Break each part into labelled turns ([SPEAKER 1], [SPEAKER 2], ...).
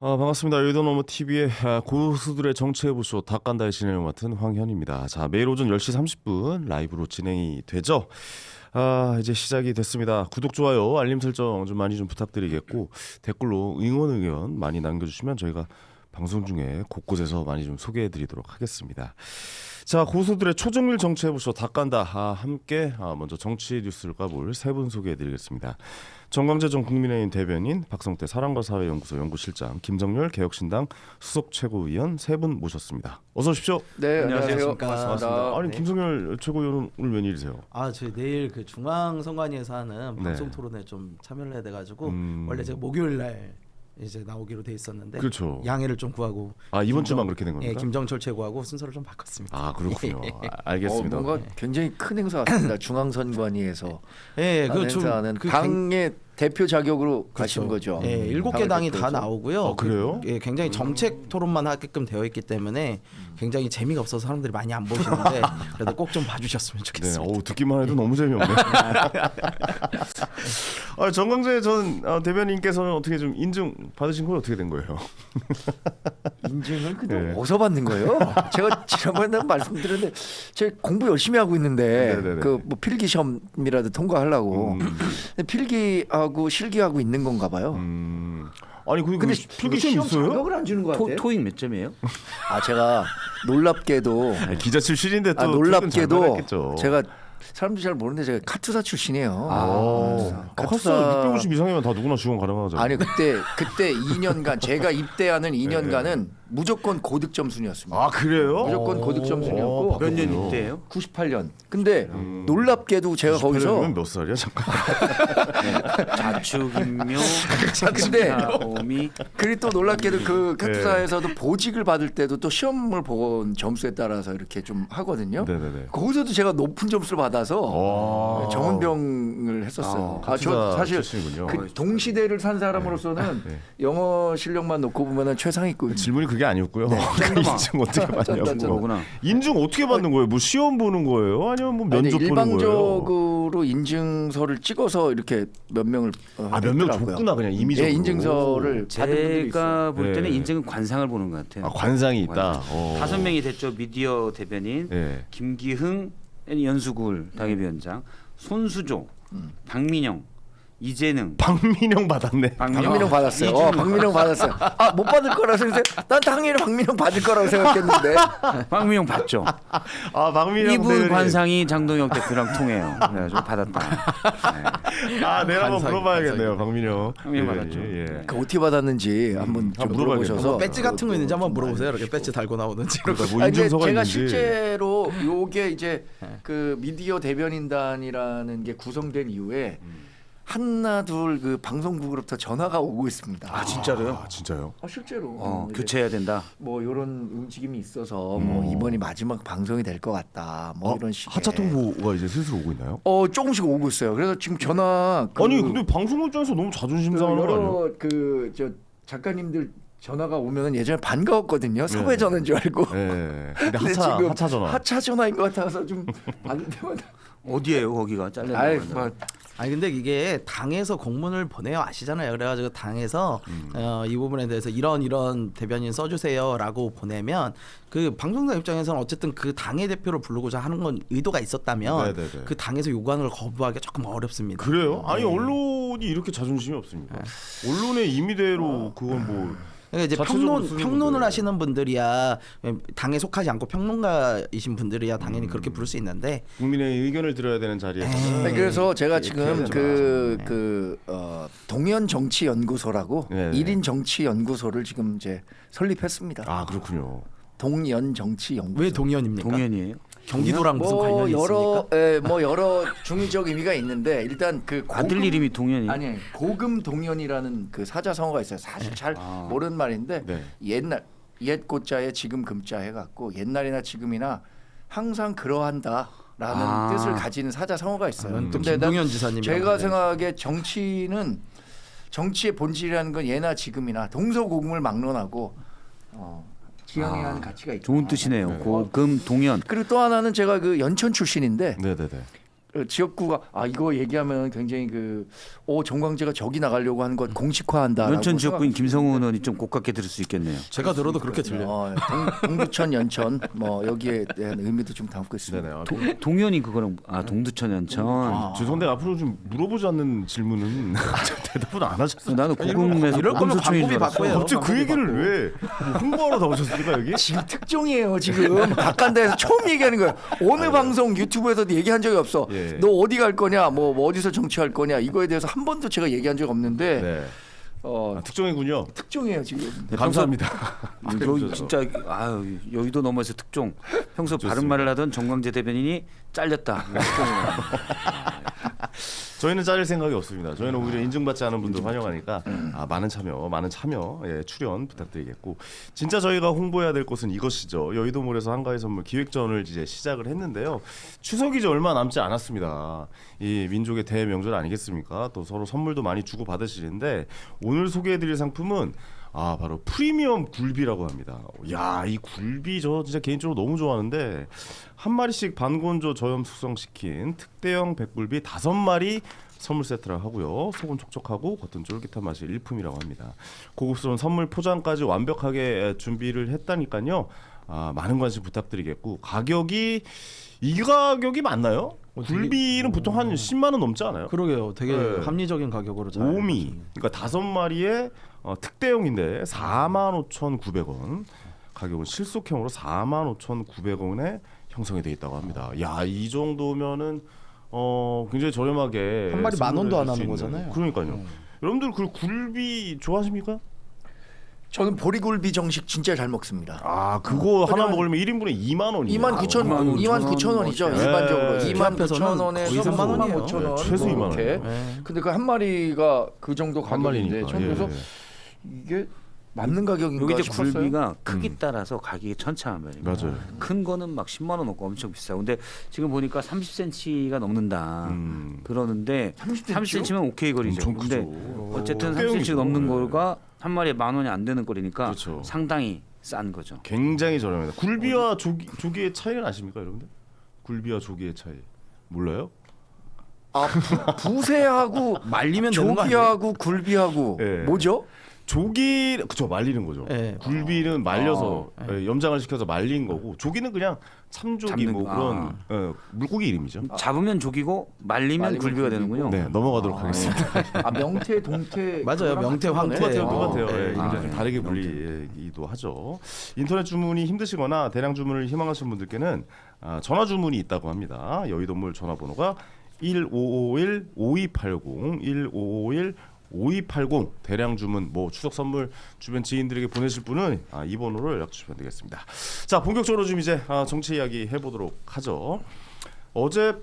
[SPEAKER 1] 반갑습니다. 여의도 너머 TV의 고수들의 정치해보쇼 닭간다의 진행을 맡은 황현입니다. 자, 매일 오전 10시 30분 라이브로 진행이 되죠. 이제 시작이 됐습니다. 구독, 좋아요, 알림 설정 좀 많이 좀 부탁드리겠고 댓글로 응원 의견 많이 남겨주시면 저희가 방송 중에 곳곳에서 많이 좀 소개해드리도록 하겠습니다. 자, 고수들의 초정밀 정치해보쇼 닭간다 함께 먼저 정치 뉴스를 까볼 세 분 소개해드리겠습니다. 정광재 전 국민의힘 대변인, 박성태 사랑과 사회연구소 연구실장, 김정렬 개혁신당 수석 최고위원 세 분 모셨습니다. 어서 오십시오.
[SPEAKER 2] 네, 안녕하세요.
[SPEAKER 1] 반갑습니다. 아니,
[SPEAKER 2] 네.
[SPEAKER 1] 김정렬 최고위원은 오늘 웬일이세요?
[SPEAKER 3] 저희 내일 그 중앙선관위에서 하는
[SPEAKER 1] 네.
[SPEAKER 3] 방송 토론에 좀 참여를 해야 돼가지고 원래 제가 목요일 날 이제 나오기로 돼 있었는데
[SPEAKER 1] 그렇죠.
[SPEAKER 3] 양해를 좀 구하고
[SPEAKER 1] 이번 주만 그렇게 된 겁니까?
[SPEAKER 3] 예, 김정철 최고하고 순서를 좀 바꿨습니다.
[SPEAKER 1] 그렇군요. 알겠습니다.
[SPEAKER 2] 뭔가 굉장히 큰 행사 같습니다. 중앙선관위에서
[SPEAKER 3] 예,
[SPEAKER 2] 하는 행사는 당의 대표 자격으로 가신 거죠.
[SPEAKER 3] 예, 7개 당이 다 나오고요.
[SPEAKER 1] 그래요?
[SPEAKER 3] 예, 굉장히 정책 토론만 하게끔 되어 있기 때문에 굉장히 재미가 없어서 사람들이 많이 안 보시는데 그래도 꼭 좀 봐주셨으면
[SPEAKER 1] 네,
[SPEAKER 3] 좋겠습니다.
[SPEAKER 1] 듣기만 해도 너무 재미없네. 정광재 전 대변인께서는 어떻게 좀 인증 받으신 건 어떻게 된 거예요?
[SPEAKER 2] 인증을 근데
[SPEAKER 1] 네.
[SPEAKER 2] 어디서 받는 거예요? 제가 지난번에 말씀드렸는데 제가 공부 열심히 하고 있는데
[SPEAKER 1] 네네네.
[SPEAKER 2] 그 뭐 필기 시험이라도 통과하려고 근데 필기하고 실기하고 있는 건가 봐요.
[SPEAKER 1] 아니 근데 필기 시험 있어요?
[SPEAKER 2] 자격을 안 주는 것 같아요.
[SPEAKER 4] 토익 몇 점이에요?
[SPEAKER 2] 제가 놀랍게도
[SPEAKER 1] 기자 출신인데 또
[SPEAKER 2] 놀랍게도 제가 사람들이 잘 모르는데 제가 카투사 출신이에요.
[SPEAKER 1] 카투사 650 이상이면 다 누구나 지원 가능하잖아요.
[SPEAKER 2] 아니 그때 2년간 제가 입대하는 2년간은 무조건 고득점 순이었습니다.
[SPEAKER 1] 그래요?
[SPEAKER 2] 무조건 고득점 순이었고
[SPEAKER 4] 몇 년 입대예요?
[SPEAKER 2] 98년. 근데 놀랍게도 제가 거기서
[SPEAKER 1] 몇 살이야 잠깐?
[SPEAKER 4] 자축인묘,
[SPEAKER 2] 근데
[SPEAKER 4] 오미.
[SPEAKER 2] 그리고 또 놀랍게도 그 카투사에서도 보직을 받을 때도 또 시험을 본 점수에 따라서 이렇게 좀 하거든요.
[SPEAKER 1] 네네네.
[SPEAKER 2] 거기서도 제가 높은 점수를 받아서 정은병을 했었어요. 저 사실
[SPEAKER 1] 출신이군요.
[SPEAKER 2] 그 동시대를 산 사람으로서는 영어 실력만 놓고 보면은 최상위급.
[SPEAKER 1] 질문이 그게 아니었고요. 인증 어떻게 받냐고.
[SPEAKER 4] 거구나.
[SPEAKER 1] 인증 어떻게 받는 거예요? 뭐 시험 보는 거예요? 아니면 뭐 면접 보는 거예요?
[SPEAKER 2] 일방적으로 인증서를 찍어서 이렇게 몇 명을
[SPEAKER 1] 몇 명 줬구나 그냥 이미적으로.
[SPEAKER 2] 네, 인증서를 받은 분들이 있어요.
[SPEAKER 4] 제가 볼 때는
[SPEAKER 1] 네.
[SPEAKER 4] 인증은 관상을 보는 것 같아요.
[SPEAKER 1] 관상이 있다.
[SPEAKER 4] 5명이 됐죠. 미디어 대변인,
[SPEAKER 1] 네.
[SPEAKER 4] 김기흥 연수굴 당협위원장, 손수조, 박민영, 이재능.
[SPEAKER 1] 박민영 받았네.
[SPEAKER 2] 박민영 받았어요. 박민영 받았어요. 못 받을 거라고 생각했어요. 난 당연히 박민영 받을 거라고 생각했는데.
[SPEAKER 4] 박민영 받죠.
[SPEAKER 1] 박민영
[SPEAKER 4] 이분
[SPEAKER 1] 대변인.
[SPEAKER 4] 관상이 장동혁 대표랑 통해요. 그래가지고 받았다.
[SPEAKER 1] 내가 한번 물어봐야겠네요, 박민영.
[SPEAKER 4] 박민영 받았죠.
[SPEAKER 1] 예.
[SPEAKER 2] 그 어떻게 받았는지 한번 좀 물어보셔서.
[SPEAKER 3] 뭐 배지 같은 거 있는지 한번 물어보세요. 이렇게 배지 달고 나오는지.
[SPEAKER 1] 뭐
[SPEAKER 2] 근데
[SPEAKER 1] 인증서가
[SPEAKER 2] 제가
[SPEAKER 1] 있는지.
[SPEAKER 2] 실제로 요게 이제 그 미디어 대변인단이라는 게 구성된 이후에 하나 둘 그 방송국으로부터 전화가 오고 있습니다.
[SPEAKER 4] 진짜로요?
[SPEAKER 1] 진짜요?
[SPEAKER 2] 실제로 이제
[SPEAKER 4] 교체해야 된다.
[SPEAKER 2] 뭐 이런 움직임이 있어서 뭐 이번이 마지막 방송이 될 것 같다. 뭐 이런 식의.
[SPEAKER 1] 하차 통보가 이제 슬슬 오고 있나요?
[SPEAKER 2] 조금씩 오고 있어요. 그래서 지금 전화
[SPEAKER 1] 아니 근데 방송 입장에서 너무 자존심 상하는 거 아니에요?
[SPEAKER 2] 여러 그 저 작가님들 전화가 오면은 예전에 반가웠거든요. 섭외 전화인 줄 알고.
[SPEAKER 1] 네. 근데
[SPEAKER 2] 근데
[SPEAKER 1] 하차
[SPEAKER 2] 지금
[SPEAKER 1] 전화.
[SPEAKER 2] 하차 전화인 것 같아서 좀 받을 때마다.
[SPEAKER 4] 어디예요? 거기가
[SPEAKER 2] 아이
[SPEAKER 4] 잘렸나?
[SPEAKER 2] 뭐
[SPEAKER 3] 근데 이게 당에서 공문을 보내요 아시잖아요. 그래가지고 당에서 이 부분에 대해서 이런 대변인 써주세요라고 보내면 그 방송사 입장에서는 어쨌든 그 당의 대표를 부르고자 하는 건 의도가 있었다면
[SPEAKER 1] 네네네.
[SPEAKER 3] 그 당에서 요구하는 걸 거부하기 조금 어렵습니다.
[SPEAKER 1] 그래요? 아니 언론이 이렇게 자존심이 없습니까? 언론의 임의대로 그건 뭐
[SPEAKER 3] 그러니까 이제
[SPEAKER 1] 자체적으로 쓰는
[SPEAKER 3] 평론을
[SPEAKER 1] 건데.
[SPEAKER 3] 하시는 분들이야 당에 속하지 않고 평론가이신 분들이야 당연히 그렇게 부를 수 있는데
[SPEAKER 1] 국민의 의견을 들어야 되는 자리에서는
[SPEAKER 2] 네, 그래서 제가 지금
[SPEAKER 1] 해야죠.
[SPEAKER 2] 동연 정치 연구소라고
[SPEAKER 1] 네네.
[SPEAKER 2] 1인 정치 연구소를 지금 이제 설립했습니다.
[SPEAKER 1] 그렇군요.
[SPEAKER 2] 동연 정치 연구소.
[SPEAKER 3] 왜 동연입니까?
[SPEAKER 4] 동현이에요?
[SPEAKER 3] 경기도랑 무슨 관련이
[SPEAKER 2] 여러
[SPEAKER 3] 있습니까?
[SPEAKER 2] 뭐 여러 중의적 의미가 있는데 일단 그
[SPEAKER 4] 아들 이름이 동현이에요?
[SPEAKER 2] 아니 고금 동연이라는 그 사자성어가 있어요. 사실 잘 모르는 말인데
[SPEAKER 1] 네.
[SPEAKER 2] 옛날 옛 고자에 지금 금자 해갖고 옛날이나 지금이나 항상 그러한다라는 뜻을 가지는 사자성어가 있어요.
[SPEAKER 3] 또
[SPEAKER 2] 근데
[SPEAKER 3] 김동연 지사님이랑
[SPEAKER 2] 제가
[SPEAKER 3] 관련이
[SPEAKER 2] 생각하기에 정치의 본질이라는 건 예나 지금이나 동서고금을 막론하고 지향해야 하는 가치가 있다.
[SPEAKER 4] 좋은 뜻이네요.
[SPEAKER 1] 네.
[SPEAKER 4] 고금 동현.
[SPEAKER 2] 그리고 또 하나는 제가 그 연천 출신인데
[SPEAKER 1] 네네네.
[SPEAKER 2] 지역구가 이거 얘기하면 굉장히 정광재가 저기 나가려고 하는 것 공식화한다.
[SPEAKER 4] 연천 지역구인 김성훈 의원이 좀 고깝게 들을 수 있겠네요.
[SPEAKER 3] 제가 들어도 그렇게 들려요.
[SPEAKER 2] 동두천 연천 여기에 대한 의미도 좀 담고 있습니다.
[SPEAKER 1] 네네.
[SPEAKER 4] 동현이 그거랑 동두천 연천.
[SPEAKER 1] 죄송한데 앞으로 좀 물어보지 않는 질문은 대답을 안 하셨어요.
[SPEAKER 4] 나는 고금에서
[SPEAKER 3] 이럴 거면
[SPEAKER 4] 고금소총인
[SPEAKER 3] 광고비
[SPEAKER 4] 줄 알았어.
[SPEAKER 3] 받고요.
[SPEAKER 1] 갑자기 그 얘기를 왜 홍보하러 나오셨습니까 여기?
[SPEAKER 2] 지금 특종이에요. 지금 닭간다에서 처음 얘기하는 거예요. 어느 방송 유튜브에서도 얘기한 적이 없어.
[SPEAKER 1] 예.
[SPEAKER 2] 너 어디 갈 거냐, 뭐 어디서 정치할 거냐 이거에 대해서 한 번도 제가 얘기한 적 없는데
[SPEAKER 1] 네. 특종이군요.
[SPEAKER 2] 특종이에요 지금.
[SPEAKER 1] 네, 감사합니다.
[SPEAKER 4] 여기 진짜 여의도 넘어서 특종. 평소 바른 말을 하던 정광재 대변인이 잘렸다.
[SPEAKER 1] 저희는 자를 생각이 없습니다. 저희는 오히려 인증받지 않은 분들 환영하니까 많은 참여, 출연 부탁드리겠고 진짜 저희가 홍보해야 될 곳은 이것이죠. 여의도몰에서 한가위 선물 기획전을 이제 시작을 했는데요. 추석이 이제 얼마 남지 않았습니다. 이 민족의 대명절 아니겠습니까? 또 서로 선물도 많이 주고 받으시는데 오늘 소개해드릴 상품은 바로 프리미엄 굴비라고 합니다. 야, 이 굴비 저 진짜 개인적으로 너무 좋아하는데 한 마리씩 반건조 저염 숙성시킨 특대형 백굴비 5마리 선물 세트를 하고요. 속은 촉촉하고 겉은 쫄깃한 맛이 일품이라고 합니다. 고급스러운 선물 포장까지 완벽하게 준비를 했다니까요. 많은 관심 부탁드리겠고 이 가격이 맞나요? 굴비는 보통 한 10만 원 넘지 않아요?
[SPEAKER 3] 그러게요. 되게
[SPEAKER 1] 네.
[SPEAKER 3] 합리적인 가격으로 잘.
[SPEAKER 1] 오미 그러니까 5마리에 특대형인데 45,900원 가격은 실속형으로 45,900원에 형성이 되어 있다고 합니다. 야, 이 정도면은 굉장히 저렴하게
[SPEAKER 3] 한 마리 만 원도 안
[SPEAKER 1] 선물해
[SPEAKER 3] 하는
[SPEAKER 1] 줄수 있는.
[SPEAKER 3] 거잖아요.
[SPEAKER 1] 그러니까요. 여러분들 그 굴비 좋아하십니까?
[SPEAKER 2] 저는 보리굴비 정식 진짜 잘 먹습니다.
[SPEAKER 1] 그거 하나 먹으면 1인분에 2만 원이에요.
[SPEAKER 2] 29,000원이죠.
[SPEAKER 1] 네.
[SPEAKER 2] 일반적으로
[SPEAKER 1] 네.
[SPEAKER 2] 29,000원에서
[SPEAKER 3] 거의 3만 원이에요.
[SPEAKER 2] 5,000원
[SPEAKER 1] 최소 2만 원.
[SPEAKER 2] 이렇게. 근데 그 한 마리가 그 정도
[SPEAKER 1] 한
[SPEAKER 2] 가격인데
[SPEAKER 1] 마리니까.
[SPEAKER 2] 저는 그래서 이게 맞는 가격인가
[SPEAKER 4] 여기 이제
[SPEAKER 2] 싶었어요.
[SPEAKER 4] 굴비가 크기 따라서 가격이 천차만별입니다.
[SPEAKER 1] 맞아요.
[SPEAKER 4] 큰 거는 막 10만 원 넘고 엄청 비싸고 근데 지금 보니까 30cm가 넘는다. 그러는데 30cm면 오케이 거리죠.
[SPEAKER 1] 엄청
[SPEAKER 4] 근데
[SPEAKER 1] 크죠.
[SPEAKER 4] 어쨌든
[SPEAKER 1] 특대형이죠.
[SPEAKER 4] 30cm 넘는
[SPEAKER 1] 네.
[SPEAKER 4] 거가 한 마리에 10,000원이 안 되는 거리니까
[SPEAKER 1] 그렇죠.
[SPEAKER 4] 상당히 싼 거죠.
[SPEAKER 1] 굉장히 저렴합니다. 굴비와 조기의 차이는 아십니까, 여러분들? 굴비와 조기의 차이 몰라요?
[SPEAKER 2] 부세하고
[SPEAKER 3] 말리면 되는 거 아니에요?
[SPEAKER 2] 조기하고 굴비하고
[SPEAKER 1] 네.
[SPEAKER 2] 뭐죠?
[SPEAKER 1] 조기 그쵸 말리는 거죠.
[SPEAKER 3] 네.
[SPEAKER 1] 굴비는 말려서 염장을 시켜서 말린 거고 조기는 그냥 참조기
[SPEAKER 4] 잡는
[SPEAKER 1] 뭐
[SPEAKER 4] 거.
[SPEAKER 1] 그런 물고기 이름이죠.
[SPEAKER 4] 잡으면 조기고 말리면 굴비가 되는군요.
[SPEAKER 1] 네, 넘어가도록 하겠습니다.
[SPEAKER 2] 명태, 동태
[SPEAKER 3] 맞아요. 명태, 황태.
[SPEAKER 1] 똑같아요.
[SPEAKER 3] 네.
[SPEAKER 1] 굉장히 다르게 불리기도 하죠. 인터넷 주문이 힘드시거나 대량 주문을 희망하시는 분들께는 전화 주문이 있다고 합니다. 여의도몰 전화번호가 1551-5280 1551-5280 대량 주문 뭐 추석 선물 주변 지인들에게 보내실 분은 이 번호로 연락 주시면 되겠습니다. 자, 본격적으로 좀 이제 정치 이야기 해보도록 하죠. 어제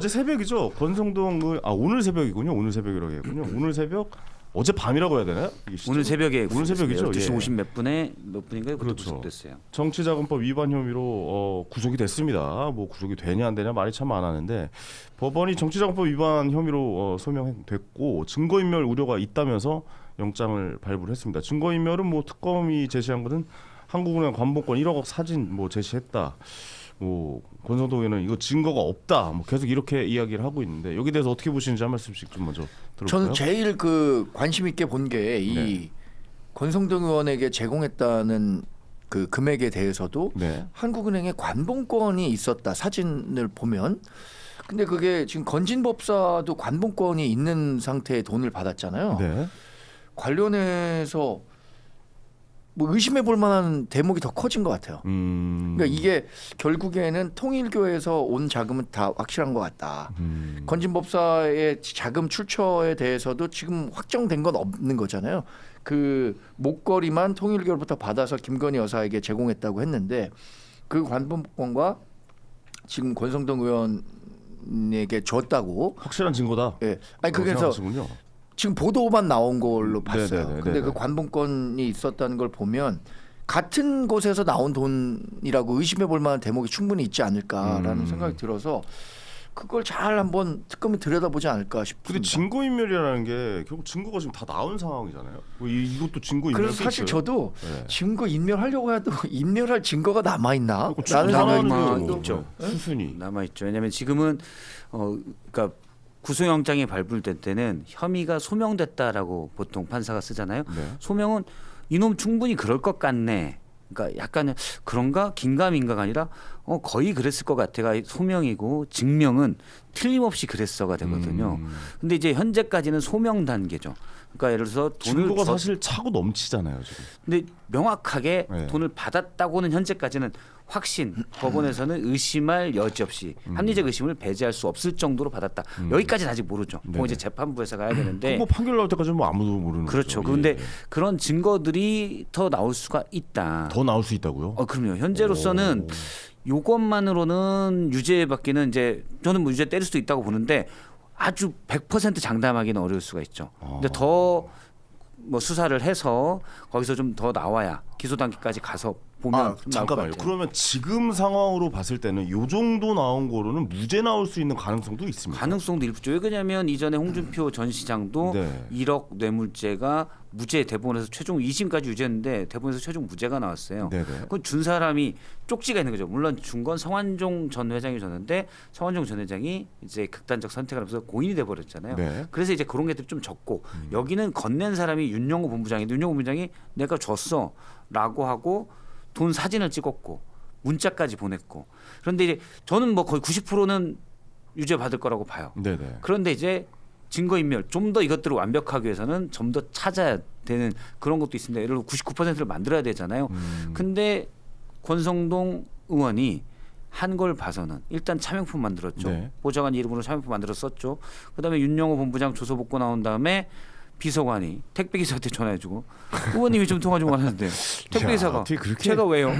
[SPEAKER 1] 새벽이죠. 권성동 오늘 새벽이군요. 오늘 새벽이라고 했군요. 오늘 새벽 어젯밤이라고 해야 되나요?
[SPEAKER 4] 오늘 새벽에
[SPEAKER 1] 오늘 새벽이죠.
[SPEAKER 4] 12시
[SPEAKER 1] 예.
[SPEAKER 4] 50 몇 분에 몇 분인가요? 그때
[SPEAKER 1] 그렇죠.
[SPEAKER 4] 구속됐어요.
[SPEAKER 1] 정치자금법 위반 혐의로 구속이 됐습니다. 뭐 구속이 되냐 안 되냐 말이 참 많았는데 법원이 정치자금법 위반 혐의로 소명됐고 증거인멸 우려가 있다면서 영장을 발부를 했습니다. 증거인멸은 뭐 특검이 제시한 것은 한국은행 관본권 1억 원 사진 뭐 제시했다. 뭐 권성동 의원은 이거 증거가 없다. 뭐 계속 이렇게 이야기를 하고 있는데 여기 대해서 어떻게 보시는지 한 말씀씩 좀 먼저 들어볼까요?
[SPEAKER 2] 저는 제일 관심 있게 본 게 이 권성동 의원에게 제공했다는 그 금액에 대해서도
[SPEAKER 1] 네.
[SPEAKER 2] 한국은행에 관본권이 있었다. 사진을 보면. 근데 그게 지금 건진법사도 관본권이 있는 상태의 돈을 받았잖아요.
[SPEAKER 1] 네.
[SPEAKER 2] 관련해서 뭐 의심해 볼 만한 대목이 더 커진 것 같아요. 그러니까 이게 결국에는 통일교에서 온 자금은 다 확실한 것 같다. 건진법사의 자금 출처에 대해서도 지금 확정된 건 없는 거잖아요. 그 목걸이만 통일교로부터 받아서 김건희 여사에게 제공했다고 했는데 그 관본권과 지금 권성동 의원에게 줬다고.
[SPEAKER 1] 확실한 증거다.
[SPEAKER 2] 예. 아니 그래서
[SPEAKER 1] 생각하시군요.
[SPEAKER 2] 지금 보도만 나온 걸로 봤어요.
[SPEAKER 1] 네네네,
[SPEAKER 2] 근데 그 관본권이 있었다는 걸 보면 같은 곳에서 나온 돈이라고 의심해 볼 만한 대목이 충분히 있지 않을까라는 생각이 들어서 그걸 잘 한번 특검이 들여다보지 않을까 싶습니다.
[SPEAKER 1] 근데 증거인멸이라는 게 결국 증거가 지금 다 나온 상황이잖아요. 뭐 이것도 증거인멸.
[SPEAKER 2] 그래서 사실 저도
[SPEAKER 1] 네.
[SPEAKER 2] 증거 인멸하려고 해도 인멸할 증거가 남아 있나? 라는
[SPEAKER 1] 나는
[SPEAKER 2] 생각이
[SPEAKER 1] 거
[SPEAKER 4] 있죠.
[SPEAKER 1] 수순이.
[SPEAKER 4] 남아 있죠. 왜냐하면 지금은 그러니까 구속영장이 발부될 때는 혐의가 소명됐다라고 보통 판사가 쓰잖아요.
[SPEAKER 1] 네.
[SPEAKER 4] 소명은 이놈 충분히 그럴 것 같네. 그러니까 약간 그런가 긴가민가가 아니라 거의 그랬을 것 같아가 소명이고 증명은 틀림없이 그랬어가 되거든요. 근데 이제 현재까지는 소명 단계죠. 그러니까 예를 들어서 돈을
[SPEAKER 1] 증거가 사실 차고 넘치잖아요 지금.
[SPEAKER 4] 근데 명확하게
[SPEAKER 1] 네.
[SPEAKER 4] 돈을 받았다고는 현재까지는 확신 법원에서는 의심할 여지 없이 합리적 의심을 배제할 수 없을 정도로 받았다. 여기까지는 아직 모르죠. 그거
[SPEAKER 1] 네네.
[SPEAKER 4] 이제 재판부에서 가야 되는데
[SPEAKER 1] 뭐 판결 나올 때까지는 뭐 아무도 모르는
[SPEAKER 4] 그렇죠.
[SPEAKER 1] 거죠.
[SPEAKER 4] 그런데
[SPEAKER 1] 예.
[SPEAKER 4] 그런 증거들이 더 나올 수가 있다.
[SPEAKER 1] 더 나올 수 있다고요?
[SPEAKER 4] 그럼요. 현재로서는 요것만으로는 유죄받기는 이제 저는 뭐 유죄 때릴 수도 있다고 보는데 아주 100% 장담하기는 어려울 수가 있죠. 근데 더 뭐 수사를 해서 거기서 좀 더 나와야 기소 단계까지 가서 보면 좀 나올 것
[SPEAKER 1] 잠깐만요.
[SPEAKER 4] 같아요.
[SPEAKER 1] 그러면 지금 상황으로 봤을 때는 요 정도 나온 거로는 무죄 나올 수 있는 가능성도 있습니다.
[SPEAKER 4] 가능성도 일부죠. 왜냐하면 이전에 홍준표 전 시장도
[SPEAKER 1] 네.
[SPEAKER 4] 1억 뇌물죄가 무죄 대법원에서 최종 2심까지 유죄했는데 대법원에서 최종 무죄가 나왔어요.
[SPEAKER 1] 네네.
[SPEAKER 4] 그건 준 사람이 쪽지가 있는 거죠. 물론 준 건 성완종 전 회장이 줬는데 성완종 전 회장이 이제 극단적 선택을 하면서 고인이 돼 버렸잖아요.
[SPEAKER 1] 네.
[SPEAKER 4] 그래서 이제 그런 게들이 좀 적고 여기는 건넨 사람이 윤영호 본부장인데 윤영호 본부장이 내가 줬어라고 하고 돈 사진을 찍었고 문자까지 보냈고 그런데 이제 저는 뭐 거의 90%는 유죄 받을 거라고 봐요.
[SPEAKER 1] 네네.
[SPEAKER 4] 그런데 이제 증거인멸 좀 더 이것들을 완벽하기 위해서는 좀 더 찾아야 되는 그런 것도 있습니다. 예를 들어 99%를 만들어야 되잖아요. 근데 권성동 의원이 한 걸 봐서는 일단 차명품 만들었죠.
[SPEAKER 1] 네.
[SPEAKER 4] 보좌관 이름으로 차명품 만들어 썼죠. 그다음에 윤영호 본부장 조서 받고 나온 다음에 비서관이 택배기사한테 전화해주고 의원님이 좀 통화 좀 하는데 택배기사가
[SPEAKER 1] 어떻게 그렇게-
[SPEAKER 4] 제가 왜요?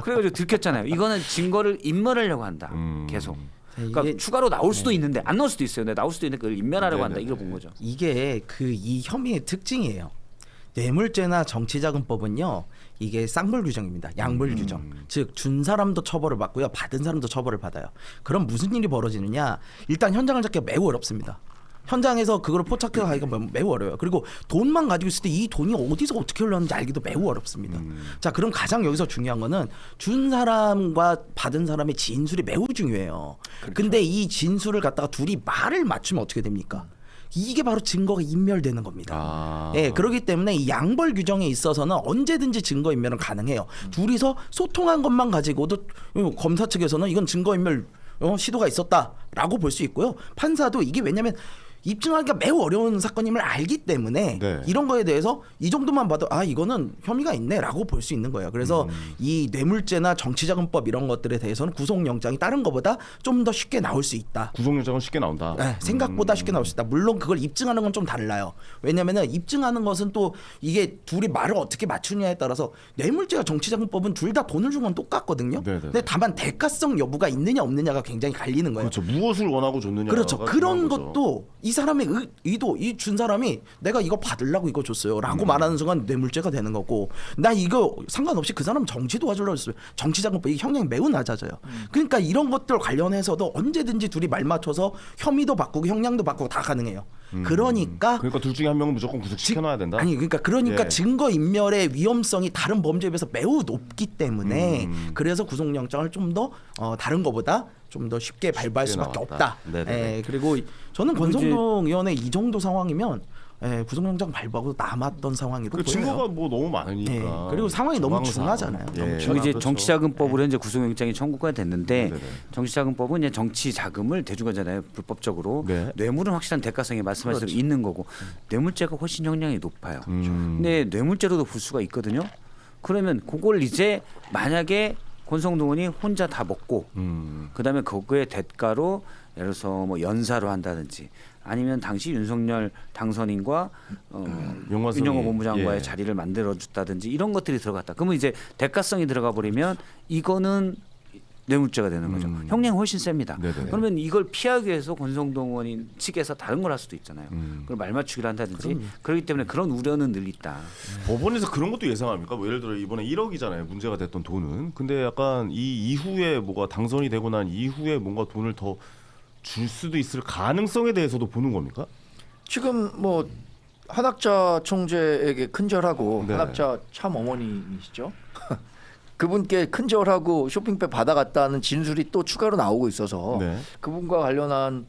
[SPEAKER 4] 그래가지고 들켰잖아요. 이거는 증거를 인멸하려고 한다. 계속. 그러니까
[SPEAKER 3] 이게
[SPEAKER 4] 추가로 나올 수도 있는데 안 나올 수도 있어요. 근데 나올 수도 있는데 그걸 인멸하려고 한다.
[SPEAKER 1] 네네네.
[SPEAKER 4] 이걸 본 거죠.
[SPEAKER 3] 이게 그 이 혐의의 특징이에요. 뇌물죄나 정치자금법은요, 이게 쌍벌 규정입니다. 양벌 규정. 즉 준 사람도 처벌을 받고요, 받은 사람도 처벌을 받아요. 그럼 무슨 일이 벌어지느냐? 일단 현장을 잡기가 매우 어렵습니다. 현장에서 그걸 포착해 가기가 매우 어려워요. 그리고 돈만 가지고 있을 때 이 돈이 어디서 어떻게 흘렀는지 알기도 매우 어렵습니다. 자, 그럼 가장 여기서 중요한 거는 준 사람과 받은 사람의 진술이 매우 중요해요. 근데 이 진술을 갖다가 둘이 말을 맞추면 어떻게 됩니까? 이게 바로 증거가 인멸되는 겁니다.
[SPEAKER 1] 아.
[SPEAKER 3] 예, 그렇기 때문에 이 양벌 규정에 있어서는 언제든지 증거 인멸은 가능해요. 둘이서 소통한 것만 가지고도 검사 측에서는 이건 증거 인멸 시도가 있었다라고 볼 수 있고요. 판사도 이게 왜냐하면 입증하기가 매우 어려운 사건임을 알기 때문에
[SPEAKER 1] 네.
[SPEAKER 3] 이런 거에 대해서 이 정도만 봐도 아 이거는 혐의가 있네라고 볼 수 있는 거예요. 그래서 이 뇌물죄나 정치자금법 이런 것들에 대해서는 구속영장이 다른 것보다 좀 더 쉽게 나올 수 있다.
[SPEAKER 1] 구속영장은 쉽게 나온다.
[SPEAKER 3] 네, 생각보다 쉽게 나올 수 있다. 물론 그걸 입증하는 건 좀 달라요. 왜냐하면 입증하는 것은 또 이게 둘이 말을 어떻게 맞추냐에 따라서 뇌물죄와 정치자금법은 둘 다 돈을 준 건 똑같거든요.
[SPEAKER 1] 네네네.
[SPEAKER 3] 근데 다만 대가성 여부가 있느냐 없느냐가 굉장히 갈리는 거예요.
[SPEAKER 1] 그렇죠. 무엇을 원하고 줬느냐.
[SPEAKER 3] 그렇죠. 그런 것도 이 사람의 의도, 이 준 사람이 내가 이거 받으려고 이거 줬어요라고 말하는 순간 뇌물죄가 되는 거고, 나 이거 상관없이 그 사람 정치 도와주려고 했어요. 정치자금법 이 형량이 매우 낮아져요. 그러니까 이런 것들 관련해서도 언제든지 둘이 말 맞춰서 혐의도 바꾸고 형량도 바꾸고 다 가능해요. 그러니까
[SPEAKER 1] 둘 중에 한 명은 무조건 구속시켜놔야 된다.
[SPEAKER 3] 아니 그러니까
[SPEAKER 1] 예.
[SPEAKER 3] 증거 인멸의 위험성이 다른 범죄에 비해서 매우 높기 때문에 그래서 구속영장을 좀 더 다른 것보다 좀 더 쉽게 발부할
[SPEAKER 1] 쉽게
[SPEAKER 3] 수밖에
[SPEAKER 1] 나왔다.
[SPEAKER 3] 없다.
[SPEAKER 1] 네네네.
[SPEAKER 3] 예, 그리고 저는
[SPEAKER 4] 그리고
[SPEAKER 3] 권성동 의원의 이 정도 상황이면 구속영장 발부하고 남았던 상황이로
[SPEAKER 1] 그
[SPEAKER 3] 보여요.
[SPEAKER 1] 증거가 뭐 너무 많으니까.
[SPEAKER 3] 예, 그리고 상황이 너무
[SPEAKER 1] 정황상.
[SPEAKER 3] 중하잖아요.
[SPEAKER 1] 예.
[SPEAKER 4] 저기 이제
[SPEAKER 1] 그렇죠.
[SPEAKER 4] 정치자금법으로 현재 구속영장이 청구가 됐는데
[SPEAKER 1] 네네네.
[SPEAKER 4] 정치자금법은 이제 정치자금을 대준 거잖아요. 불법적으로.
[SPEAKER 1] 네.
[SPEAKER 4] 뇌물은 확실한 대가성이 말씀하신 대로 있는 거고 뇌물죄가 훨씬 형량이 높아요. 근데 뇌물죄로도 볼 수가 있거든요. 그러면 그걸 이제 만약에 권성동 의원이 혼자 다 먹고 그다음에 그거의 대가로 예를 들어서 뭐 연사로 한다든지 아니면 당시 윤석열 당선인과
[SPEAKER 1] 용화성이,
[SPEAKER 4] 윤영호 본부장과의
[SPEAKER 1] 예.
[SPEAKER 4] 자리를 만들어 줬다든지 이런 것들이 들어갔다. 그러면 이제 대가성이 들어가 버리면 이거는 뇌물죄가 되는 거죠. 형량이 훨씬 셉니다.
[SPEAKER 1] 네네.
[SPEAKER 4] 그러면 이걸 피하기 위해서 권성동 의원인 측에서 다른 걸 할 수도 있잖아요. 그걸 말 맞추기를 한다든지 그렇기 때문에 그런 우려는 늘 있다.
[SPEAKER 1] 법원에서 그런 것도 예상합니까? 뭐 예를 들어 이번에 1억이잖아요. 문제가 됐던 돈은. 근데 약간 이 이후에 뭐가 당선이 되고 난 이후에 뭔가 돈을 더 줄 수도 있을 가능성에 대해서도 보는 겁니까?
[SPEAKER 2] 지금 뭐 한학자 총재에게 큰절하고
[SPEAKER 1] 네.
[SPEAKER 2] 한학자 참 어머니이시죠. 그분께 큰절하고 쇼핑백 받아갔다는 진술이 또 추가로 나오고 있어서
[SPEAKER 1] 네.
[SPEAKER 2] 그분과 관련한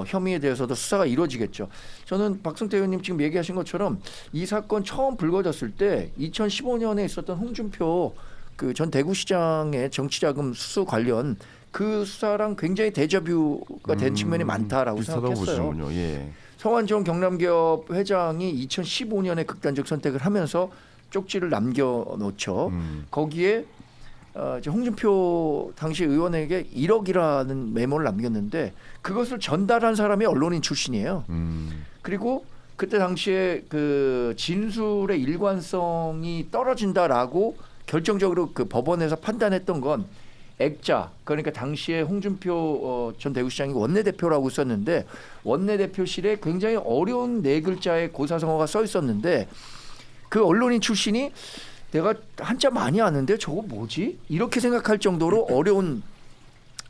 [SPEAKER 2] 혐의에 대해서도 수사가 이루어지겠죠. 저는 박승태 의원님 지금 얘기하신 것처럼 이 사건 처음 불거졌을 때 2015년에 있었던 홍준표 그 전 대구시장의 정치자금 수수 관련 그 수사랑 굉장히 데자뷰가 된 측면이 많다라고
[SPEAKER 1] 비슷하다고
[SPEAKER 2] 생각했어요.
[SPEAKER 1] 보시는군요. 예.
[SPEAKER 2] 성완종 경남기업 회장이 2015년에 극단적 선택을 하면서 쪽지를 남겨놓죠. 거기에 이제 홍준표 당시 의원에게 1억이라는 메모를 남겼는데 그것을 전달한 사람이 언론인 출신이에요. 그리고 그때 당시에 그 진술의 일관성이 떨어진다라고 결정적으로 그 법원에서 판단했던 건 액자, 그러니까 당시에 홍준표 전 대구시장이 원내대표라고 썼는데 원내대표실에 굉장히 어려운 네 글자의 고사성어가 써 있었는데 그 언론인 출신이 내가 한자 많이 아는데 저거 뭐지? 이렇게 생각할 정도로 어려운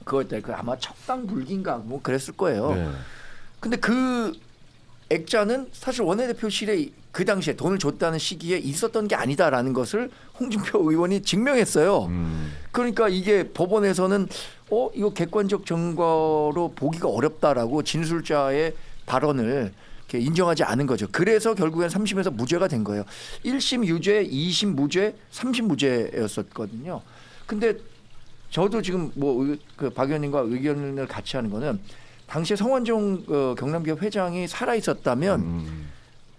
[SPEAKER 2] 그거였다. 그 아마 척당불기인가 뭐 그랬을 거예요.
[SPEAKER 1] 네.
[SPEAKER 2] 근데 그 액자는 사실 원내대표실에 그 당시에 돈을 줬다는 시기에 있었던 게 아니다라는 것을 홍준표 의원이 증명했어요. 그러니까 이게 법원에서는 이거 객관적 증거로 보기가 어렵다라고 진술자의 발언을 이렇게 인정하지 않은 거죠. 그래서 결국엔 3심에서 무죄가 된 거예요. 1심 유죄, 2심 무죄, 3심 무죄였었거든요. 근데 저도 지금 뭐 그 박 의원님과 의견을 같이 하는 거는 당시에 성완종 경남기업 회장이 살아 있었다면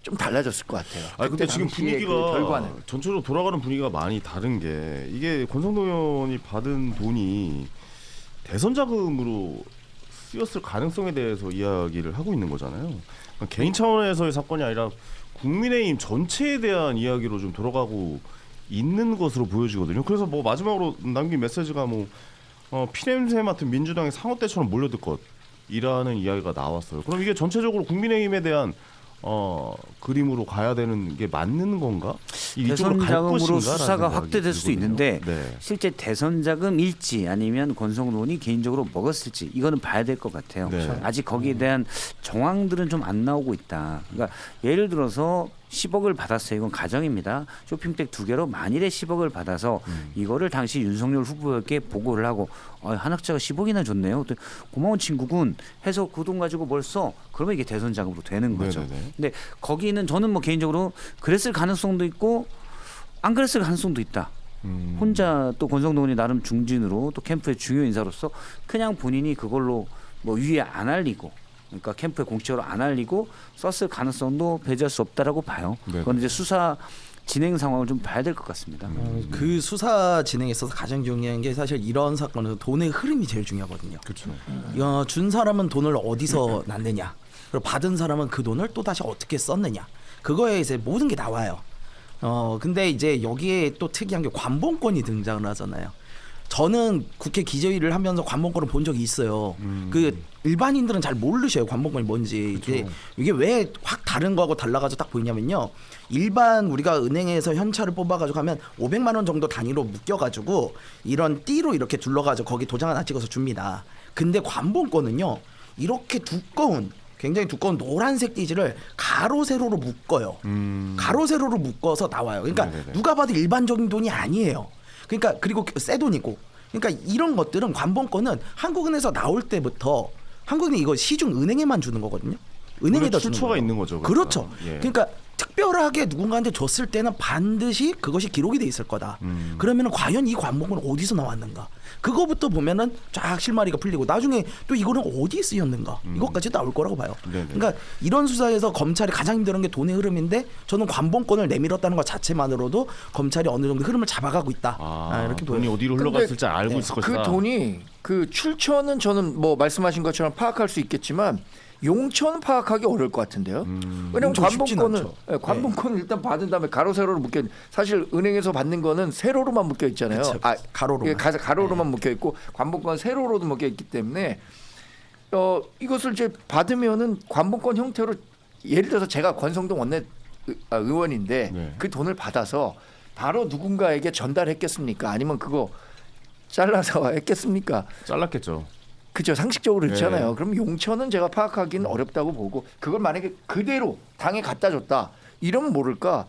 [SPEAKER 2] 좀 달라졌을 것 같아요.
[SPEAKER 1] 아 근데 지금
[SPEAKER 2] 당시의
[SPEAKER 1] 분위기가
[SPEAKER 2] 그 결과는.
[SPEAKER 1] 전체적으로 돌아가는 분위기가 많이 다른 게 이게 권성동 의원이 받은 돈이 대선 자금으로 쓰였을 가능성에 대해서 이야기를 하고 있는 거잖아요. 그러니까 개인 차원에서의 사건이 아니라 국민의힘 전체에 대한 이야기로 좀 돌아가고 있는 것으로 보여지거든요. 그래서 뭐 마지막으로 남긴 메시지가 뭐 피냄새 맡은 민주당의 상어떼처럼 몰려들 것이라는 이야기가 나왔어요. 그럼 이게 전체적으로 국민의힘에 대한 그림으로 가야 되는 게 맞는 건가?
[SPEAKER 4] 대선 자금으로 수사가 확대될 수 있는데
[SPEAKER 1] 네.
[SPEAKER 4] 실제 대선 자금일지 아니면 권성동 의원이 개인적으로 먹었을지 이거는 봐야 될 것 같아요.
[SPEAKER 1] 네.
[SPEAKER 4] 아직 거기에 대한 정황들은 좀 안 나오고 있다. 그러니까 예를 들어서 10억을 받았어요. 이건 가정입니다. 쇼핑백 2개로 만일에 10억을 받아서 이거를 당시 윤석열 후보에게 보고를 하고 한학자가 10억이나 줬네요. 고마운 친구군 해서 그 돈 가지고 뭘 써? 그러면 이게 대선 자금으로 되는 거죠.
[SPEAKER 1] 네네네.
[SPEAKER 4] 근데 거기는 저는 뭐 개인적으로 그랬을 가능성도 있고 안 그랬을 가능성도 있다. 혼자 또 권성동 의원이 나름 중진으로 또 캠프의 중요 인사로서 그냥 본인이 그걸로 뭐 위에 안 알리고 그러니까 캠프의 공식적으로 안 알리고 썼을 가능성도 배제할 수 없다라고 봐요.
[SPEAKER 1] 네.
[SPEAKER 4] 그건 이제 수사 진행 상황을 좀 봐야 될 것 같습니다.
[SPEAKER 3] 그 수사 진행에 있어서 가장 중요한 게 사실 이런 사건은 돈의 흐름이 제일 중요하거든요.
[SPEAKER 1] 그렇죠.
[SPEAKER 3] 준 사람은 돈을 어디서 났느냐, 그리고 받은 사람은 그 돈을 또 다시 어떻게 썼느냐, 그거에 이제 모든 게 나와요. 근데 이제 여기에 또 특이한 게 관본권이 등장을 하잖아요. 저는 국회 기재위를 하면서 관본권을 본 적이 있어요. 그 일반인들은 잘 모르셔요, 관본권이 뭔지. 이게 왜 확 다른 거하고 달라가지고 딱 보이냐면요. 일반 우리가 은행에서 현찰을 뽑아가지고 하면 500만 원 정도 단위로 묶여가지고 이런 띠로 이렇게 둘러가지고 거기 도장 하나 찍어서 줍니다. 근데 관본권은요, 이렇게 굉장히 두꺼운 노란색 띠지를 가로 세로로 묶어요. 가로 세로로 묶어서 나와요. 그러니까
[SPEAKER 1] 네네네.
[SPEAKER 3] 누가 봐도 일반적인 돈이 아니에요. 그러니까 그리고 새 돈이고. 그러니까 이런 것들은 관본권은 한국은행에서 나올 때부터 한국은행 이거 시중 은행에만 주는 거거든요. 은행에다 주는
[SPEAKER 1] 출처가
[SPEAKER 3] 거예요.
[SPEAKER 1] 있는 거죠.
[SPEAKER 3] 그렇죠.
[SPEAKER 1] 예.
[SPEAKER 3] 그러니까 특별하게 누군가한테 줬을 때는 반드시 그것이 기록이 돼 있을 거다. 그러면은 과연 이 관본권은 어디서 나왔는가? 그거부터 보면은 쫙 실마리가 풀리고 나중에 또 이거는 어디에 쓰였는가? 이것까지 나올 거라고 봐요.
[SPEAKER 1] 네네.
[SPEAKER 3] 그러니까 이런 수사에서 검찰이 가장 힘든 게 돈의 흐름인데 저는 관본권을 내밀었다는 것 자체만으로도 검찰이 어느 정도 흐름을 잡아가고 있다. 이렇게
[SPEAKER 1] 돈이
[SPEAKER 3] 보여요.
[SPEAKER 1] 어디로
[SPEAKER 2] 근데
[SPEAKER 1] 흘러갔을지 알고 있을 것이다.
[SPEAKER 2] 그 돈이 그 출처는 저는 뭐 말씀하신 것처럼 파악할 수 있겠지만 용처는 파악하기 어려울 것 같은데요. 왜냐하면
[SPEAKER 3] 용처 쉽진
[SPEAKER 2] 관본권을
[SPEAKER 3] 않죠.
[SPEAKER 2] 관본권을 일단 받은 다음에 가로 세로로 묶여 사실 은행에서 받는 거는 세로로만 묶여 있잖아요.
[SPEAKER 3] 그쵸, 가로로만.
[SPEAKER 2] 가로로만 묶여 있고 관본권 세로로도 묶여 있기 때문에 이것을 이제 받으면은 관본권 형태로 예를 들어서 제가 권성동 원내 의원인데
[SPEAKER 1] 네.
[SPEAKER 2] 그 돈을 받아서 바로 누군가에게 전달했겠습니까? 아니면 그거 잘라서 했겠습니까?
[SPEAKER 1] 잘랐겠죠.
[SPEAKER 2] 그죠, 상식적으로 그렇잖아요.
[SPEAKER 1] 네.
[SPEAKER 2] 그럼 용처는 제가 파악하기는 어렵다고 보고 그걸 만약에 그대로 당에 갖다 줬다 이러면 모를까.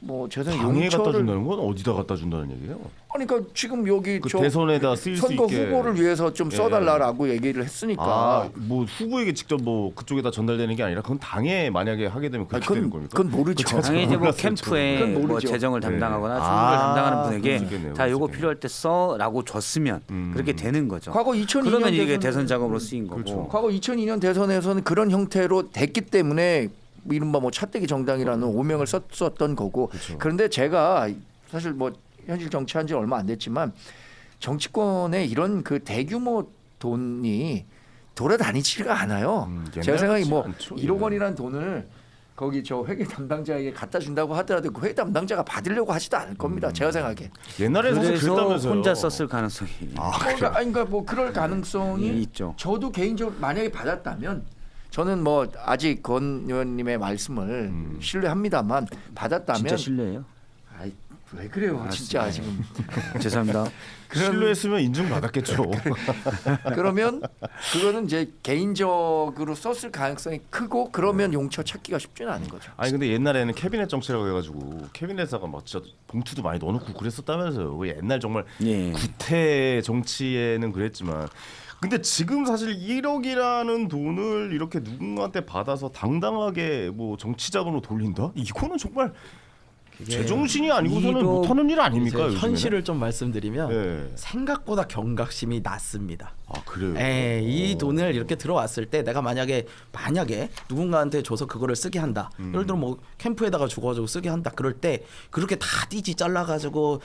[SPEAKER 2] 뭐 저는
[SPEAKER 1] 당에 갖다
[SPEAKER 2] 용처를
[SPEAKER 1] 준다는 건 어디다 갖다 준다는 얘기예요?
[SPEAKER 2] 그러니까 지금 여기
[SPEAKER 1] 그
[SPEAKER 2] 저
[SPEAKER 1] 대선에다 쓰일 수
[SPEAKER 2] 선거
[SPEAKER 1] 있게
[SPEAKER 2] 후보를 위해서 좀
[SPEAKER 1] 예.
[SPEAKER 2] 써달라라고 얘기를 했으니까.
[SPEAKER 1] 뭐 후보에게 직접 뭐 그쪽에다 전달되는 게 아니라 그건 당에 만약에 하게 되면 그렇게 되는 겁니까?
[SPEAKER 2] 그건 모르죠.
[SPEAKER 4] 당연히 이제 뭐
[SPEAKER 1] 몰랐어요,
[SPEAKER 4] 캠프에
[SPEAKER 2] 저는. 그건
[SPEAKER 4] 뭐
[SPEAKER 2] 모르죠.
[SPEAKER 4] 재정을
[SPEAKER 1] 네.
[SPEAKER 4] 담당하거나
[SPEAKER 1] 아,
[SPEAKER 4] 총무를 담당하는 분에게
[SPEAKER 1] 그럴 수 있겠네요.
[SPEAKER 4] 자
[SPEAKER 1] 그럴 수
[SPEAKER 4] 요거
[SPEAKER 1] 있겠네요.
[SPEAKER 4] 필요할 때 써라고 줬으면 그렇게 되는 거죠.
[SPEAKER 2] 과거 2002년
[SPEAKER 4] 그러면 이게
[SPEAKER 2] 대선
[SPEAKER 4] 대선 작업으로 쓰인 거고.
[SPEAKER 1] 그렇죠.
[SPEAKER 2] 과거 2002년 대선에서는 그런 형태로 됐기 때문에 이른바 뭐 차떼기 정당이라는 오명을 썼었던 거고.
[SPEAKER 1] 그렇죠.
[SPEAKER 2] 그런데 제가 사실 뭐 현실 정치한 지 얼마 안 됐지만 정치권에 이런 그 대규모 돈이 돌아다니지가 않아요. 제가
[SPEAKER 1] 옛날
[SPEAKER 2] 생각에
[SPEAKER 1] 같지
[SPEAKER 2] 뭐
[SPEAKER 1] 않죠.
[SPEAKER 2] 1억
[SPEAKER 1] 예.
[SPEAKER 2] 원이라는 돈을 거기 저 회계 담당자에게 갖다 준다고 하더라도 그 회계 담당자가 받으려고 하지도 않을 겁니다. 제가 생각에.
[SPEAKER 1] 옛날에 사실
[SPEAKER 4] 그래서
[SPEAKER 1] 그랬다면서요.
[SPEAKER 4] 혼자 썼을 가능성이
[SPEAKER 2] 그러니까 뭐 그럴 가능성이
[SPEAKER 4] 있죠.
[SPEAKER 2] 저도 개인적으로 만약에 받았다면 저는 뭐 아직 권 의원님의 말씀을 신뢰합니다만 받았다면
[SPEAKER 4] 진짜 실례예요.
[SPEAKER 2] 아이, 왜 그래요 진짜 지금
[SPEAKER 4] 죄송합니다.
[SPEAKER 1] 신뢰했으면 인증받았겠죠.
[SPEAKER 2] 그러면 그거는 이제 개인적으로 썼을 가능성이 크고 그러면 용처 찾기가 쉽지는 않은 거죠.
[SPEAKER 1] 아니 근데 옛날에는 캐비넷 정치라고 해가지고 캐비넷에다가 막 진짜 봉투도 많이 넣어놓고 그랬었다면서요. 그 옛날 정말
[SPEAKER 4] 예.
[SPEAKER 1] 구태 정치에는 그랬지만 근데 지금 사실 1억이라는 돈을 이렇게 누군가한테 받아서 당당하게 뭐 정치 자금으로 돌린다? 이거는 정말 제정신이 아니고서는
[SPEAKER 4] 이거
[SPEAKER 1] 못하는 일 아닙니까?
[SPEAKER 3] 이제
[SPEAKER 1] 요즘에는?
[SPEAKER 3] 현실을 좀 말씀드리면
[SPEAKER 1] 예.
[SPEAKER 3] 생각보다 경각심이 낮습니다.
[SPEAKER 1] 아 그래요?
[SPEAKER 3] 이 돈을 이렇게 들어왔을 때 내가 만약에 누군가한테 줘서 그거를 쓰게 한다. 예를 들어 뭐 캠프에다가 주고가지고 쓰게 한다. 그럴 때 그렇게 다 띠지 잘라가지고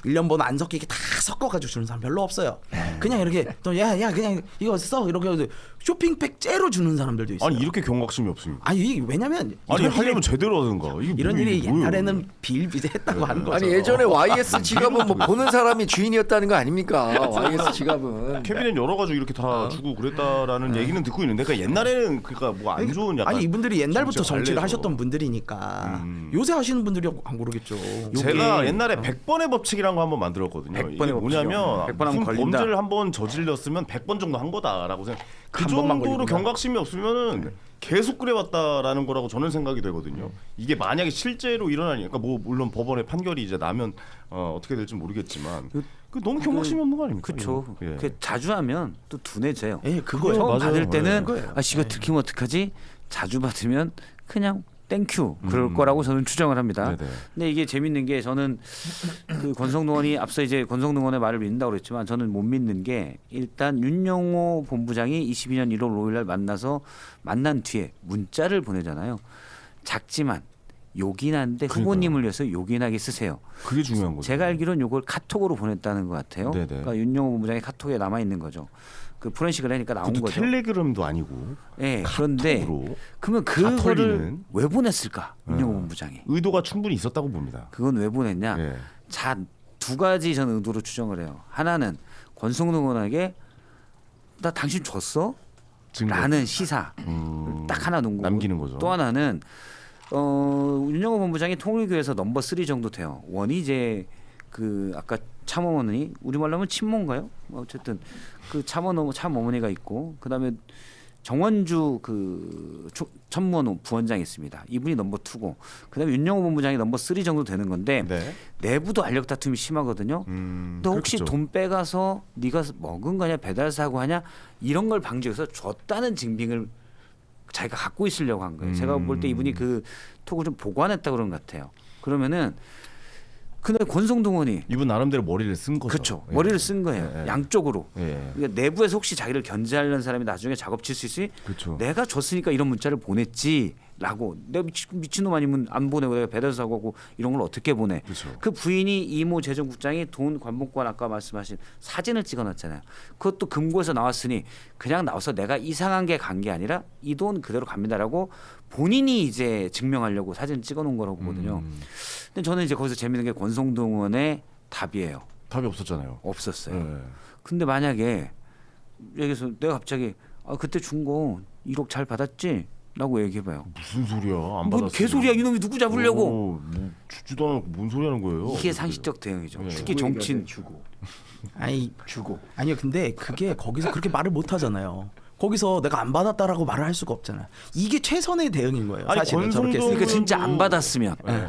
[SPEAKER 3] 1년 번 안 섞이게 다 섞어가지고 주는 사람 별로 없어요. 그냥 이렇게 야 그냥 이거 써 이렇게 해서 쇼핑백 째로 주는 사람들도 있어요.
[SPEAKER 1] 아니 이렇게 경각심이 없습니까?
[SPEAKER 3] 아니 이게 왜냐면
[SPEAKER 1] 아니
[SPEAKER 3] 이런
[SPEAKER 1] 하려면
[SPEAKER 3] 일이,
[SPEAKER 1] 제대로 하든가. 이게
[SPEAKER 3] 이런
[SPEAKER 1] 뭐,
[SPEAKER 3] 일이
[SPEAKER 1] 이게 뭐예요?
[SPEAKER 3] 옛날에는 비일비재했다고 하는 거죠.
[SPEAKER 2] 아니 예전에 YS 지갑은 뭐 보는 사람이 주인이었다는 거 아닙니까? YS 지갑은.
[SPEAKER 1] 캐비넷 열어가지고 이렇게 다 주고 그랬다라는 얘기는 듣고 있는데 그러니까 옛날에는 그러니까 뭐 안 좋은 약간
[SPEAKER 3] 아니 이분들이 옛날부터
[SPEAKER 1] 정치
[SPEAKER 3] 정치를
[SPEAKER 1] 관례죠.
[SPEAKER 3] 하셨던 분들이니까 요새 하시는 분들이 안 모르겠죠.
[SPEAKER 1] 제가 옛날에 100번의 법칙이라는 거 한번 만들었거든요.
[SPEAKER 4] 100번의
[SPEAKER 1] 이게 뭐냐면
[SPEAKER 4] 100번 하면
[SPEAKER 1] 무슨
[SPEAKER 4] 걸린다.
[SPEAKER 1] 범죄를 한번 저질렀으면 100번 정도 한 거다라고 생각. 그
[SPEAKER 3] 한 번만
[SPEAKER 1] 정도로
[SPEAKER 3] 걸리는구나.
[SPEAKER 1] 경각심이 없으면은 계속 그래왔다라는 거라고 저는 생각이 되거든요. 이게 만약에 실제로 일어나니까 뭐 물론 법원의 판결이 이제 나면 어떻게 될지 모르겠지만 그 너무 경각심이 없는 거 아닙니까?
[SPEAKER 4] 그렇죠.
[SPEAKER 1] 예.
[SPEAKER 4] 그 자주 하면 또 둔해져요.
[SPEAKER 3] 예, 그거예요.
[SPEAKER 4] 처음
[SPEAKER 1] 맞아요.
[SPEAKER 4] 받을 때는
[SPEAKER 3] 그거예요.
[SPEAKER 4] 아 이거 들키면 어떡하지? 자주 받으면 그냥 땡큐 그럴 거라고 저는 추정을 합니다.
[SPEAKER 1] 네네.
[SPEAKER 4] 근데 이게 재밌는 게 저는 그 권성동 의원이 앞서 이제 권성동 의원의 말을 믿는다고 그랬지만 저는 못 믿는 게 일단 윤영호 본부장이 22년 1월 5일 날 만난 뒤에 문자를 보내잖아요. 작지만 요긴한데 후보님을 위해서 요긴하게 쓰세요.
[SPEAKER 1] 그게 중요한 거죠.
[SPEAKER 4] 제가 알기로는 요걸 카톡으로 보냈다는 것 같아요.
[SPEAKER 1] 네네.
[SPEAKER 4] 그러니까 윤영호 본부장의 카톡에 남아 있는 거죠. 그 포렌식을 하니까 나온
[SPEAKER 1] 그것도
[SPEAKER 4] 거죠.
[SPEAKER 1] 텔레그램도 아니고
[SPEAKER 4] 예, 그런데
[SPEAKER 1] 카톡으로
[SPEAKER 4] 그러면
[SPEAKER 1] 다
[SPEAKER 4] 그거를
[SPEAKER 1] 털리는?
[SPEAKER 4] 왜 보냈을까? 윤영호 본부장이.
[SPEAKER 1] 의도가 충분히 있었다고 봅니다.
[SPEAKER 4] 그건 왜 보냈냐?
[SPEAKER 1] 예.
[SPEAKER 4] 자, 두 가지 저는 의도로 추정을 해요. 하나는 권성동 의원에게 나 당신 줬어?
[SPEAKER 1] 증거.
[SPEAKER 4] 라는 시사 딱 하나 놓은 거고
[SPEAKER 1] 남기는 거죠.
[SPEAKER 4] 또 하나는 윤영호 본부장이 통일교에서 넘버 3 정도 돼요. 원이 이제 그 아까 참어머니 우리말로 하면 친모인가요? 어쨌든 그 참어머니가 있고 그다음에 정원주 그 천무원 부원장이 있습니다. 이분이 넘버 2고 그다음에 윤영호 본부장이 넘버 3 정도 되는 건데
[SPEAKER 1] 네.
[SPEAKER 4] 내부도 알력 다툼이 심하거든요. 너 혹시
[SPEAKER 1] 그렇겠죠.
[SPEAKER 4] 돈 빼가서 네가 먹은 거냐 배달 사고 하냐 이런 걸 방지해서 줬다는 증빙을 자기가 갖고 있으려고 한 거예요. 제가 볼 때 이분이 그 톡을 좀 보관했다 그런 것 같아요. 그러면은 근데 권성동 의원이
[SPEAKER 1] 이분 나름대로 머리를 쓴 거죠.
[SPEAKER 4] 그렇죠.
[SPEAKER 1] 예.
[SPEAKER 4] 머리를 쓴 거예요.
[SPEAKER 1] 예.
[SPEAKER 4] 양쪽으로.
[SPEAKER 1] 예.
[SPEAKER 4] 그러니까 내부에서 혹시 자기를 견제하려는 사람이 나중에 작업 칠 수 있으니
[SPEAKER 1] 그렇죠.
[SPEAKER 4] 내가 줬으니까 이런 문자를 보냈지. 라고 내가 미친놈 아니면 안 보내고 내가 배달 사고 하고 이런 걸 어떻게 보내.
[SPEAKER 1] 그렇죠.
[SPEAKER 4] 그 부인이 이모 재정국장이 돈 관봉권 아까 말씀하신 사진을 찍어놨잖아요. 그것도 금고에서 나왔으니 그냥 나와서 내가 이상한 게 간 게 아니라 이 돈 그대로 갑니다라고 본인이 이제 증명하려고 사진 찍어놓은 거라고 보거든요. 근데 저는 이제 거기서 재밌는 게 권성동 의원의 답이에요.
[SPEAKER 1] 답이 없었잖아요.
[SPEAKER 4] 없었어요.
[SPEAKER 1] 네.
[SPEAKER 4] 근데 만약에 여기서 내가 갑자기 그때 준 거 1억 잘 받았지? 라고 얘기해봐요.
[SPEAKER 1] 무슨 소리야? 안
[SPEAKER 4] 뭔
[SPEAKER 1] 받았어.
[SPEAKER 4] 개소리야 이놈이 누구 잡으려고.
[SPEAKER 1] 뭐 주지도 않고 뭔 소리 하는 거예요?
[SPEAKER 4] 이게 상식적 대응이죠.
[SPEAKER 1] 네.
[SPEAKER 4] 특히 정치인
[SPEAKER 2] 주고
[SPEAKER 3] 아니
[SPEAKER 2] 주고.
[SPEAKER 3] 아니요, 근데 그게 거기서 그렇게 말을 못 하잖아요. 거기서 내가 안 받았다라고 말을 할 수가 없잖아요. 이게 최선의 대응인 거예요.
[SPEAKER 1] 아니,
[SPEAKER 3] 사실은 저렇게
[SPEAKER 1] 권성동
[SPEAKER 4] 그러니까
[SPEAKER 3] 했으니까.
[SPEAKER 4] 진짜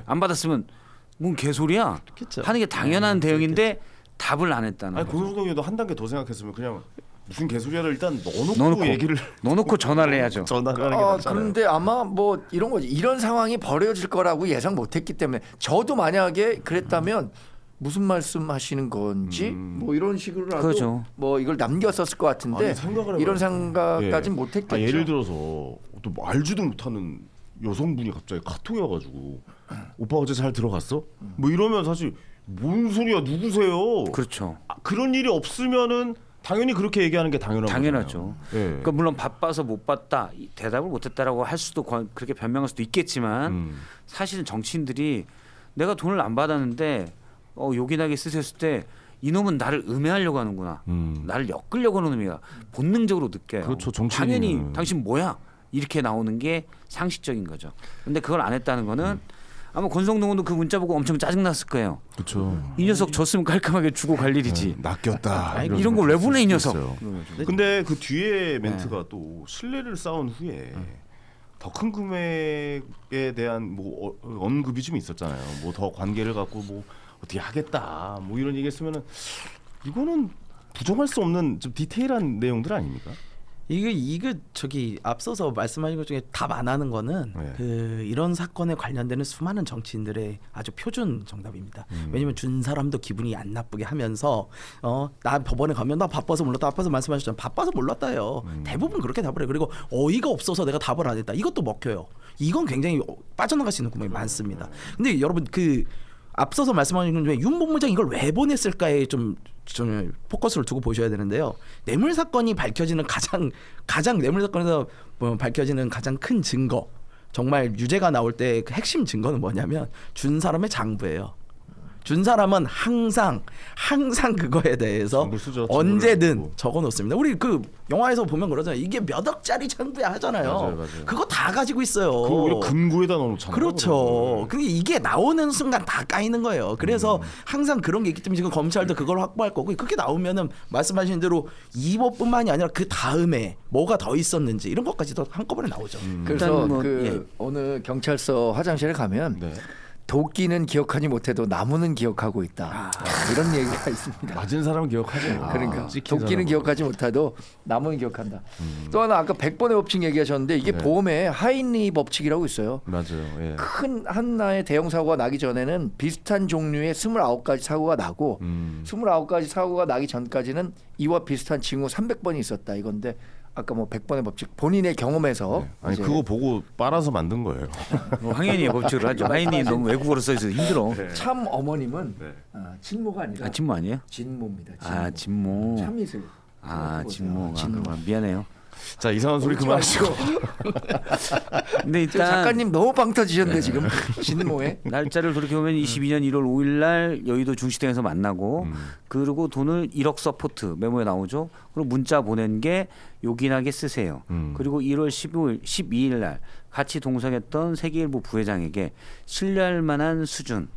[SPEAKER 4] 안 받았으면
[SPEAKER 1] 네.
[SPEAKER 4] 뭔 개소리야
[SPEAKER 3] 그쵸.
[SPEAKER 4] 하는 게 당연한 대응인데 답을 안 했다는
[SPEAKER 1] 아니
[SPEAKER 4] 거죠.
[SPEAKER 1] 권성동 의원도 한 단계 더 생각했으면 그냥 무슨 개소리야를 일단 넣어놓고,
[SPEAKER 4] 넣어놓고.
[SPEAKER 1] 얘기를
[SPEAKER 4] 넣어놓고 전화를 해야죠.
[SPEAKER 1] 전화를 하는 게 낫잖아요.
[SPEAKER 2] 그런데 아마 뭐 이런 거지. 이런 상황이 벌어질 거라고 예상 못했기 때문에 저도 만약에 그랬다면 무슨 말씀하시는 건지 뭐 이런 식으로라도
[SPEAKER 4] 그렇죠.
[SPEAKER 2] 뭐 이걸 남겼었을 것 같은데
[SPEAKER 1] 아니, 생각을
[SPEAKER 2] 이런
[SPEAKER 1] 해봐요.
[SPEAKER 2] 생각까지는
[SPEAKER 1] 예.
[SPEAKER 2] 못했겠죠.
[SPEAKER 1] 예를 들어서 또 알지도 못하는 여성분이 갑자기 카톡이 와가지고 오빠 어제 잘 들어갔어? 뭐 이러면 사실 뭔 소리야 누구세요?
[SPEAKER 4] 그렇죠.
[SPEAKER 1] 그런 일이 없으면은 당연히 그렇게 얘기하는 게
[SPEAKER 4] 당연하죠.
[SPEAKER 1] 예.
[SPEAKER 4] 그러니까 물론 바빠서 못 봤다, 대답을 못했다라고 할 수도 그렇게 변명할 수도 있겠지만 사실은 정치인들이 내가 돈을 안 받았는데 요긴하게 쓰셨을 때 이놈은 나를 음해하려고 하는구나, 나를 엮으려고 하는 의미가 본능적으로 느껴요.
[SPEAKER 1] 그렇죠, 정치인은.
[SPEAKER 4] 당연히 당신 뭐야 이렇게 나오는 게 상식적인 거죠. 근데 그걸 안 했다는 거는 아마 권성동 의원도 그 문자 보고 엄청 짜증났을 거예요.
[SPEAKER 1] 그렇죠.
[SPEAKER 4] 이 녀석 줬으면 깔끔하게 주고 갈 일이지.
[SPEAKER 1] 낚였다.
[SPEAKER 4] 이런 걸 왜 보내 이 녀석.
[SPEAKER 1] 있어요. 근데 그 뒤에 멘트가 또 신뢰를 쌓은 후에 더 큰 금액에 대한 뭐 언급이 좀 있었잖아요. 뭐 더 관계를 갖고 뭐 어떻게 하겠다. 뭐 이런 얘기했으면은 이거는 부정할 수 없는 좀 디테일한 내용들 아닙니까?
[SPEAKER 3] 이거 저기 앞서서 말씀하신 것 중에 답 안 하는 거는
[SPEAKER 1] 네.
[SPEAKER 3] 그 이런 사건에 관련되는 수많은 정치인들의 아주 표준 정답입니다. 왜냐면 준 사람도 기분이 안 나쁘게 하면서 나 법원에 가면 나 바빠서 몰랐다. 바빠서 말씀하셨잖아요. 바빠서 몰랐다요. 대부분 그렇게 답을 해요. 그리고 어이가 없어서 내가 답을 안 했다. 이것도 먹혀요. 이건 굉장히 빠져나갈 수 있는 구멍이 많습니다. 근데 여러분 그 앞서서 말씀하신 것 중에 윤 본부장이 이걸 왜 보냈을까에 좀 포커스를 두고 보셔야 되는데요. 뇌물 사건이 밝혀지는 가장 뇌물 사건에서 밝혀지는 가장 큰 증거, 정말 유죄가 나올 때 그 핵심 증거는 뭐냐면 준 사람의 장부예요. 준 사람은 항상 그거에 대해서
[SPEAKER 1] 장부 쓰죠,
[SPEAKER 3] 언제든
[SPEAKER 1] 장부를
[SPEAKER 3] 적어 놓습니다. 우리 그 영화에서 보면 그러잖아요. 이게 몇 억짜리 장부야 하잖아요.
[SPEAKER 1] 맞아요.
[SPEAKER 3] 그거 다 가지고 있어요.
[SPEAKER 1] 그 오히려 금고에다 넣어놓잖아요.
[SPEAKER 3] 그렇죠. 그게 이게 나오는 순간 다 까이는 거예요. 그래서 항상 그런 게 있기 때문에 지금 검찰도 그걸 확보할 거고, 그렇게 나오면은 말씀하신 대로 이법뿐만이 아니라 그 다음에 뭐가 더 있었는지 이런 것까지도 한꺼번에 나오죠.
[SPEAKER 2] 그래서
[SPEAKER 4] 일단 뭐,
[SPEAKER 2] 그 어느 경찰서 화장실에 가면
[SPEAKER 1] 네.
[SPEAKER 2] 도끼는 기억하지 못해도 나무는 기억하고 있다. 이런 얘기가 있습니다.
[SPEAKER 1] 맞은 사람은 기억하죠.
[SPEAKER 2] 그러니까
[SPEAKER 1] 찍힌
[SPEAKER 2] 도끼는
[SPEAKER 1] 사람은.
[SPEAKER 2] 기억하지 못해도 나무는 기억한다. 또 하나 아까 100번의 법칙 얘기하셨는데 이게
[SPEAKER 1] 네.
[SPEAKER 2] 보험에 하인리 법칙이라고 있어요.
[SPEAKER 1] 맞아요. 예.
[SPEAKER 2] 큰 하나의 대형 사고가 나기 전에는 비슷한 종류의 29가지 사고가 나고 29가지 사고가 나기 전까지는 이와 비슷한 징후 300번이 있었다 이건데 아까 뭐 100번의 법칙 본인의 경험에서
[SPEAKER 1] 네. 아니
[SPEAKER 2] 이제
[SPEAKER 1] 그거 보고 빨아서 만든 거예요.
[SPEAKER 4] 황현이의 법칙을 하죠. 황현이 너무 외국어로 써 있어서 힘들어.
[SPEAKER 2] 참 어머님은
[SPEAKER 1] 네.
[SPEAKER 2] 친모가 아니라
[SPEAKER 4] 진모 아니에요?
[SPEAKER 2] 진모입니다.
[SPEAKER 4] 아 진모.
[SPEAKER 2] 참이슬.
[SPEAKER 4] 진모.
[SPEAKER 2] 진모.
[SPEAKER 4] 미안해요.
[SPEAKER 1] 자 이상한 소리 그만하시고.
[SPEAKER 4] 근데
[SPEAKER 2] 저
[SPEAKER 4] 일단
[SPEAKER 2] 작가님 너무 빵 터지셨네 지금 진모에.
[SPEAKER 4] 날짜를 돌이켜 보면 22년 1월 5일 날 여의도 중시장에서 만나고 그리고 돈을 1억 서포트 메모에 나오죠. 그리고 문자 보낸 게 요긴하게 쓰세요. 그리고 1월 12일 날 같이 동석했던 세계일보 부회장에게 신뢰할 만한 수준을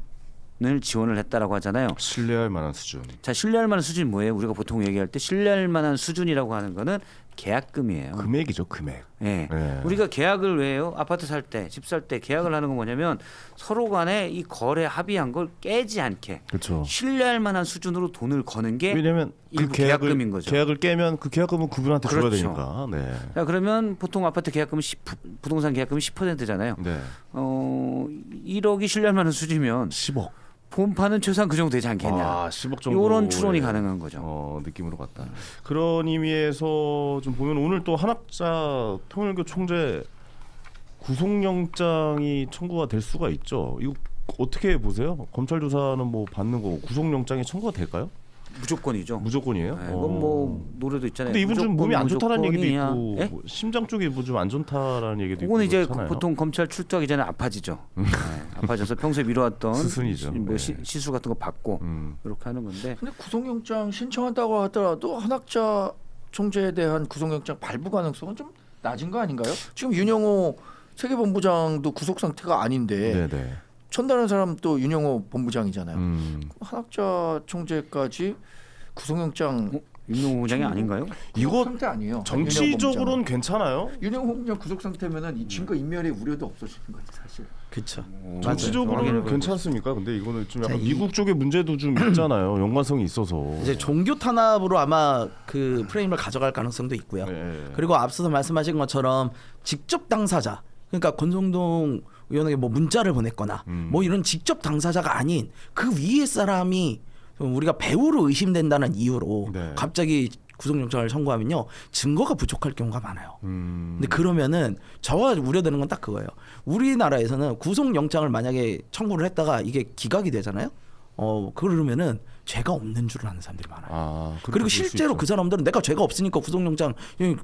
[SPEAKER 4] 지원을 했다라고 하잖아요.
[SPEAKER 1] 신뢰할 만한 수준.
[SPEAKER 4] 자, 신뢰할 만한 수준이 뭐예요? 우리가 보통 얘기할 때 신뢰할 만한 수준이라고 하는 거는 계약금이에요.
[SPEAKER 1] 금액이죠, 금액.
[SPEAKER 4] 예.
[SPEAKER 1] 네.
[SPEAKER 4] 우리가 계약을 왜 해요? 아파트 살 때, 집 살 때 계약을 하는 건 뭐냐면 서로 간에 이 거래 합의한 걸 깨지 않게
[SPEAKER 1] 그렇죠.
[SPEAKER 4] 신뢰할 만한 수준으로 돈을 거는 게
[SPEAKER 1] 왜냐면 그
[SPEAKER 4] 일부 계약금인 거죠.
[SPEAKER 1] 계약을 깨면 그 계약금은 그분한테 줘야
[SPEAKER 4] 그렇죠.
[SPEAKER 1] 되니까. 네.
[SPEAKER 4] 자, 그러면 보통 아파트 계약금은 부동산 계약금이 10%잖아요.
[SPEAKER 1] 네.
[SPEAKER 4] 1억이 신뢰할 만한 수준이면
[SPEAKER 1] 10억.
[SPEAKER 4] 본판은 최소한 그 정도 되지 않겠냐.
[SPEAKER 1] 아, 10억 정도.
[SPEAKER 4] 이런 추론이 가능한 거죠.
[SPEAKER 1] 느낌으로 갔다. 그런 의미에서 좀 보면 오늘 또 한학자 통일교 총재 구속영장이 청구가 될 수가 있죠. 이거 어떻게 보세요? 검찰 조사는 뭐 받는 거고 구속영장이 청구가 될까요?
[SPEAKER 4] 무조건이죠.
[SPEAKER 1] 무조건이에요?
[SPEAKER 4] 네, 그건 뭐 노래도 있잖아요.
[SPEAKER 1] 근데 이분 좀 몸이 안 좋다는 얘기도
[SPEAKER 4] 무조건이야.
[SPEAKER 1] 있고
[SPEAKER 4] 예?
[SPEAKER 1] 뭐 심장 쪽이 뭐 좀 안 좋다라는 얘기도 있고
[SPEAKER 4] 그거는 이제
[SPEAKER 1] 그렇잖아요.
[SPEAKER 4] 보통 검찰 출두하기 전에 아파지죠. 네, 아파져서 평소에 미뤄왔던
[SPEAKER 1] 스승이죠.
[SPEAKER 4] 뭐
[SPEAKER 1] 네.
[SPEAKER 4] 시수 같은 거 받고 이렇게 하는 건데
[SPEAKER 2] 근데 구속영장 신청한다고 하더라도 한학자 총재에 대한 구속영장 발부 가능성은 좀 낮은 거 아닌가요? 지금 윤영호 세계본부장도 구속 상태가 아닌데
[SPEAKER 1] 네네.
[SPEAKER 2] 천다는 사람 또 윤영호 본부장이잖아요.
[SPEAKER 1] 음.
[SPEAKER 2] 한학자 총재까지 구속영장
[SPEAKER 4] 윤용호 부장이 아닌가요?
[SPEAKER 1] 이거
[SPEAKER 2] 상태 아니에요.
[SPEAKER 1] 정치적으로는 괜찮아요?
[SPEAKER 2] 윤영호 본부장 구속 상태면은 이 증거 인멸의 우려도 없어지는 거지 사실.
[SPEAKER 3] 그렇죠.
[SPEAKER 1] 정치적으로는 괜찮습니까? 근데 이거는 좀 약간
[SPEAKER 3] 자,
[SPEAKER 1] 미국 쪽의 문제도 좀 있잖아요. 연관성이 있어서.
[SPEAKER 3] 이제 종교 탄압으로 아마 그 프레임을 가져갈 가능성도 있고요.
[SPEAKER 1] 네.
[SPEAKER 3] 그리고 앞서서 말씀하신 것처럼 직접 당사자, 그러니까 권성동 의원에게 뭐 문자를 보냈거나 뭐 이런 직접 당사자가 아닌 그 위에 사람이 우리가 배우로 의심된다는 이유로
[SPEAKER 1] 네.
[SPEAKER 3] 갑자기 구속영장을 청구하면요 증거가 부족할 경우가 많아요. 근데 그러면은 저와 우려되는 건 딱 그거예요. 우리나라에서는 구속영장을 만약에 청구를 했다가 이게 기각이 되잖아요. 그러면은 죄가 없는 줄을 아는 사람들이 많아요.
[SPEAKER 1] 그렇게
[SPEAKER 3] 그리고
[SPEAKER 1] 볼 수
[SPEAKER 3] 실제로
[SPEAKER 1] 있죠.
[SPEAKER 3] 그 사람들은 내가 죄가 없으니까 구속영장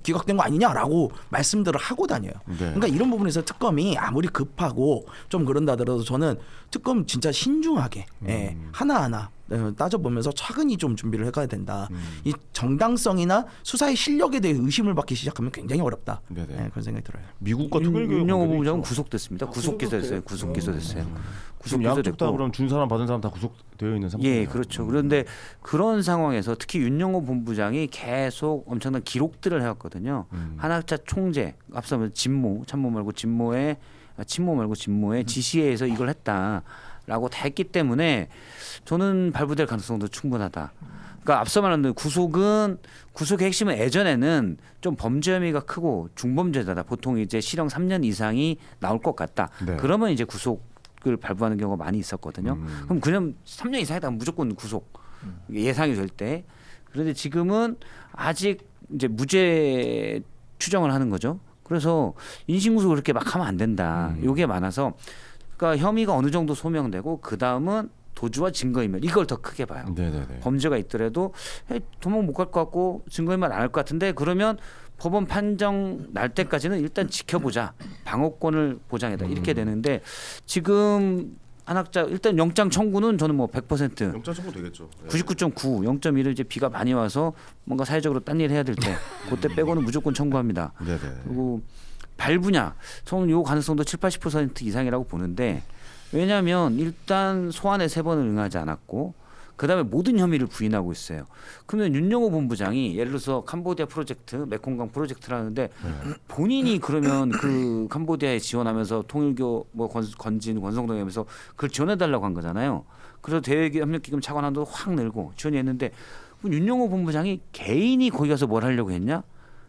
[SPEAKER 3] 기각된 거 아니냐라고 말씀들을 하고 다녀요.
[SPEAKER 1] 네.
[SPEAKER 3] 그러니까 이런 부분에서 특검이 아무리 급하고 좀 그런다 하더라도 저는 특검 진짜 신중하게 하나하나 따져보면서 차근히 좀 준비를 해가야 된다. 이 정당성이나 수사의 실력에 대해 의심을 받기 시작하면 굉장히 어렵다.
[SPEAKER 1] 네네.
[SPEAKER 3] 그런 생각이 들어요.
[SPEAKER 1] 미국과 특별교육
[SPEAKER 4] 윤용호
[SPEAKER 1] 관계도
[SPEAKER 4] 부장은
[SPEAKER 1] 있죠.
[SPEAKER 4] 구속됐습니다. 구속 기소됐어요. 구속 기소됐어요. 구속
[SPEAKER 1] 지금 양쪽 다
[SPEAKER 4] 기소됐고.
[SPEAKER 1] 그럼 준 사람 받은 사람 다 구속되어 있는 상태예요.
[SPEAKER 4] 예, 그렇죠. 그런데 그런 상황에서 특히 윤영호 본부장이 계속 엄청난 기록들을 해왔거든요. 한학자 총재, 앞서 말한 참모 말고 진모의 지시에서 이걸 했다라고 다 했기 때문에 저는 발부될 가능성도 충분하다. 그러니까 앞서 말한 구속의 핵심은 예전에는 좀 범죄 혐의가 크고 중범죄자다. 보통 이제 실형 3년 이상이 나올 것 같다.
[SPEAKER 1] 네.
[SPEAKER 4] 그러면 이제 구속을 발부하는 경우가 많이 있었거든요. 그럼 그냥 3년 이상이다 무조건 구속 예상이 될 때. 그런데 지금은 아직 이제 무죄 추정을 하는 거죠. 그래서 인신구속을 그렇게 막 하면 안 된다. 요게 많아서 그러니까 혐의가 어느 정도 소명되고 그 다음은 도주와 증거인멸 이걸 더 크게 봐요.
[SPEAKER 1] 네네네.
[SPEAKER 4] 범죄가 있더라도 도망 못 갈 것 같고 증거인멸 안 할 것 같은데 그러면 법원 판정 날 때까지는 일단 지켜보자. 방어권을 보장해다. 이렇게 되는데 지금 한학자 일단 영장 청구는 저는 뭐 100%
[SPEAKER 1] 영장 청구 되겠죠. 네.
[SPEAKER 4] 99.9, 0.1을 이제 비가 많이 와서 뭔가 사회적으로 딴 일 해야 될 때 그때 빼고는 무조건 청구합니다.
[SPEAKER 1] 네네.
[SPEAKER 4] 그리고 발부냐, 저는 요 가능성도 70-80% 이상이라고 보는데 왜냐하면 일단 소환에 3번을 응하지 않았고 그다음에 모든 혐의를 부인하고 있어요. 그러면 윤영호 본부장이 예를 들어서 캄보디아 프로젝트, 메콩강 프로젝트라는데 본인이 그러면 그 캄보디아에 지원하면서 통일교 뭐 권성동 하면서 그걸 지원해달라고 한 거잖아요. 그래서 대외협력기금 차관한도 확 늘고 지원했는데 윤영호 본부장이 개인이 거기 가서 뭘 하려고 했냐?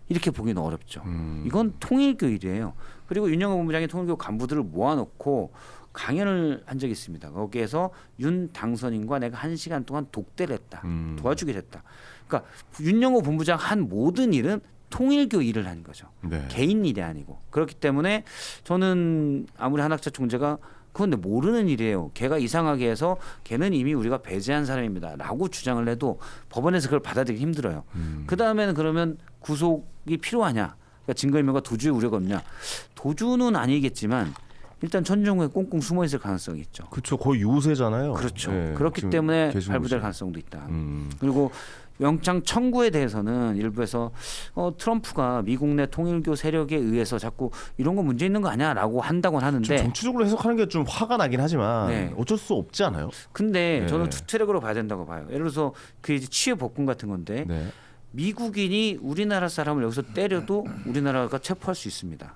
[SPEAKER 4] 이렇게 보기는 어렵죠. 이건 통일교 일이에요. 그리고 윤영호 본부장이 통일교 간부들을 모아놓고 강연을 한 적이 있습니다. 거기에서 윤 당선인과 내가 1시간 동안 독대를 했다. 도와주기로 했다. 그러니까 윤영호 본부장 한 모든 일은 통일교 일을 한 거죠.
[SPEAKER 1] 네.
[SPEAKER 4] 개인 일이 아니고. 그렇기 때문에 저는 아무리 한학자 총재가 그런데 모르는 일이에요. 걔가 이상하게 해서 걔는 이미 우리가 배제한 사람입니다. 라고 주장을 해도 법원에서 그걸 받아들이기 힘들어요. 그다음에는 그러면 구속이 필요하냐. 그러니까 증거인멸과 도주의 우려가 없냐. 도주는 아니겠지만 일단 천정구에 꽁꽁 숨어 있을 가능성이 있죠.
[SPEAKER 1] 그렇죠. 거의 요새잖아요.
[SPEAKER 4] 그렇죠.
[SPEAKER 1] 네,
[SPEAKER 4] 그렇기
[SPEAKER 1] 지금
[SPEAKER 4] 때문에
[SPEAKER 1] 계속
[SPEAKER 4] 발부될
[SPEAKER 1] 요새.
[SPEAKER 4] 가능성도 있다. 그리고 영장 청구에 대해서는 일부에서 트럼프가 미국 내 통일교 세력에 의해서 자꾸 이런 거 문제 있는 거 아니야라고 한다고
[SPEAKER 1] 좀
[SPEAKER 4] 하는데
[SPEAKER 1] 정치적으로 해석하는 게 좀 화가 나긴 하지만
[SPEAKER 4] 네.
[SPEAKER 1] 어쩔 수 없지 않아요?
[SPEAKER 4] 근데
[SPEAKER 1] 네.
[SPEAKER 4] 저는 투 트랙으로 봐야 된다고 봐요. 예를 들어서 그 이제 치유 복권 같은 건데
[SPEAKER 1] 네.
[SPEAKER 4] 미국인이 우리나라 사람을 여기서 때려도 우리나라가 체포할 수 있습니다.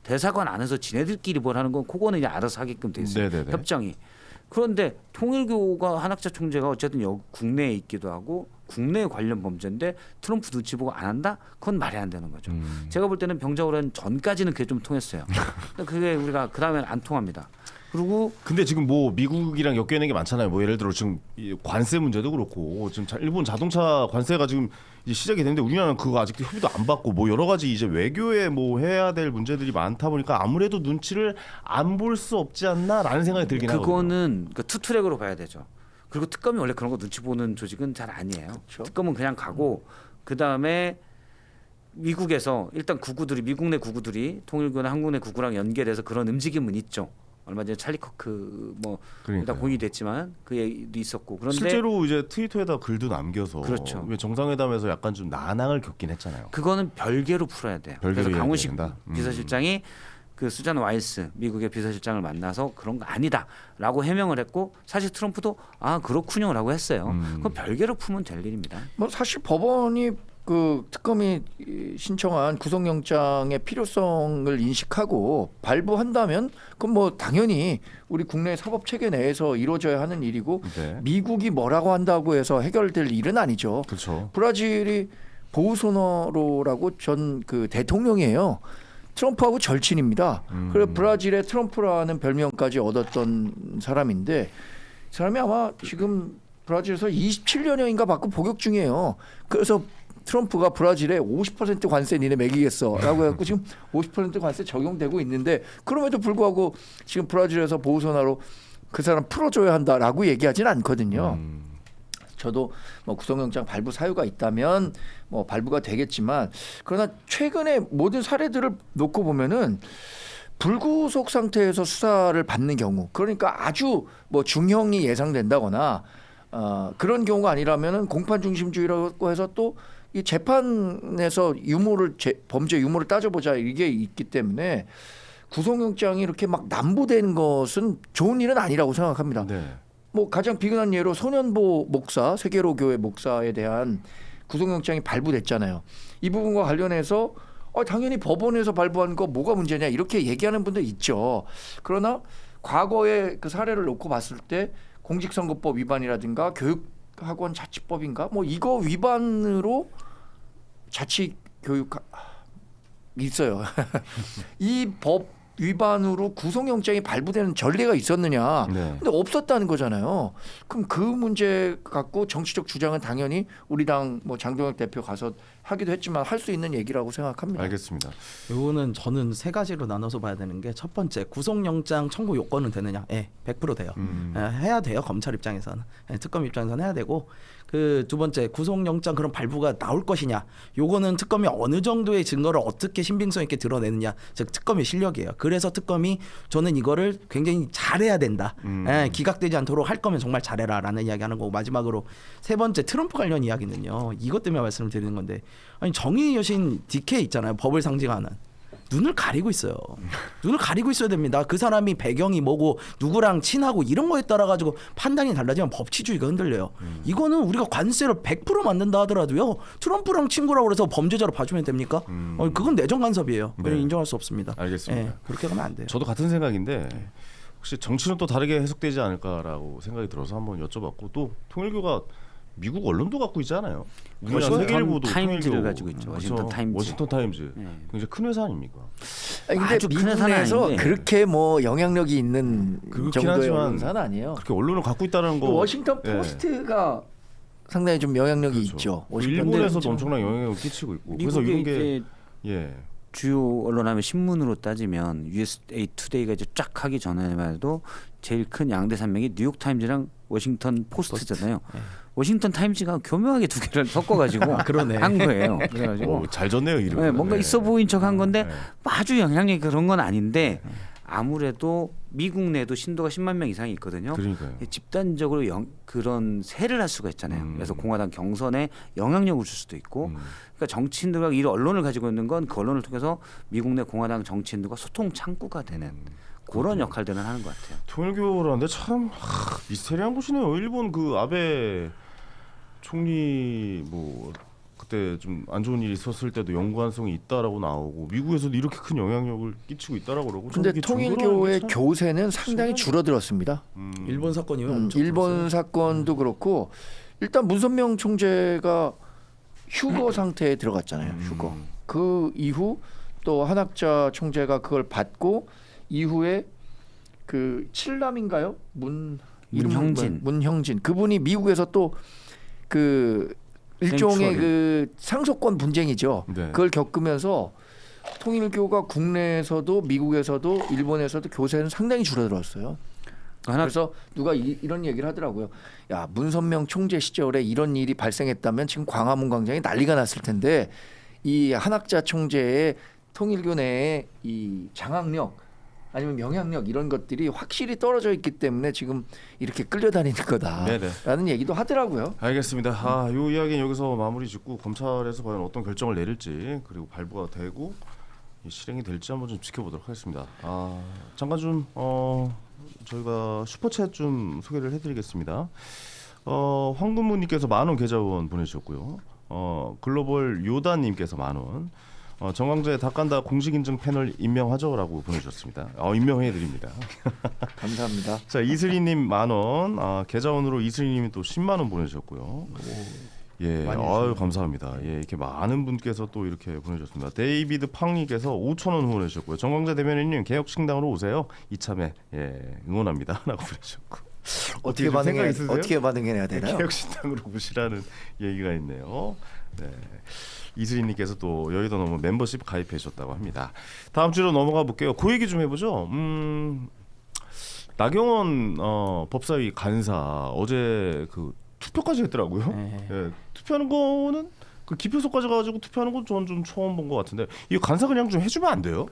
[SPEAKER 4] 대사관 안에서 지네들끼리 뭘 하는 건 그거는 이제 알아서 하게끔 돼 있어요.
[SPEAKER 1] 네네네.
[SPEAKER 4] 협정이. 그런데 통일교가 한학자 총재가 어쨌든 국내에 있기도 하고 국내 관련 범죄인데 트럼프 눈치 보고 안 한다? 그건 말이 안 되는 거죠. 제가 볼 때는 병자호란 전까지는 그게 좀 통했어요. 근데 그게 우리가 그 다음에는 안 통합니다. 그리고
[SPEAKER 1] 근데 지금 뭐 미국이랑 엮여 있는 게 많잖아요. 뭐 예를 들어 지금 이 관세 문제도 그렇고 지금 일본 자동차 관세가 지금 이제 시작이 됐는데 우리나라는 그거 아직도 협의도 안 받고 뭐 여러 가지 이제 외교에 뭐 해야 될 문제들이 많다 보니까 아무래도 눈치를 안 볼 수 없지 않나라는 생각이 들긴 하거든요.
[SPEAKER 4] 그거는 그 투트랙으로 봐야 되죠. 그리고 특검이 원래 그런 거 눈치 보는 조직은 잘 아니에요.
[SPEAKER 2] 그렇죠.
[SPEAKER 4] 특검은 그냥 가고 그 다음에 미국에서 일단 구구들이 미국 내 구구들이 통일교나 한국 내 구구랑 연계돼서 그런 움직임은 있죠. 얼마 전에 찰리 커크 뭐
[SPEAKER 1] 그러니까요.
[SPEAKER 4] 일단 공유됐지만 그 얘기도 있었고 그런데
[SPEAKER 1] 실제로 이제 트위터에다 글도 남겨서
[SPEAKER 4] 그렇죠.
[SPEAKER 1] 왜 정상회담에서 약간 좀 난항을 겪긴 했잖아요.
[SPEAKER 4] 그거는 별개로 풀어야 돼요.
[SPEAKER 1] 별개로
[SPEAKER 4] 그래서 강훈식
[SPEAKER 1] 이야기해야 된다?
[SPEAKER 4] 비서실장이 그 수잔 와일스 미국의 비서실장을 만나서 그런 거 아니다라고 해명을 했고 사실 트럼프도 아 그렇군요라고 했어요. 그건 별개로 풀면 될 일입니다.
[SPEAKER 2] 뭐 사실 법원이 그 특검이 신청한 구속영장의 필요성을 인식하고 발부한다면 그건 뭐 당연히 우리 국내 사법 체계 내에서 이루어져야 하는 일이고
[SPEAKER 1] 네.
[SPEAKER 2] 미국이 뭐라고 한다고 해서 해결될 일은 아니죠.
[SPEAKER 1] 그렇죠.
[SPEAKER 2] 브라질이 보우소나로라고 전 그 대통령이에요. 트럼프하고 절친입니다. 그래서 브라질의 트럼프라는 별명까지 얻었던 사람인데 이 사람이 아마 지금 브라질에서 27년여인가 받고 복역 중이에요. 그래서 트럼프가 브라질에 50% 관세 니네 매기겠어라고 해갖고 지금 50% 관세 적용되고 있는데 그럼에도 불구하고 지금 브라질에서 보우소나로 그 사람 풀어줘야 한다라고 얘기하진 않거든요. 저도 뭐 구속영장 발부 사유가 있다면 뭐 발부가 되겠지만 그러나 최근에 모든 사례들을 놓고 보면은 불구속 상태에서 수사를 받는 경우 그러니까 아주 뭐 중형이 예상된다거나 그런 경우가 아니라면은 공판 중심주의라고 해서 또 이 재판에서 범죄 유무를 따져보자 이게 있기 때문에 구속영장이 이렇게 막 남부되는 것은 좋은 일은 아니라고 생각합니다.
[SPEAKER 1] 네.
[SPEAKER 2] 뭐 가장 비근한 예로 소년보 목사 세계로 교회 목사에 대한 구속영장이 발부됐잖아요. 이 부분과 관련해서 당연히 법원에서 발부한 거 뭐가 문제냐 이렇게 얘기하는 분도 있죠. 그러나 과거의 그 사례를 놓고 봤을 때 공직선거법 위반이라든가 교육학원 자치법인가 뭐 이거 위반으로 자치 교육 있어요. 이 법 위반으로 구속영장이 발부되는 전례가 있었느냐?
[SPEAKER 1] 네.
[SPEAKER 2] 근데 없었다는 거잖아요. 그럼 그 문제 갖고 정치적 주장은 당연히 우리 당 뭐 장동혁 대표 가서 하기도 했지만 할 수 있는 얘기라고 생각합니다.
[SPEAKER 1] 알겠습니다.
[SPEAKER 3] 요거는 저는 세 가지로 나눠서 봐야 되는 게 첫 번째 구속영장 청구 요건은 되느냐? 예, 100% 돼요. 해야 돼요. 검찰 입장에서는 특검 입장에서는 해야 되고 그 두 번째 구속영장 그런 발부가 나올 것이냐? 요거는 특검이 어느 정도의 증거를 어떻게 신빙성 있게 드러내느냐, 즉 특검의 실력이에요. 그래서 특검이 저는 이거를 굉장히 잘해야 된다. 기각되지 않도록 할 거면 정말 잘해라라는 이야기하는 거고 마지막으로 세 번째 트럼프 관련 이야기는요. 이것 때문에 말씀을 드리는 건데 아니 정의의 여신 DK 있잖아요. 법을 상징하는. 눈을 가리고 있어요. 눈을 가리고 있어야 됩니다. 그 사람이 배경이 뭐고 누구랑 친하고 이런 거에 따라 가지고 판단이 달라지면 법치주의가 흔들려요. 이거는 우리가 관세를 100% 만든다 하더라도요. 트럼프랑 친구라고 그래서 범죄자로 봐주면 됩니까? 그건 내정 간섭이에요.
[SPEAKER 1] 네.
[SPEAKER 3] 인정할 수 없습니다.
[SPEAKER 1] 알겠습니다.
[SPEAKER 3] 예, 그렇게 가면 안 돼요.
[SPEAKER 1] 저도 같은 생각인데 혹시 정치는 또 다르게 해석되지 않을까라고 생각이 들어서 한번 여쭤봤고 또 통일교가 미국 언론도 갖고 있잖아요. 우리나라
[SPEAKER 4] 워싱턴
[SPEAKER 1] 세계일보도
[SPEAKER 4] 타임즈를
[SPEAKER 1] 통일교.
[SPEAKER 4] 가지고 있죠. 워싱턴
[SPEAKER 1] 그렇죠.
[SPEAKER 4] 타임즈.
[SPEAKER 1] 워싱턴 타임즈.
[SPEAKER 4] 네.
[SPEAKER 1] 굉장히 큰 회사 아닙니까?
[SPEAKER 2] 아니, 근데
[SPEAKER 4] 아주 큰 회사는
[SPEAKER 2] 미국에서
[SPEAKER 4] 아닌데.
[SPEAKER 2] 그렇게 뭐 영향력이 있는
[SPEAKER 1] 그렇긴
[SPEAKER 2] 정도의
[SPEAKER 1] 하지만
[SPEAKER 2] 언론사는 아니에요.
[SPEAKER 1] 그렇게 언론을 갖고 있다는 거.
[SPEAKER 2] 워싱턴
[SPEAKER 1] 예.
[SPEAKER 2] 포스트가 상당히 좀 영향력이
[SPEAKER 1] 그렇죠.
[SPEAKER 2] 있죠.
[SPEAKER 1] 일본에서도 엄청난 영향력을 끼치고 있고. 그래서
[SPEAKER 4] 미국의
[SPEAKER 1] 이런 게
[SPEAKER 4] 이제
[SPEAKER 1] 예.
[SPEAKER 4] 주요 언론 하면 신문으로 따지면 USA 투데이가 이제 쫙 하기 전에만 해도 제일 큰 양대 산맥이 뉴욕 타임즈랑 워싱턴 포스트잖아요. 워싱턴 타임즈가 교묘하게 두 개를 섞어가지고
[SPEAKER 3] 그러네.
[SPEAKER 4] 한 거예요. 그래가지고
[SPEAKER 1] 잘 졌네요 이름.
[SPEAKER 4] 네, 뭔가 있어 보인 척한 건데
[SPEAKER 1] 네.
[SPEAKER 4] 아주 영향력이 그런 건 아닌데 아무래도 미국 내도 신도가 10만 명 이상이 있거든요.
[SPEAKER 1] 그러니까요.
[SPEAKER 4] 집단적으로 그런 세를 할 수가 있잖아요. 그래서 공화당 경선에 영향력을 줄 수도 있고, 그러니까 정치인들과 이 언론을 가지고 있는 건 그 언론을 통해서 미국 내 공화당 정치인들과 소통 창구가 되는 그런 역할들은 하는 것 같아요.
[SPEAKER 1] 통일교라는데 참 미스테리한 곳이네요. 일본 그 아베 총리 뭐 그때 좀 안 좋은 일이 있었을 때도 연관성이 있다라고 나오고 미국에서도 이렇게 큰 영향력을 끼치고 있다라고 그러고.
[SPEAKER 2] 근데 통일교의 교세는 상당히 줄어들었습니다.
[SPEAKER 3] 일본 사건이 엄청
[SPEAKER 2] 일본 사건도 그렇고 일단 문선명 총재가 휴거 상태에 들어갔잖아요. 휴거. 그 이후 또 한학자 총재가 그걸 받고 이후에 그 칠남인가요? 이름은
[SPEAKER 4] 문형진.
[SPEAKER 2] 문형진 그분이 미국에서 또 그 일종의
[SPEAKER 4] 생추어리.
[SPEAKER 2] 그 상속권 분쟁이죠.
[SPEAKER 1] 네.
[SPEAKER 2] 그걸 겪으면서 통일교가 국내에서도 미국에서도 일본에서도 교세는 상당히 줄어들었어요.
[SPEAKER 4] 하나
[SPEAKER 2] 그래서 누가 이런 얘기를 하더라고요. 야, 문선명 총재 시절에 이런 일이 발생했다면 지금 광화문 광장이 난리가 났을 텐데 이 한학자 총재의 통일교 내에 이 장악력 아니면 영향력 이런 것들이 확실히 떨어져 있기 때문에 지금 이렇게 끌려다니는
[SPEAKER 1] 네네.
[SPEAKER 2] 거다라는 얘기도 하더라고요.
[SPEAKER 1] 알겠습니다. 요 이야기는 여기서 마무리 짓고 검찰에서 과연 어떤 결정을 내릴지 그리고 발부가 되고 실행이 될지 한번 좀 지켜보도록 하겠습니다. 잠깐 좀 저희가 슈퍼챗 좀 소개를 해드리겠습니다. 황금무님께서 10,000원 계좌 후원 보내주셨고요. 글로벌 요다님께서 10,000원. 정강재 닭간다 공식 인증 패널 임명하죠라고 보내주셨습니다. 임명해드립니다.
[SPEAKER 2] 감사합니다.
[SPEAKER 1] 자 이슬이님 10,000원. 계좌원으로 이슬이님이 또 10만 원 보내주셨고요. 예, 아유 감사합니다. 예, 이렇게 많은 분께서 또 이렇게 보내주셨습니다. 데이비드 팡님께서 5,000원 후원해주셨고요. 정광재 대변인님 개혁신당으로 오세요. 이참에 응원합니다.라고 보내주셨고.
[SPEAKER 2] 어떻게 반응해야 되나요?
[SPEAKER 1] 개혁신당으로 오시라는 얘기가 있네요. 네. 이슬이님께서 또 여의도 너무 멤버십 가입해 주셨다고 합니다. 다음 주로 넘어가 볼게요. 그 얘기 좀 해보죠. 나경원 법사위 간사 어제 그 투표까지 했더라고요.
[SPEAKER 3] 네.
[SPEAKER 1] 예, 투표하는 거는 그 기표소까지 가지고 투표하는 건 저는 좀 처음 본 것 같은데 이거 간사 그냥 좀 해주면 안 돼요?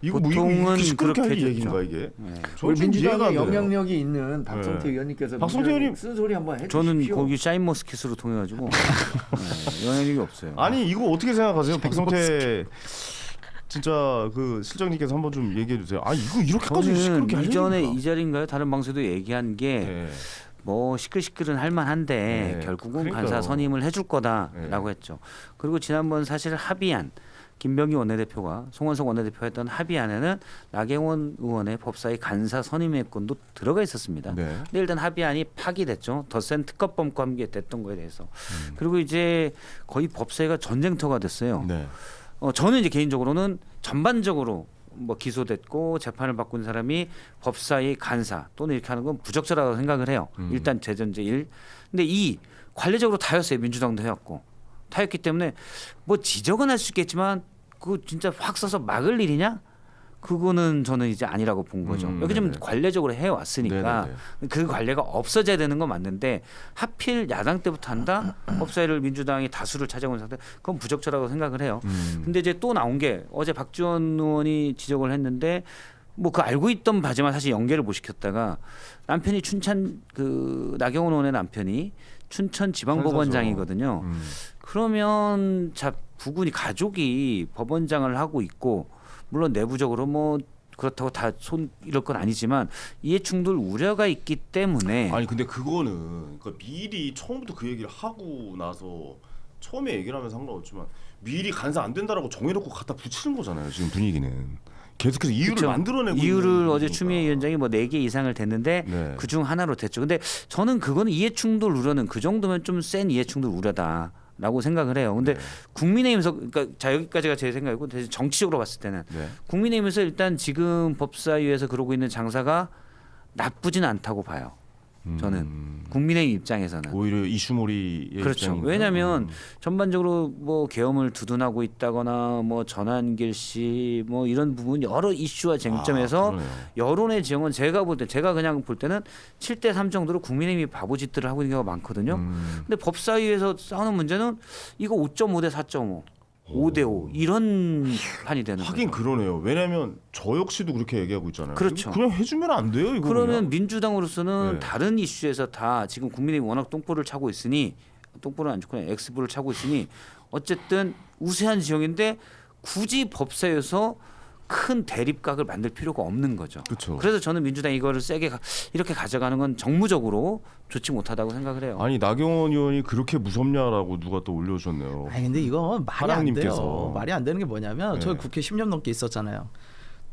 [SPEAKER 1] 이거
[SPEAKER 4] 보통은
[SPEAKER 1] 이렇게 시끄럽게 할
[SPEAKER 4] 그렇게
[SPEAKER 1] 얘기인가 이게?
[SPEAKER 4] 네.
[SPEAKER 1] 저는 좀 이해가 안
[SPEAKER 2] 민주당의
[SPEAKER 1] 돼요.
[SPEAKER 2] 영향력이 있는 박성태
[SPEAKER 1] 네.
[SPEAKER 2] 의원님께서
[SPEAKER 1] 박성태 의원님
[SPEAKER 2] 쓴소리 한번 해주십시오.
[SPEAKER 4] 저는 거기 샤인머스켓으로 통해가지고 영향력이 없어요.
[SPEAKER 1] 아니 이거 어떻게 생각하세요, 박성태? 진짜 그 실장님께서 한번 좀 얘기해 주세요. 아 이거 이렇게까지
[SPEAKER 4] 저는
[SPEAKER 1] 시끄럽게 할
[SPEAKER 4] 이전에
[SPEAKER 1] 얘기인가?
[SPEAKER 4] 이 자리인가요? 다른 방송에도 얘기한 게
[SPEAKER 1] 네.
[SPEAKER 4] 뭐 시끌시끌은 할만한데
[SPEAKER 1] 네,
[SPEAKER 4] 결국은
[SPEAKER 1] 그러니까요.
[SPEAKER 4] 간사 선임을 해줄 거다라고
[SPEAKER 1] 네.
[SPEAKER 4] 했죠. 그리고 지난번 사실 합의안 김병기 원내대표가 송원석 원내대표가 했던 합의안에는 나경원 의원의 법사위 간사 선임의 건도 들어가 있었습니다.
[SPEAKER 1] 네.
[SPEAKER 4] 근데 일단 합의안이 파기됐죠. 더 센 특검법과 함께 됐던 거에 대해서. 그리고 이제 거의 법사위가 전쟁터가 됐어요.
[SPEAKER 1] 네.
[SPEAKER 4] 저는 이제 개인적으로는 전반적으로 뭐 기소됐고 재판을 받고 있는 사람이 법사위 간사 또는 이렇게 하는 건 부적절하다고 생각을 해요. 일단 제전제 1. 근데 2 관례적으로 다였어요. 민주당도 해왔고 다였기 때문에 뭐 지적은 할 수 있겠지만 그거 진짜 확 써서 막을 일이냐? 그거는 저는 이제 아니라고 본 거죠. 여기 좀
[SPEAKER 1] 네네.
[SPEAKER 4] 관례적으로 해왔으니까
[SPEAKER 1] 네네네.
[SPEAKER 4] 그 관례가 없어져야 되는 건 맞는데 하필 야당 때부터 한다? 법사위를 민주당이 다수를 차지하고 있는 상태 그건 부적절하다고 생각을 해요. 근데 이제 또 나온 게 어제 박지원 의원이 지적을 했는데 뭐 그 알고 있던 바지만 사실 연계를 못 시켰다가 남편이 춘천 그 나경원 의원의 남편이 춘천 지방법원장이거든요. 그러면 자 부군이 가족이 법원장을 하고 있고 물론 내부적으로 뭐 그렇다고 다 손 이럴 건 아니지만 이해충돌 우려가 있기 때문에
[SPEAKER 1] 아니 근데 그거는 그러니까 미리 처음부터 그 얘기를 하고 나서 처음에 얘기를 하면 상관없지만 미리 간사 안 된다라고 정해놓고 갖다 붙이는 거잖아요. 지금 분위기는 계속해서 이유를
[SPEAKER 4] 그쵸.
[SPEAKER 1] 만들어내고
[SPEAKER 4] 이유를
[SPEAKER 1] 있는
[SPEAKER 4] 어제
[SPEAKER 1] 거니까.
[SPEAKER 4] 추미애 위원장이 뭐 4개 이상을 댔는데
[SPEAKER 1] 네.
[SPEAKER 4] 그중 하나로 됐죠. 근데 저는 그거는 이해충돌 우려는 그 정도면 좀 센 이해충돌 우려다라고 생각을 해요. 근데
[SPEAKER 1] 네.
[SPEAKER 4] 국민의힘에서 그러니까 자 여기까지가 제 생각이고 대신 정치적으로 봤을 때는
[SPEAKER 1] 네.
[SPEAKER 4] 국민의힘에서 일단 지금 법사위에서 그러고 있는 장사가 나쁘진 않다고 봐요. 저는 국민의힘 입장에서는
[SPEAKER 1] 오히려 이슈몰이의
[SPEAKER 4] 그렇죠.
[SPEAKER 1] 입장인가요?
[SPEAKER 4] 왜냐하면 전반적으로 뭐 계엄을 두둔하고 있다거나 뭐 전환길 씨 뭐 이런 부분 여러 이슈와 쟁점에서
[SPEAKER 1] 그러네요.
[SPEAKER 4] 여론의 지형은 제가 그냥 볼 때는 7대3 정도로 국민의힘이 바보짓들을 하고 있는 경우가 많거든요. 근데 법사위에서 싸우는 문제는 이거 5.5 대 4.5, 5 대 5 이런 판이 되는
[SPEAKER 1] 하긴
[SPEAKER 4] 거죠.
[SPEAKER 1] 그러네요. 왜냐하면 저 역시도 그렇게 얘기하고 있잖아요.
[SPEAKER 4] 그렇죠.
[SPEAKER 1] 그냥 해주면 안 돼요. 이거
[SPEAKER 4] 그러면
[SPEAKER 1] 그냥.
[SPEAKER 4] 민주당으로서는
[SPEAKER 1] 네.
[SPEAKER 4] 다른 이슈에서 다 지금 국민의힘 워낙 똥볼을 차고 있으니 똥볼은 안 좋고 X볼을 차고 있으니 어쨌든 우세한 지형인데 굳이 법사위에서 큰 대립각을 만들 필요가 없는 거죠.
[SPEAKER 1] 그렇죠.
[SPEAKER 4] 그래서 저는 민주당 이거를 세게 이렇게 가져가는 건 정무적으로 좋지 못하다고 생각을 해요.
[SPEAKER 1] 아니 나경원 의원이 그렇게 무섭냐라고 누가 또 올려주셨네요.
[SPEAKER 3] 아니 근데 이거 말이 안
[SPEAKER 1] 하랑님께서.
[SPEAKER 3] 돼요. 말이 안 되는 게 뭐냐면
[SPEAKER 1] 네.
[SPEAKER 3] 저 국회 10년 넘게 있었잖아요.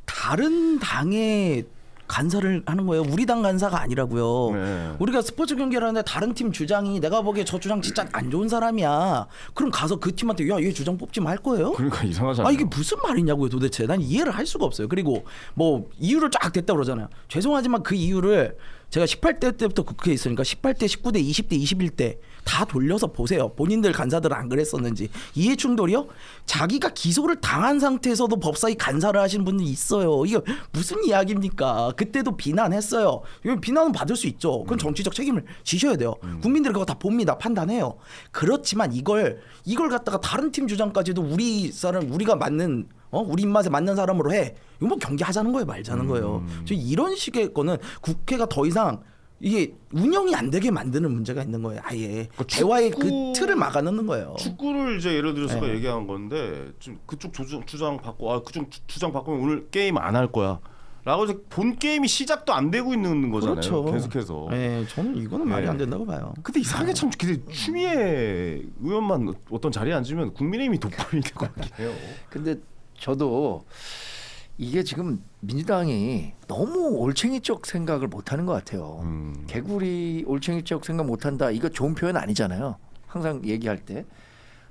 [SPEAKER 3] 다른 당의 간사를 하는 거예요. 우리 당 간사가 아니라고요.
[SPEAKER 1] 네.
[SPEAKER 3] 우리가 스포츠 경기를 하는데 다른 팀 주장이 내가 보기에 저 주장 진짜 안 좋은 사람이야. 그럼 가서 그 팀한테 야, 얘 주장 뽑지 말 거예요?
[SPEAKER 1] 그러니까 이상하잖아요.
[SPEAKER 3] 아 이게 무슨 말이냐고요 도대체. 난 이해를 할 수가 없어요. 그리고 뭐 이유를 쫙 댔다 그러잖아요. 죄송하지만 그 이유를 제가 18대 때부터 국회에 있으니까 18대, 19대, 20대, 21대 다 돌려서 보세요. 본인들 간사들은 안 그랬었는지. 이해 충돌이요? 자기가 기소를 당한 상태에서도 법사위 간사를 하시는 분들이 있어요. 이게 무슨 이야기입니까? 그때도 비난했어요. 이거 비난은 받을 수 있죠. 그건 정치적 책임을 지셔야 돼요. 국민들이 그거 다 봅니다. 판단해요. 그렇지만 이걸 갖다가 다른 팀 주장까지도 우리가 맞는 우리 입맛에 맞는 사람으로 해. 이거 뭐 경기하자는 거예요, 말자는 거예요. 저 이런 식의 거는 국회가 더 이상 이게 운영이 안 되게 만드는 문제가 있는 거예요. 아예 대화의 그 틀을 막아놓는 거예요.
[SPEAKER 1] 축구를 이제 예를 들어서
[SPEAKER 3] 네.
[SPEAKER 1] 얘기한 건데 지금 그쪽 주장 받고 그쪽 주장 바꾸면 오늘 게임 안 할 거야. 라고 해서 본 게임이 시작도 안 되고 있는 거잖아요.
[SPEAKER 3] 그렇죠.
[SPEAKER 1] 계속해서.
[SPEAKER 3] 네, 저는 이거는 말이 안 된다고 봐요.
[SPEAKER 1] 근데 이상하게 참 근데 추미애 의원만 어떤 자리에 앉으면 국민의힘이 돋보이는 것 같긴 해요.
[SPEAKER 2] 근데 저도 이게 지금 민주당이 너무 올챙이적 생각을 못하는 것 같아요. 개구리 올챙이적 생각 못한다. 이거 좋은 표현 아니잖아요. 항상 얘기할 때.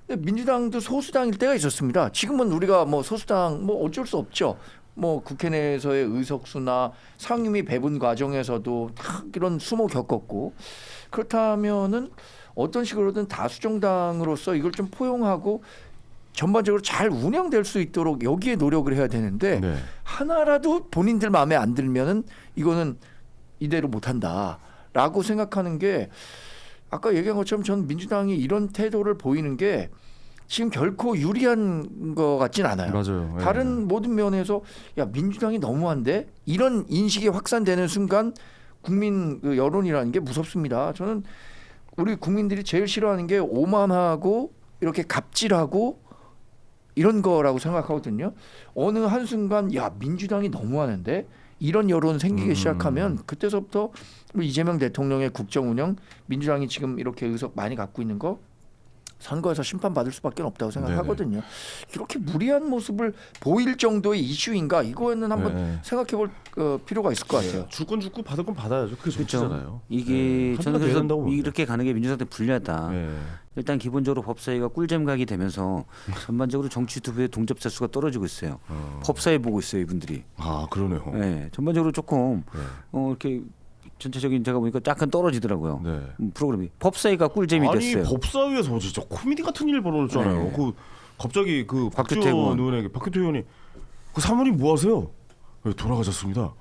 [SPEAKER 2] 근데 민주당도 소수당일 때가 있었습니다. 지금은 우리가 뭐 소수당 뭐 어쩔 수 없죠. 뭐 국회 내에서의 의석수나 상임위 배분 과정에서도 다 이런 수모 겪었고 그렇다면은 어떤 식으로든 다수정당으로서 이걸 좀 포용하고 전반적으로 잘 운영될 수 있도록 여기에 노력을 해야 되는데
[SPEAKER 1] 네.
[SPEAKER 2] 하나라도 본인들 마음에 안 들면은 이거는 이대로 못한다라고 생각하는 게 아까 얘기한 것처럼 전 민주당이 이런 태도를 보이는 게 지금 결코 유리한 것 같진 않아요.
[SPEAKER 1] 맞아요.
[SPEAKER 2] 다른 모든 면에서 야 민주당이 너무한데 이런 인식이 확산되는 순간 국민 그 여론이라는 게 무섭습니다. 저는 우리 국민들이 제일 싫어하는 게 오만하고 이렇게 갑질하고 이런 거라고 생각하거든요. 어느 한순간 야 민주당이 너무하는데 이런 여론 생기기 시작하면 그때서부터 우리 이재명 대통령의 국정운영 민주당이 지금 이렇게 의석 많이 갖고 있는 거 선거에서 심판받을 수밖에 없다고 생각하거든요. 이렇게 무리한 모습을 보일 정도의 이슈인가 이거는 한번 생각해볼 필요가 있을 것 같아요.
[SPEAKER 1] 줄 건 죽고 받을 건 받아야죠. 그게 정치잖아요.
[SPEAKER 4] 이게 저는 그래서 이렇게 가는 게 민주당한테 불리하다.
[SPEAKER 1] 네.
[SPEAKER 4] 일단 기본적으로 법사위가 꿀잼각이 되면서 전반적으로 정치 유튜브의 동접자 수가 떨어지고 있어요. 법사위 보고 있어요 이분들이.
[SPEAKER 1] 아 그러네요.
[SPEAKER 4] 네, 전반적으로 조금 이렇게 전체적인 제가 보니까 약간 떨어지더라고요.
[SPEAKER 1] 네.
[SPEAKER 4] 프로그램이 법사위가 꿀잼이
[SPEAKER 1] 아니
[SPEAKER 4] 됐어요.
[SPEAKER 1] 법사위에서 진짜 코미디 같은 일 벌어졌잖아요.
[SPEAKER 4] 네.
[SPEAKER 1] 그 갑자기 그
[SPEAKER 4] 박규태
[SPEAKER 1] 박지원
[SPEAKER 4] 의원.
[SPEAKER 1] 의원에게 박규태 의원이 그 사모님 뭐 하세요? 네, 돌아가셨습니다.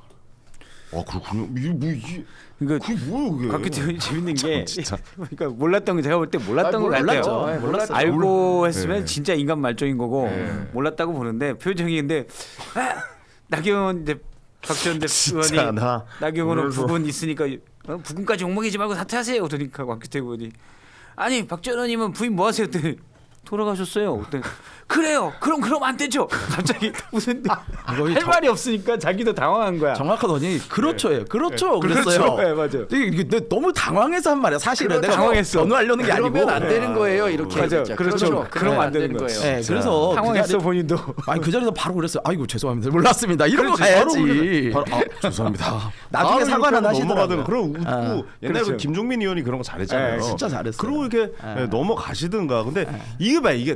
[SPEAKER 1] 아 그렇군요. 이게
[SPEAKER 4] 그러니까
[SPEAKER 1] 그게 뭐예요 그게?
[SPEAKER 4] 박규태 의원이 재밌는 게
[SPEAKER 1] 진짜.
[SPEAKER 4] 그러니까 몰랐던 게 제가 볼 때 몰랐던 것
[SPEAKER 2] 몰랐죠.
[SPEAKER 4] 같아요.
[SPEAKER 2] 네, 몰랐어요.
[SPEAKER 4] 알고 했으면
[SPEAKER 1] 네.
[SPEAKER 4] 진짜 인간 말종인 거고
[SPEAKER 1] 네.
[SPEAKER 4] 몰랐다고 보는데 표정이 근데 나경원 이제 박지원
[SPEAKER 1] 진짜
[SPEAKER 4] 의원이
[SPEAKER 1] 나
[SPEAKER 4] 나경원은
[SPEAKER 1] 그래서-
[SPEAKER 4] 부군 있으니까 부군까지 욕먹이지 말고 사퇴하세요. 그러니까 박규태 의원이 아니 박지원 의원님은 부인 뭐 하세요? 그랬더니 돌아가셨어요. 그랬더니 그래요. 그럼 안 되죠. 갑자기 무슨 할 말이 없으니까 자기도 당황한 거야.
[SPEAKER 3] 정확하더니 그렇죠, 예. 그렇죠, 그랬어요.
[SPEAKER 4] 그렇죠. 네, 맞아요.
[SPEAKER 3] 이게 너무 당황해서 한 말이야. 사실은 내가
[SPEAKER 4] 당황했어.
[SPEAKER 3] 변호하려는 게 아니고.
[SPEAKER 2] 그러면 안 되는 거예요. 이렇게
[SPEAKER 4] 맞아요.
[SPEAKER 2] 진짜.
[SPEAKER 4] 그렇죠. 그러면 안 되는 거예요.
[SPEAKER 3] 네, 그래서
[SPEAKER 4] 당황했어
[SPEAKER 3] 그
[SPEAKER 4] 본인도.
[SPEAKER 3] 아니 그 자리에서 바로 그랬어요. 아이고 죄송합니다. 몰랐습니다. 이런 거 가야지.
[SPEAKER 1] 바로 죄송합니다.
[SPEAKER 3] 나중에
[SPEAKER 1] 바로
[SPEAKER 3] 사과는
[SPEAKER 1] 이렇게
[SPEAKER 3] 하시더라고요.
[SPEAKER 1] 넘어가든 그럼 웃고 옛날에
[SPEAKER 4] 그렇죠.
[SPEAKER 1] 그 김종민 의원이 그런 거 잘했잖아요.
[SPEAKER 3] 네, 진짜 잘했어요.
[SPEAKER 1] 그리고 이렇게 넘어가시든가. 근데 이게 봐 이게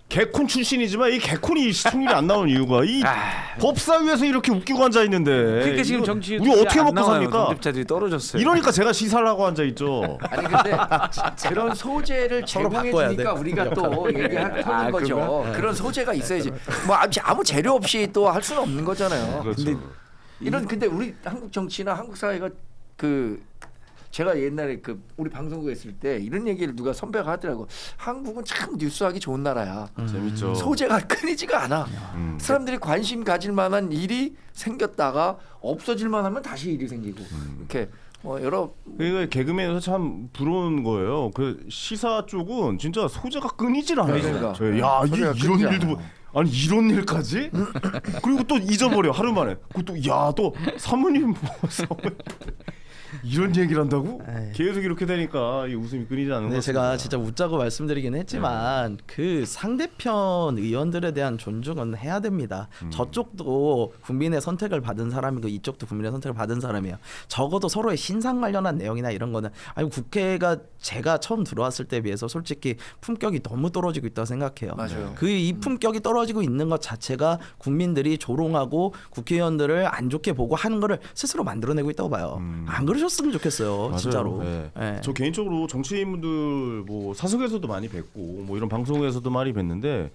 [SPEAKER 1] 개콘 출신이지만 이 개콘이 시청률이 안 나오는 이유가 이 법사위에서 이렇게 웃기고 앉아 있는데.
[SPEAKER 4] 그러니까 지금
[SPEAKER 1] 이거
[SPEAKER 4] 정치
[SPEAKER 1] 우리 어떻게 먹고 삽니까?
[SPEAKER 4] 정접자들이 떨어졌어요.
[SPEAKER 1] 이러니까 제가 시사하고 앉아 있죠.
[SPEAKER 2] 아니 근데 그런 소재를
[SPEAKER 3] 서로
[SPEAKER 2] 제공해
[SPEAKER 3] 바꿔야
[SPEAKER 2] 주니까
[SPEAKER 3] 돼.
[SPEAKER 2] 우리가 또 얘기할 거는 거죠. 그런 소재가 있어야지. 뭐 아무 재료 없이 또 할 수는 없는 거잖아요.
[SPEAKER 1] 그렇죠.
[SPEAKER 2] 근데 우리 한국 정치나 한국 사회가 제가 옛날에 우리 방송국에 있을 때 이런 얘기를 누가 선배가 하더라고. 한국은 참 뉴스하기 좋은 나라야.
[SPEAKER 1] 재밌죠.
[SPEAKER 2] 소재가 끊이지가 않아. 사람들이 관심 가질 만한 일이 생겼다가 없어질만 하면 다시 일이 생기고 이렇게 여러
[SPEAKER 1] 그러니까 개그맨에서 참 부러운 거예요. 그 시사 쪽은 진짜 소재가 끊이질 않아요.
[SPEAKER 2] 그러니까.
[SPEAKER 1] 야
[SPEAKER 2] 소재가
[SPEAKER 1] 이런
[SPEAKER 2] 끊이지
[SPEAKER 1] 일도
[SPEAKER 2] 않아.
[SPEAKER 1] 아니 이런 일까지? 그리고 또 잊어버려 하루 만에. 그또 야 또 사모님 뭐 이런 얘기를 한다고?
[SPEAKER 3] 에이.
[SPEAKER 1] 계속 이렇게 되니까 이 웃음이 끊이지 않는
[SPEAKER 3] 네,
[SPEAKER 1] 것
[SPEAKER 3] 제가
[SPEAKER 1] 같습니다.
[SPEAKER 3] 진짜 웃자고 말씀드리긴 했지만 그 상대편 의원들에 대한 존중은 해야 됩니다. 저쪽도 국민의 선택을 받은 사람이고 이쪽도 국민의 선택을 받은 사람이에요. 적어도 서로의 신상 관련한 내용이나 이런 거는 아니 국회가 제가 처음 들어왔을 때에 비해서 솔직히 품격이 너무 떨어지고 있다고 생각해요.
[SPEAKER 2] 맞아요.
[SPEAKER 3] 그 이 품격이 떨어지고 있는 것 자체가 국민들이 조롱하고 국회의원들을 안 좋게 보고 하는 거를 스스로 만들어내고 있다고 봐요. 안 그러셨으면 좋겠어요,
[SPEAKER 1] 맞아요.
[SPEAKER 3] 진짜로.
[SPEAKER 1] 네.
[SPEAKER 3] 네.
[SPEAKER 1] 저 개인적으로 정치인분들 뭐 사석에서도 많이 뵙고 뭐 이런 방송에서도 많이 뵀는데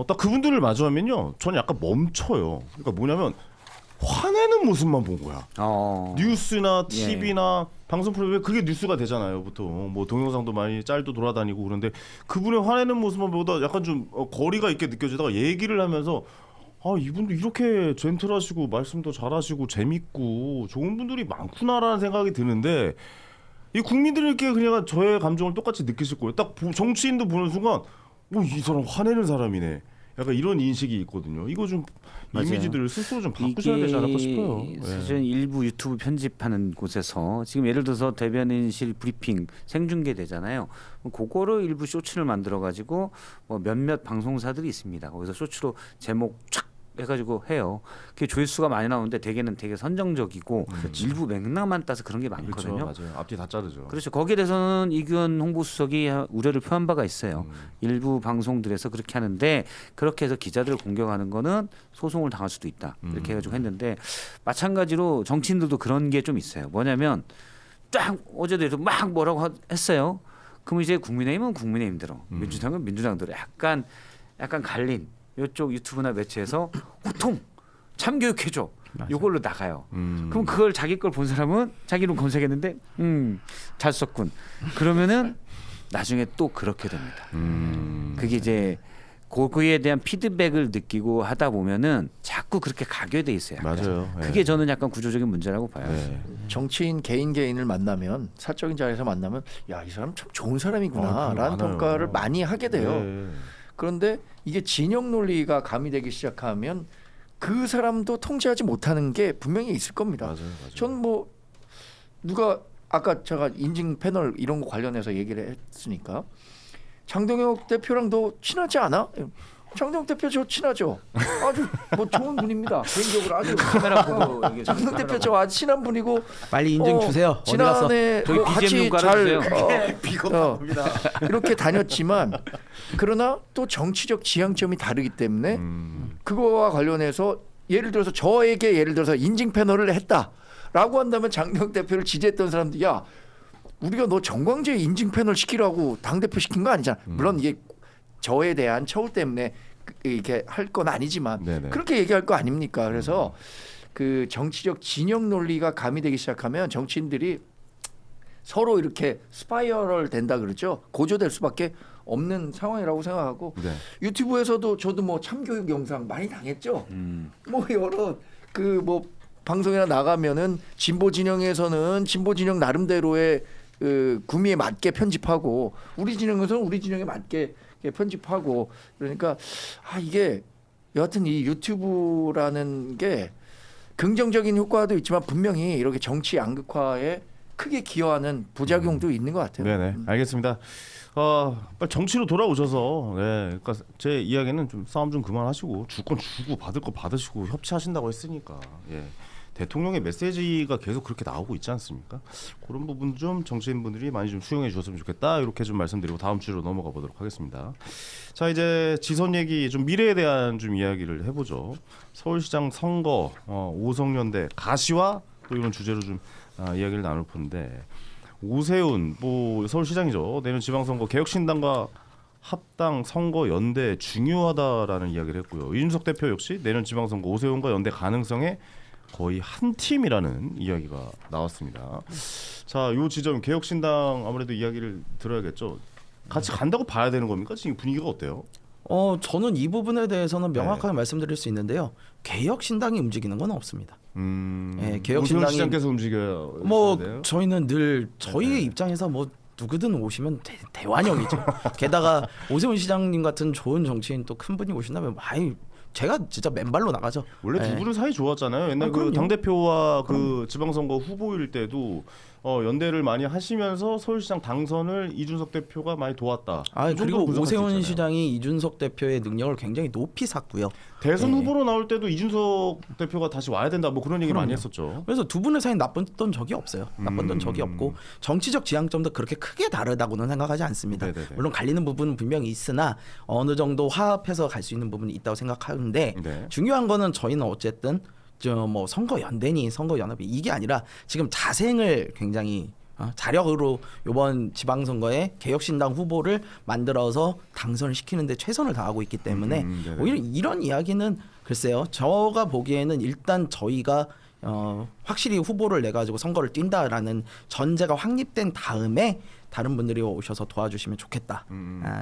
[SPEAKER 1] 딱 그분들을 마주하면요, 저는 약간 멈춰요. 그러니까 뭐냐면 화내는 모습만 본 거야. 뉴스나 TV나 방송 프로그램 그게 뉴스가 되잖아요. 보통 뭐 동영상도 많이 짤도 돌아다니고 그런데 그분의 화내는 모습만 보다 약간 좀 거리가 있게 느껴지다가 얘기를 하면서 이분도 이렇게 젠틀하시고 말씀도 잘하시고 재밌고 좋은 분들이 많구나라는 생각이 드는데 이 국민들께 그냥 저의 감정을 똑같이 느끼실 거예요. 딱 정치인도 보는 순간 이 사람 화내는 사람이네. 약간 이런 인식이 있거든요. 이거 좀
[SPEAKER 4] 맞아요.
[SPEAKER 1] 이미지들을 스스로 좀 바꾸셔야 되지 않을까 싶어요.
[SPEAKER 4] 사실은 일부 유튜브 편집하는 곳에서 지금 예를 들어서 대변인실 브리핑 생중계 되잖아요. 그거를 일부 쇼츠를 만들어 가지고 뭐 몇몇 방송사들이 있습니다. 거기서 쇼츠로 제목 촥 해가지고 해요. 그게 조회수가 많이 나오는데 대개는 되게 선정적이고 일부 맥락만 따서 그런 게 많거든요.
[SPEAKER 1] 그렇죠, 맞아요. 앞뒤 다 자르죠.
[SPEAKER 4] 그렇죠. 거기에 대해서는 이규현 홍보수석이 우려를 표한 바가 있어요. 일부 방송들에서 그렇게 하는데 그렇게 해서 기자들을 공격하는 거는 소송을 당할 수도 있다. 이렇게 해가지고 했는데 마찬가지로 정치인들도 그런 게 좀 있어요. 뭐냐면 딱 어제도 막 뭐라고 했어요. 그럼 이제 국민의힘은 국민의힘대로, 민주당은 민주당대로 약간 갈린 이쪽 유튜브나 매체에서 호통 참교육해줘. 이걸로 나가요. 그럼 그걸 자기 걸 본 사람은 자기로 검색했는데 잘 썼군. 그러면은 나중에 또 그렇게 됩니다. 그게 이제 거기에 대한 피드백을 느끼고 하다 보면은 자꾸 그렇게 가게 돼 있어요. 약간.
[SPEAKER 1] 맞아요.
[SPEAKER 4] 그게 저는 약간 구조적인 문제라고 봐요.
[SPEAKER 1] 네.
[SPEAKER 2] 정치인 개인을 만나면 사적인 자리에서 만나면 야, 이 사람 참 좋은 사람이구나
[SPEAKER 1] 그거
[SPEAKER 2] 라는
[SPEAKER 1] 많아요.
[SPEAKER 2] 평가를 많이 하게 돼요.
[SPEAKER 1] 네.
[SPEAKER 2] 그런데 이게 진영 논리가 가미되기 시작하면 그 사람도 통제하지 못하는 게 분명히 있을 겁니다.
[SPEAKER 1] 맞아요.
[SPEAKER 2] 전 뭐 누가 아까 제가 인증 패널 이런 거 관련해서 얘기를 했으니까 장동혁 대표랑도 친하지 않아? 장동혁 대표 저 친하죠. 아주 뭐 좋은 분입니다. 개인적으로 아주
[SPEAKER 4] 카메라 보고 얘기해 주세요.
[SPEAKER 2] 장동혁 대표 저 아주 친한 분이고
[SPEAKER 3] 빨리 인증 주세요. 어디 가서.
[SPEAKER 2] 지난해
[SPEAKER 4] 저기
[SPEAKER 2] 뭐
[SPEAKER 4] BGM
[SPEAKER 2] 같이
[SPEAKER 4] 좀
[SPEAKER 2] 잘
[SPEAKER 4] 깔아주세요.
[SPEAKER 1] 비겁합니다.
[SPEAKER 2] 이렇게 다녔지만 그러나 또 정치적 지향점이 다르기 때문에 그거와 관련해서 예를 들어서 저에게 예를 들어서 인증 패널을 했다라고 한다면 장동혁 대표를 지지했던 사람들이 야 우리가 너 정광재 인증 패널 시키라고 당 대표 시킨 거 아니잖아. 물론 이게 저에 대한 처우 때문에 이렇게 할 건 아니지만
[SPEAKER 1] 네네.
[SPEAKER 2] 그렇게 얘기할 거 아닙니까? 그래서 그 정치적 진영 논리가 가미되기 시작하면 정치인들이 서로 이렇게 스파이럴 된다 그러죠. 고조될 수밖에 없는 상황이라고 생각하고
[SPEAKER 1] 네.
[SPEAKER 2] 유튜브에서도 저도 뭐 참교육 영상 많이 당했죠. 뭐 여러 그 뭐 방송이나 나가면은 진보 진영에서는 진보 진영 나름대로의 그 구미에 맞게 편집하고 우리 진영에서는 우리 진영에 맞게 편집하고 그러니까 이게 여하튼 이 유튜브라는 게 긍정적인 효과도 있지만 분명히 이렇게 정치 양극화에 크게 기여하는 부작용도 있는 것 같아요.
[SPEAKER 1] 네네. 알겠습니다. 빨리 정치로 돌아오셔서 그러니까 제 이야기는 좀 싸움 좀 그만하시고 줄 건 주고 받을 거 받으시고 협치하신다고 했으니까 대통령의 메시지가 계속 그렇게 나오고 있지 않습니까? 그런 부분 좀 정치인분들이 많이 좀 수용해 주셨으면 좋겠다 이렇게 좀 말씀드리고 다음 주로 넘어가 보도록 하겠습니다. 자 이제 지선 얘기 좀 미래에 대한 좀 이야기를 해보죠. 서울시장 선거 오성연대 가시화 또 이런 주제로 좀 이야기를 나눌 텐데 오세훈 뭐 서울시장이죠. 내년 지방선거 개혁신당과 합당 선거 연대 중요하다라는 이야기를 했고요. 이준석 대표 역시 내년 지방선거 오세훈과 연대 가능성에 거의 한 팀이라는 이야기가 나왔습니다. 자, 요 지점 개혁신당 아무래도 이야기를 들어야겠죠. 같이 간다고 봐야 되는 겁니까? 지금 분위기가 어때요?
[SPEAKER 3] 저는 이 부분에 대해서는 명확하게 말씀드릴 수 있는데요. 개혁신당이 움직이는 건 없습니다.
[SPEAKER 1] 오세훈 시장께서 움직여야
[SPEAKER 3] 뭐
[SPEAKER 1] 돼요?
[SPEAKER 3] 저희는 늘 저희의
[SPEAKER 1] 네.
[SPEAKER 3] 입장에서 뭐 누구든 오시면 대환영이죠. 게다가 오세훈 시장님 같은 좋은 정치인 또 큰 분이 오신다면 제가 진짜 맨발로 나가죠.
[SPEAKER 1] 원래 두
[SPEAKER 3] 예.
[SPEAKER 1] 분은 사이 좋았잖아요. 옛날 그
[SPEAKER 3] 그럼요.
[SPEAKER 1] 당대표와 그 지방선거 후보일 때도 연대를 많이 하시면서 서울시장 당선을 이준석 대표가 많이 도왔다. 이 정도로
[SPEAKER 3] 그리고
[SPEAKER 1] 분석할 수
[SPEAKER 3] 오세훈
[SPEAKER 1] 있잖아요.
[SPEAKER 3] 시장이 이준석 대표의 능력을 굉장히 높이 샀고요.
[SPEAKER 1] 대선
[SPEAKER 3] 예.
[SPEAKER 1] 후보로 나올 때도 이준석 대표가 다시 와야 된다 뭐 그런 얘기 많이
[SPEAKER 3] 그럼요.
[SPEAKER 1] 했었죠.
[SPEAKER 3] 그래서 두 분의 사이 나빴던 적이 없어요. 나빴던 적이 없고 정치적 지향점도 그렇게 크게 다르다고는 생각하지 않습니다.
[SPEAKER 1] 네네네.
[SPEAKER 3] 물론 갈리는 부분은 분명히 있으나 어느 정도 화합해서 갈 수 있는 부분이 있다고 생각하는데
[SPEAKER 1] 네.
[SPEAKER 3] 중요한 거는 저희는 어쨌든 뭐 선거 연대니 선거 연합이 이게 아니라 지금 자생을 굉장히 자력으로 이번 지방선거에 개혁신당 후보를 만들어서 당선을 시키는데 최선을 다하고 있기 때문에
[SPEAKER 1] 네네.
[SPEAKER 3] 오히려 이런 이야기는 글쎄요. 저가 보기에는 일단 저희가 확실히 후보를 내 가지고 선거를 뛴다라는 전제가 확립된 다음에 다른 분들이 오셔서 도와주시면 좋겠다.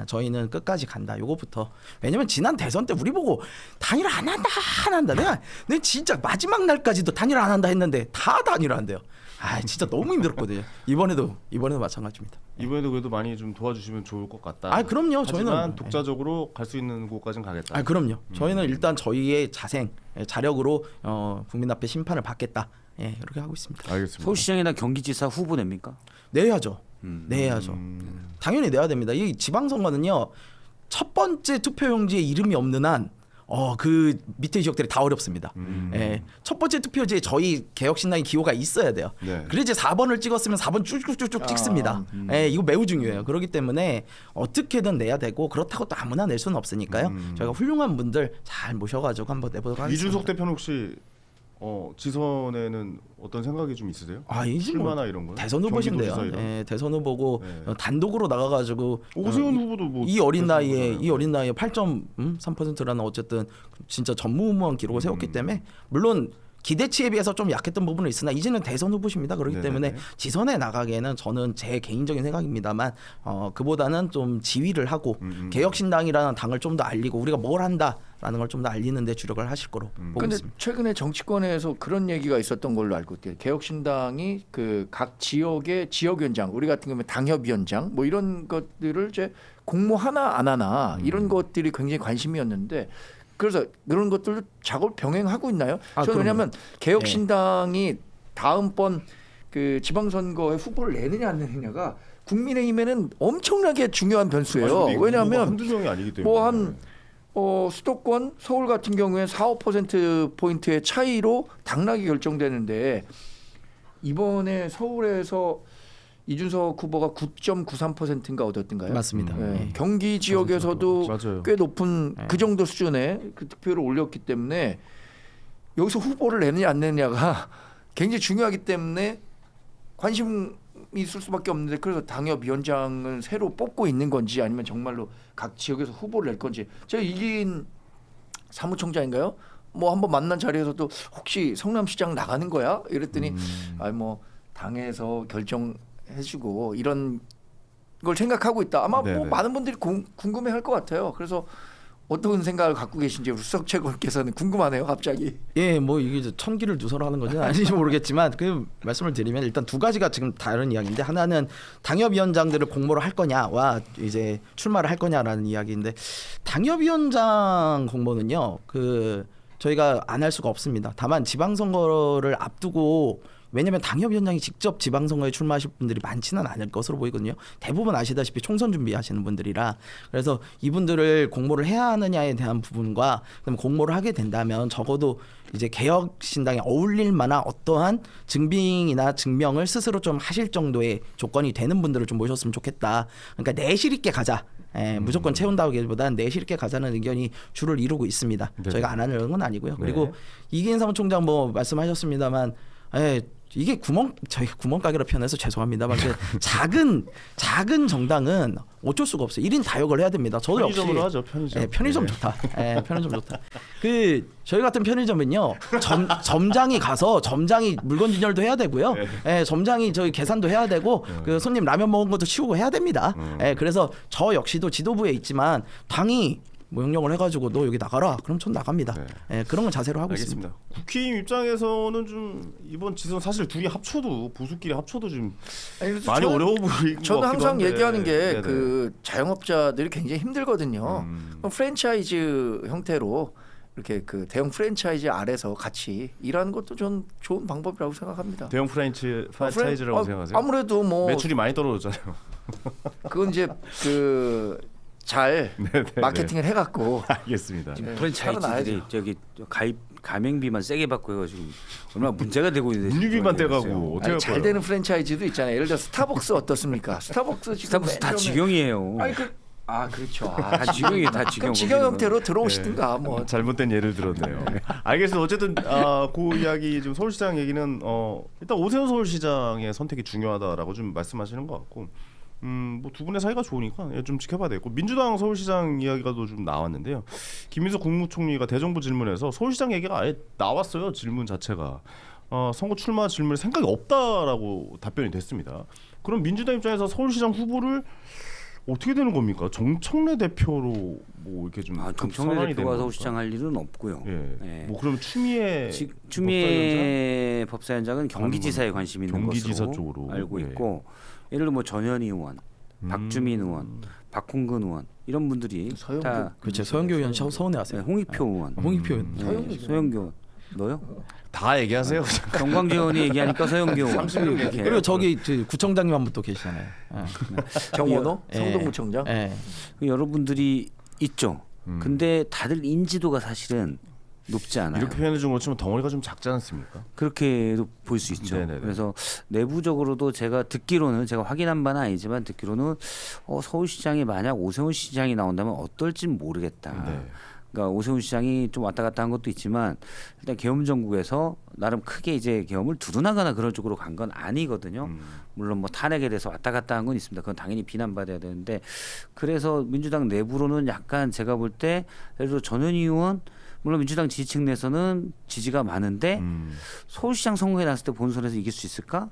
[SPEAKER 3] 저희는 끝까지 간다. 요거부터. 왜냐면 지난 대선 때 우리 보고 단일 안 한다 안 한다. 내가 진짜 마지막 날까지도 단일 안 한다 했는데 다 단일한대요. 진짜 너무 힘들었거든요. 이번에도 마찬가지입니다.
[SPEAKER 1] 이번에도 그래도 많이 좀 도와주시면 좋을 것 같다.
[SPEAKER 3] 그럼요.
[SPEAKER 1] 하지만
[SPEAKER 3] 저희는
[SPEAKER 1] 독자적으로 갈 수 있는 곳까지는 가겠다.
[SPEAKER 3] 그럼요. 저희는 일단 저희의 자생, 자력으로 국민 앞에 심판을 받겠다. 이렇게 하고 있습니다.
[SPEAKER 1] 알겠습니다.
[SPEAKER 4] 서울시장이나 경기지사 후보 냅니까?
[SPEAKER 3] 내야죠. 내야죠. 당연히 내야 됩니다. 이 지방선거는요. 첫 번째 투표용지에 이름이 없는 한 그 밑에 지역들이 다 어렵습니다. 첫 번째 투표지에 저희 개혁신당의 기호가 있어야 돼요.
[SPEAKER 1] 네.
[SPEAKER 3] 그래서 이제 4번을 찍었으면 4번 쭉쭉쭉쭉 찍습니다. 이거 매우 중요해요. 그렇기 때문에 어떻게든 내야 되고 그렇다고 또 아무나 낼 수는 없으니까요. 저희가 훌륭한 분들 잘 모셔가지고 한번 내보도록 하겠습니다.
[SPEAKER 1] 이준석 대표는 혹시 지선에는 어떤 생각이 좀 있으세요? 출마나 이런 거?
[SPEAKER 3] 대선 후보신데요.
[SPEAKER 1] 경기도지사 이런?
[SPEAKER 3] 대선 후보고
[SPEAKER 1] 네.
[SPEAKER 3] 단독으로 나가가지고
[SPEAKER 1] 오세훈 후보도 뭐
[SPEAKER 3] 이 어린
[SPEAKER 1] 대선
[SPEAKER 3] 나이에
[SPEAKER 1] 후보잖아요.
[SPEAKER 3] 이 어린 나이에 8.3%라는 어쨌든 진짜 전무후무한 기록을 세웠기 때문에 물론 기대치에 비해서 좀 약했던 부분은 있으나 이제는 대선 후보십니다. 그렇기
[SPEAKER 1] 네네네.
[SPEAKER 3] 때문에 지선에 나가기에는 저는 제 개인적인 생각입니다만 그보다는 좀 지휘를 하고 개혁신당이라는 당을 좀 더 알리고 우리가 뭘 한다라는 걸 좀 더 알리는 데 주력을 하실 거로 보고
[SPEAKER 2] 근데
[SPEAKER 3] 있습니다.
[SPEAKER 2] 최근에 정치권에서 그런 얘기가 있었던 걸로 알고 있대요. 개혁신당이 그 각 지역의 지역위원장, 우리 같은 경우는 당협위원장 뭐 이런 것들을 이제 공모 하나 안 하나 이런 것들이 굉장히 관심이었는데 그래서 그런 것들도 작업 병행하고 있나요? 저는
[SPEAKER 3] 그럼요.
[SPEAKER 2] 왜냐하면 개혁신당이 다음번 그 지방선거에 후보를 내느냐 안 내느냐가 국민의힘에는 엄청나게 중요한 변수예요.
[SPEAKER 1] 아니, 근데 이거
[SPEAKER 2] 왜냐하면
[SPEAKER 1] 한두 명이 아니기 때문에
[SPEAKER 2] 뭐 한 수도권 서울 같은 경우에 4~5% 포인트의 차이로 당락이 결정되는데 이번에 서울에서 이준석 후보가 9.93%인가 얻었던가요?
[SPEAKER 3] 맞습니다.
[SPEAKER 2] 네. 경기 지역에서도
[SPEAKER 1] 맞아요.
[SPEAKER 2] 꽤 높은
[SPEAKER 3] 네.
[SPEAKER 2] 그 정도 수준의 그 득표를 올렸기 때문에 여기서 후보를 내느냐 안 내느냐가 굉장히 중요하기 때문에 관심이 있을 수밖에 없는데 그래서 당협위원장을 새로 뽑고 있는 건지 아니면 정말로 각 지역에서 후보를 낼 건지 제가 이긴 사무총장인가요? 뭐 한번 만난 자리에서도 혹시 성남시장 나가는 거야? 이랬더니 뭐 당에서 결정해주고 이런 걸 생각하고 있다. 아마
[SPEAKER 1] 네네.
[SPEAKER 2] 뭐 많은 분들이 궁금해할 것 같아요. 그래서 어떤 생각을 갖고 계신지 우리 수석 최고께서는 궁금하네요. 갑자기.
[SPEAKER 3] 뭐 이게 이제 천기를 누설을 하는 건지 아닌지 모르겠지만 그 말씀을 드리면 일단 두 가지가 지금 다른 이야기인데 하나는 당협위원장들을 공모를 할 거냐와 이제 출마를 할 거냐라는 이야기인데 당협위원장 공모는요 저희가 안 할 수가 없습니다. 다만 지방선거를 앞두고 왜냐하면 당협위원장이 직접 지방선거에 출마하실 분들이 많지는 않을 것으로 보이거든요. 대부분 아시다시피 총선 준비하시는 분들이라 그래서 이분들을 공모를 해야 하느냐에 대한 부분과 그다음에 공모를 하게 된다면 적어도 이제 개혁신당에 어울릴 만한 어떠한 증빙이나 증명을 스스로 좀 하실 정도의 조건이 되는 분들을 좀 모셨으면 좋겠다. 그러니까 내실 있게 가자. 무조건 채운다기보다는 내실 있게 가자는 의견이 주를 이루고 있습니다.
[SPEAKER 1] 네.
[SPEAKER 3] 저희가 안 하는 건 아니고요.
[SPEAKER 1] 네.
[SPEAKER 3] 그리고 이기인 사무총장 뭐 말씀하셨습니다만 이게 저희 구멍가게로 표현해서 죄송합니다만 작은 정당은 어쩔 수가 없어요. 1인 다역을 해야 됩니다. 저도 역시
[SPEAKER 1] 편의점으로 하죠. 편의점.
[SPEAKER 3] 편의점
[SPEAKER 1] 네.
[SPEAKER 3] 좋다. 편의점 좋다. 저희 같은 편의점은요. 점장이 가서 점장이 물건 진열도 해야 되고요. 점장이 저희 계산도 해야 되고 그 손님 라면 먹은 것도 치우고 해야 됩니다. 그래서 저 역시도 지도부에 있지만 당이 뭐 명령을 해가지고 너 여기 나가라. 그럼 전 나갑니다.
[SPEAKER 1] 네.
[SPEAKER 3] 예, 그런 건 자세로 하고 있습니다.
[SPEAKER 1] 알겠습니다. 국힘 입장에서는 좀 이번 지선 사실 둘이 합쳐도 보수끼리 합쳐도 좀
[SPEAKER 2] 아니, 그래서
[SPEAKER 1] 많이
[SPEAKER 2] 저는-
[SPEAKER 1] 어려워 보이는 것
[SPEAKER 2] 저는
[SPEAKER 1] 같기도
[SPEAKER 2] 항상
[SPEAKER 1] 한데.
[SPEAKER 2] 얘기하는 게
[SPEAKER 1] 네네.
[SPEAKER 2] 그 자영업자들이 굉장히 힘들거든요. 그럼 프랜차이즈 형태로 이렇게 그 대형 프랜차이즈 아래서 같이 일하는 것도 전 좋은 방법이라고 생각합니다.
[SPEAKER 1] 대형 프랜차이즈라고 생각하세요?
[SPEAKER 2] 아무래도 뭐
[SPEAKER 1] 매출이 많이 떨어졌잖아요.
[SPEAKER 2] 그건 이제 그 잘 마케팅을 해갖고
[SPEAKER 1] 알겠습니다.
[SPEAKER 2] 살아나야죠.
[SPEAKER 4] 프랜차이즈들이 저기 가맹비만 세게 받고 해가지고 얼마나 문제가 되고 있는데
[SPEAKER 1] 운유비만
[SPEAKER 4] 지금
[SPEAKER 1] 떼가고 어떻게
[SPEAKER 2] 아니,
[SPEAKER 1] 할
[SPEAKER 2] 잘
[SPEAKER 1] 거예요?
[SPEAKER 2] 되는 프랜차이즈도 있잖아요. 예를 들어 스타벅스 어떻습니까? 스타벅스 지금
[SPEAKER 4] 스타벅스 다
[SPEAKER 2] 맨 처음에-
[SPEAKER 4] 직영이에요.
[SPEAKER 2] 아니 그렇죠.
[SPEAKER 4] 다 직영이에요, 다 직영.
[SPEAKER 2] 직영 형태로 들어오시든가 뭐.
[SPEAKER 1] 잘못된 예를 들었네요. 알겠습니다. 어쨌든 그 이야기 지금 서울시장 얘기는 일단 오세훈 서울시장의 선택이 중요하다라고 좀 말씀하시는 것 같고, 뭐 두 분의 사이가 좋으니까 좀 지켜봐야 되고, 민주당 서울시장 이야기가 또 좀 나왔는데요. 김민석 국무총리가 대정부 질문에서 서울시장 얘기가 아예 나왔어요. 질문 자체가 선거 출마 질문에 생각이 없다라고 답변이 됐습니다. 그럼 민주당 입장에서 서울시장 후보를 어떻게 되는 겁니까? 정청래 대표로 뭐 이렇게 좀
[SPEAKER 4] 정청래
[SPEAKER 1] 선언이
[SPEAKER 4] 대표가
[SPEAKER 1] 되는
[SPEAKER 4] 서울시장 할 일은 없고요.
[SPEAKER 1] 예.
[SPEAKER 4] 예.
[SPEAKER 1] 뭐 그럼 추미애
[SPEAKER 4] 추미애 법사위원장은 경기지사에 관심 있는
[SPEAKER 1] 경기지사
[SPEAKER 4] 것으로
[SPEAKER 1] 쪽으로.
[SPEAKER 4] 알고
[SPEAKER 1] 예.
[SPEAKER 4] 있고, 예를 들어 뭐 전현희 의원, 박주민 의원, 박홍근 의원 이런 분들이
[SPEAKER 2] 서영교.
[SPEAKER 4] 다
[SPEAKER 3] 그렇죠. 서영교 의원 서원에
[SPEAKER 4] 네,
[SPEAKER 3] 왔어요.
[SPEAKER 4] 홍익표 의원,
[SPEAKER 3] 홍익표 의원.
[SPEAKER 4] 네, 소영교 의원. 너요?
[SPEAKER 1] 다 얘기하세요.
[SPEAKER 4] 정광재 의원이 얘기하니까 서영교 의원. 이렇게.
[SPEAKER 3] 그리고 저기 구청장님 한 분 또 계시잖아요.
[SPEAKER 2] 정원호
[SPEAKER 3] 예.
[SPEAKER 2] 성동구청장.
[SPEAKER 3] 예.
[SPEAKER 4] 여러분들이 있죠. 근데 다들 인지도가 사실은 높지 않아요.
[SPEAKER 1] 이렇게 표현해 준 것처럼 덩어리가 좀 작지 않습니까?
[SPEAKER 4] 그렇게도 볼 수 있죠.
[SPEAKER 1] 네네네.
[SPEAKER 4] 그래서 내부적으로도 제가 듣기로는, 제가 확인한 바는 아니지만 듣기로는 서울시장이 만약 오세훈 시장이 나온다면 어떨진 모르겠다.
[SPEAKER 1] 네.
[SPEAKER 4] 그러니까 오세훈 시장이 좀 왔다 갔다 한 것도 있지만 일단 계엄 정국에서 나름 크게 이제 계엄을 두둔하거나 그런 쪽으로 간 건 아니거든요. 물론 뭐 탄핵에 대해서 왔다 갔다 한 건 있습니다. 그건 당연히 비난받아야 되는데, 그래서 민주당 내부로는 약간 제가 볼 때 예를 들어 전현희 의원, 물론 민주당 지지층 내에서는 지지가 많은데 서울시장 선거에 나왔을 때 본선에서 이길 수 있을까?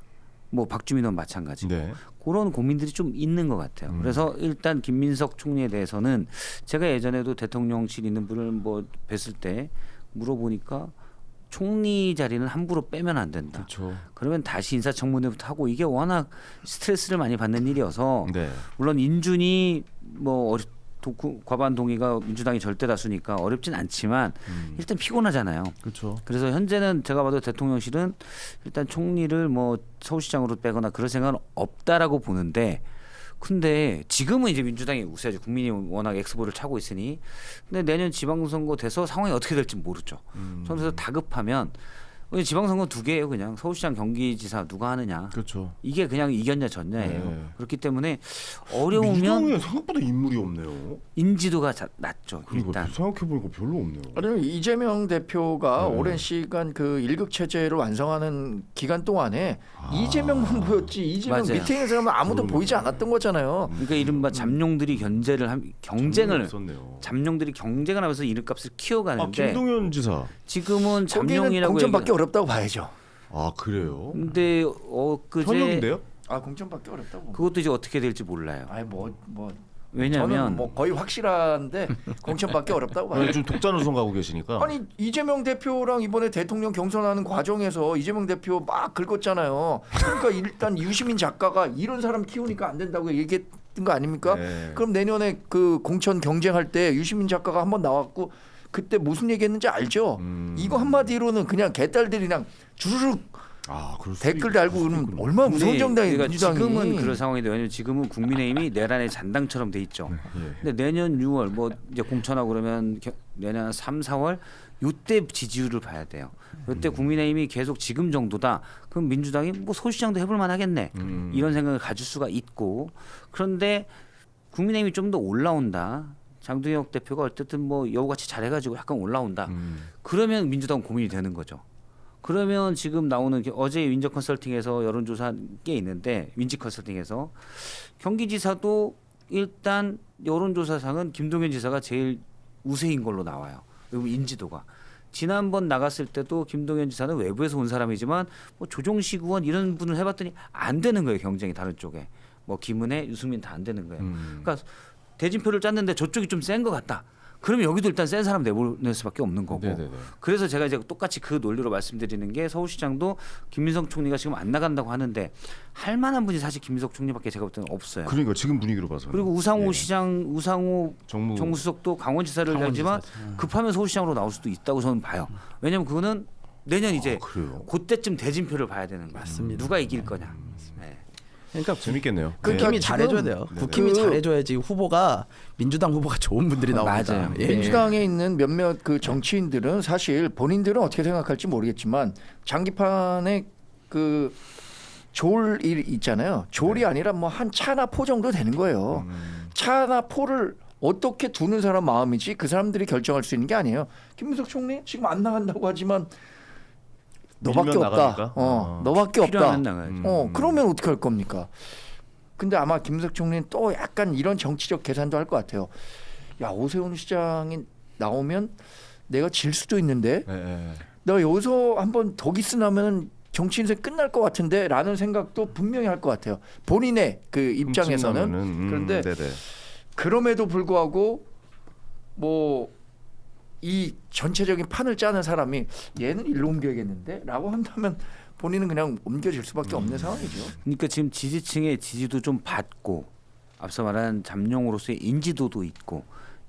[SPEAKER 4] 뭐 박주민 의원 마찬가지고.
[SPEAKER 1] 네.
[SPEAKER 4] 그런 고민들이 좀 있는 것 같아요. 그래서 일단 김민석 총리에 대해서는 제가 예전에도 대통령실 있는 분을 뭐 뵀을 때 물어보니까 총리 자리는 함부로 빼면 안 된다.
[SPEAKER 1] 그렇죠.
[SPEAKER 4] 그러면 다시 인사청문회부터 하고, 이게 워낙 스트레스를 많이 받는 일이어서
[SPEAKER 1] 네.
[SPEAKER 4] 물론 인준이 뭐 과반 동의가 민주당이 절대 다수니까 어렵진 않지만 일단 피곤하잖아요.
[SPEAKER 1] 그렇죠.
[SPEAKER 4] 그래서 현재는 제가 봐도 대통령실은 일단 총리를 뭐 서울시장으로 빼거나 그럴 생각은 없다라고 보는데, 근데 지금은 이제 민주당이 우세하죠. 국민이 워낙 엑스보를 차고 있으니. 근데 내년 지방선거 돼서 상황이 어떻게 될지 모르죠. 저는 그래서 다급하면 지방선거 두 개예요. 그냥 서울시장, 경기지사 누가 하느냐.
[SPEAKER 1] 그렇죠.
[SPEAKER 4] 이게 그냥 이겼냐 졌냐예요.
[SPEAKER 1] 네.
[SPEAKER 4] 그렇기 때문에 어려우면
[SPEAKER 1] 민주당에 생각보다 인물이 없네요.
[SPEAKER 4] 인지도가 낮죠.
[SPEAKER 1] 그러니까
[SPEAKER 4] 일단.
[SPEAKER 1] 생각해 보니까 별로 없네요.
[SPEAKER 2] 아니면 이재명 대표가
[SPEAKER 1] 네.
[SPEAKER 2] 오랜 시간 그 일극 체제를 완성하는 기간 동안에 이재명만 보였지, 이재명
[SPEAKER 4] 맞아요.
[SPEAKER 2] 미팅에서 하면 아무도
[SPEAKER 1] 그러네요.
[SPEAKER 2] 보이지 않았던 거잖아요.
[SPEAKER 4] 그러니까 이른바 잠룡들이 경쟁을
[SPEAKER 1] 없었네요.
[SPEAKER 4] 잠룡들이 경쟁을 하면서 이름값을 키워가는데,
[SPEAKER 1] 김동연 지사.
[SPEAKER 4] 지금은
[SPEAKER 2] 거기는
[SPEAKER 4] 잠룡이라고
[SPEAKER 2] 공천받기 어렵다고 봐야죠.
[SPEAKER 1] 아 그래요?
[SPEAKER 4] 근데 그제
[SPEAKER 1] 현역인데요?
[SPEAKER 2] 아 공천받기 어렵다고.
[SPEAKER 4] 그것도 이제 어떻게 될지 몰라요.
[SPEAKER 2] 아니 뭐
[SPEAKER 4] 왜냐하면
[SPEAKER 2] 저는 뭐 거의 확실한데 공천받기 어렵다고 봐요.
[SPEAKER 1] 좀 독자 노선 가고 계시니까.
[SPEAKER 2] 아니 이재명 대표랑 이번에 대통령 경선하는 과정에서 이재명 대표 막 긁었잖아요. 그러니까 일단 유시민 작가가 이런 사람 키우니까 안 된다고 얘기했던 거 아닙니까?
[SPEAKER 1] 네.
[SPEAKER 2] 그럼 내년에 그 공천 경쟁할 때 유시민 작가가 한번 나왔고 그때 무슨 얘기했는지 알죠? 이거 한마디로는 그냥 개딸들이 그냥 주르륵
[SPEAKER 1] 그럴 수도
[SPEAKER 2] 댓글 달고
[SPEAKER 1] 있을
[SPEAKER 2] 그러면
[SPEAKER 1] 수도 있군요.
[SPEAKER 2] 얼마나 무서운 정당이
[SPEAKER 4] 그러니까
[SPEAKER 2] 민주당이.
[SPEAKER 4] 지금은 그런 상황인데, 왜냐면 지금은 국민의힘이 내란의 잔당처럼 돼 있죠.
[SPEAKER 1] 예.
[SPEAKER 4] 근데 내년 6월 뭐 이제 공천하고 그러면 내년 3, 4월 이때 지지율을 봐야 돼요. 이때 국민의힘이 계속 지금 정도다. 그럼 민주당이 뭐 서울시장도 해볼 만하겠네. 이런 생각을 가질 수가 있고, 그런데 국민의힘이 좀 더 올라온다. 장동혁 대표가 어쨌든 뭐 여우같이 잘해가지고 약간 올라온다. 그러면 민주당 고민이 되는 거죠. 그러면 지금 나오는 어제 윈저 컨설팅에서 여론조사 게 있는데, 윈지 컨설팅에서 경기지사도 일단 여론조사상은 김동연 지사가 제일 우세인 걸로 나와요. 그리고 인지도가. 지난번 나갔을 때도 김동연 지사는 외부에서 온 사람이지만 뭐 조정식 의원 이런 분을 해봤더니 안 되는 거예요. 경쟁이 다른 쪽에. 뭐 김은혜, 유승민 다 안 되는 거예요. 그러니까 대진표를 짰는데 저쪽이 좀 센 것 같다. 그러면 여기도 일단 센 사람 내보낼 수밖에 없는 거고.
[SPEAKER 1] 네네네.
[SPEAKER 4] 그래서 제가 이제 똑같이 그 논리로 말씀드리는 게 서울시장도 김민석 총리가 지금 안 나간다고 하는데 할 만한 분이 사실 김민석 총리밖에 제가 볼 때는 없어요.
[SPEAKER 1] 그러니까 지금 분위기로 봐서.
[SPEAKER 4] 그리고 우상호
[SPEAKER 1] 예.
[SPEAKER 4] 시장, 우상호 정무수석도 강원지사를 하지만 급하면 서울시장으로 나올 수도 있다고 저는 봐요. 왜냐하면 그거는 내년 이제
[SPEAKER 1] 그래요.
[SPEAKER 4] 그때쯤 대진표를 봐야 되는 거예요.
[SPEAKER 3] 맞습니다.
[SPEAKER 4] 누가 이길 거냐. 네.
[SPEAKER 3] 그러니까
[SPEAKER 1] 재밌겠네요.
[SPEAKER 3] 국힘이
[SPEAKER 2] 네.
[SPEAKER 3] 잘해줘야 돼요.
[SPEAKER 1] 네.
[SPEAKER 3] 국힘이 잘해줘야지 후보가 민주당 후보가 좋은 분들이 나옵니다.
[SPEAKER 4] 맞아요.
[SPEAKER 3] 예.
[SPEAKER 2] 민주당에 있는 몇몇 그 정치인들은 사실 본인들은 어떻게 생각할지 모르겠지만 장기판에 그 조을 일 있잖아요. 조을이 아니라 뭐 한 차나 포 정도 되는 거예요. 차나 포를 어떻게 두는 사람 마음이지 그 사람들이 결정할 수 있는 게 아니에요. 김민석 총리 지금 안 나간다고 하지만 너밖에
[SPEAKER 1] 밀면
[SPEAKER 2] 없다.
[SPEAKER 1] 나가니까?
[SPEAKER 2] 너밖에 없다.
[SPEAKER 4] 필요하면 나가야죠.
[SPEAKER 2] 그러면 어떻게 할 겁니까? 근데 아마 김민석 총리는 또 약간 이런 정치적 계산도 할 것 같아요. 야, 오세훈 시장이 나오면 내가 질 수도 있는데
[SPEAKER 1] 네.
[SPEAKER 2] 내가 여기서 한번 더 기스나면 정치 인생 끝날 것 같은데 라는 생각도 분명히 할 것 같아요. 본인의 그 입장에서는. 그런데
[SPEAKER 1] 네네.
[SPEAKER 2] 그럼에도 불구하고 뭐 이 전체적인 판을 짜는 사람이 얘는 일로 옮겨야겠는데 라고 한다면 본인은 그냥 옮겨질 수밖에 없는 상황이죠.
[SPEAKER 4] 그러니까 지금 지지층의 지지도 좀 받고 앞서 말한 잠룡으로서의 인지도도 있고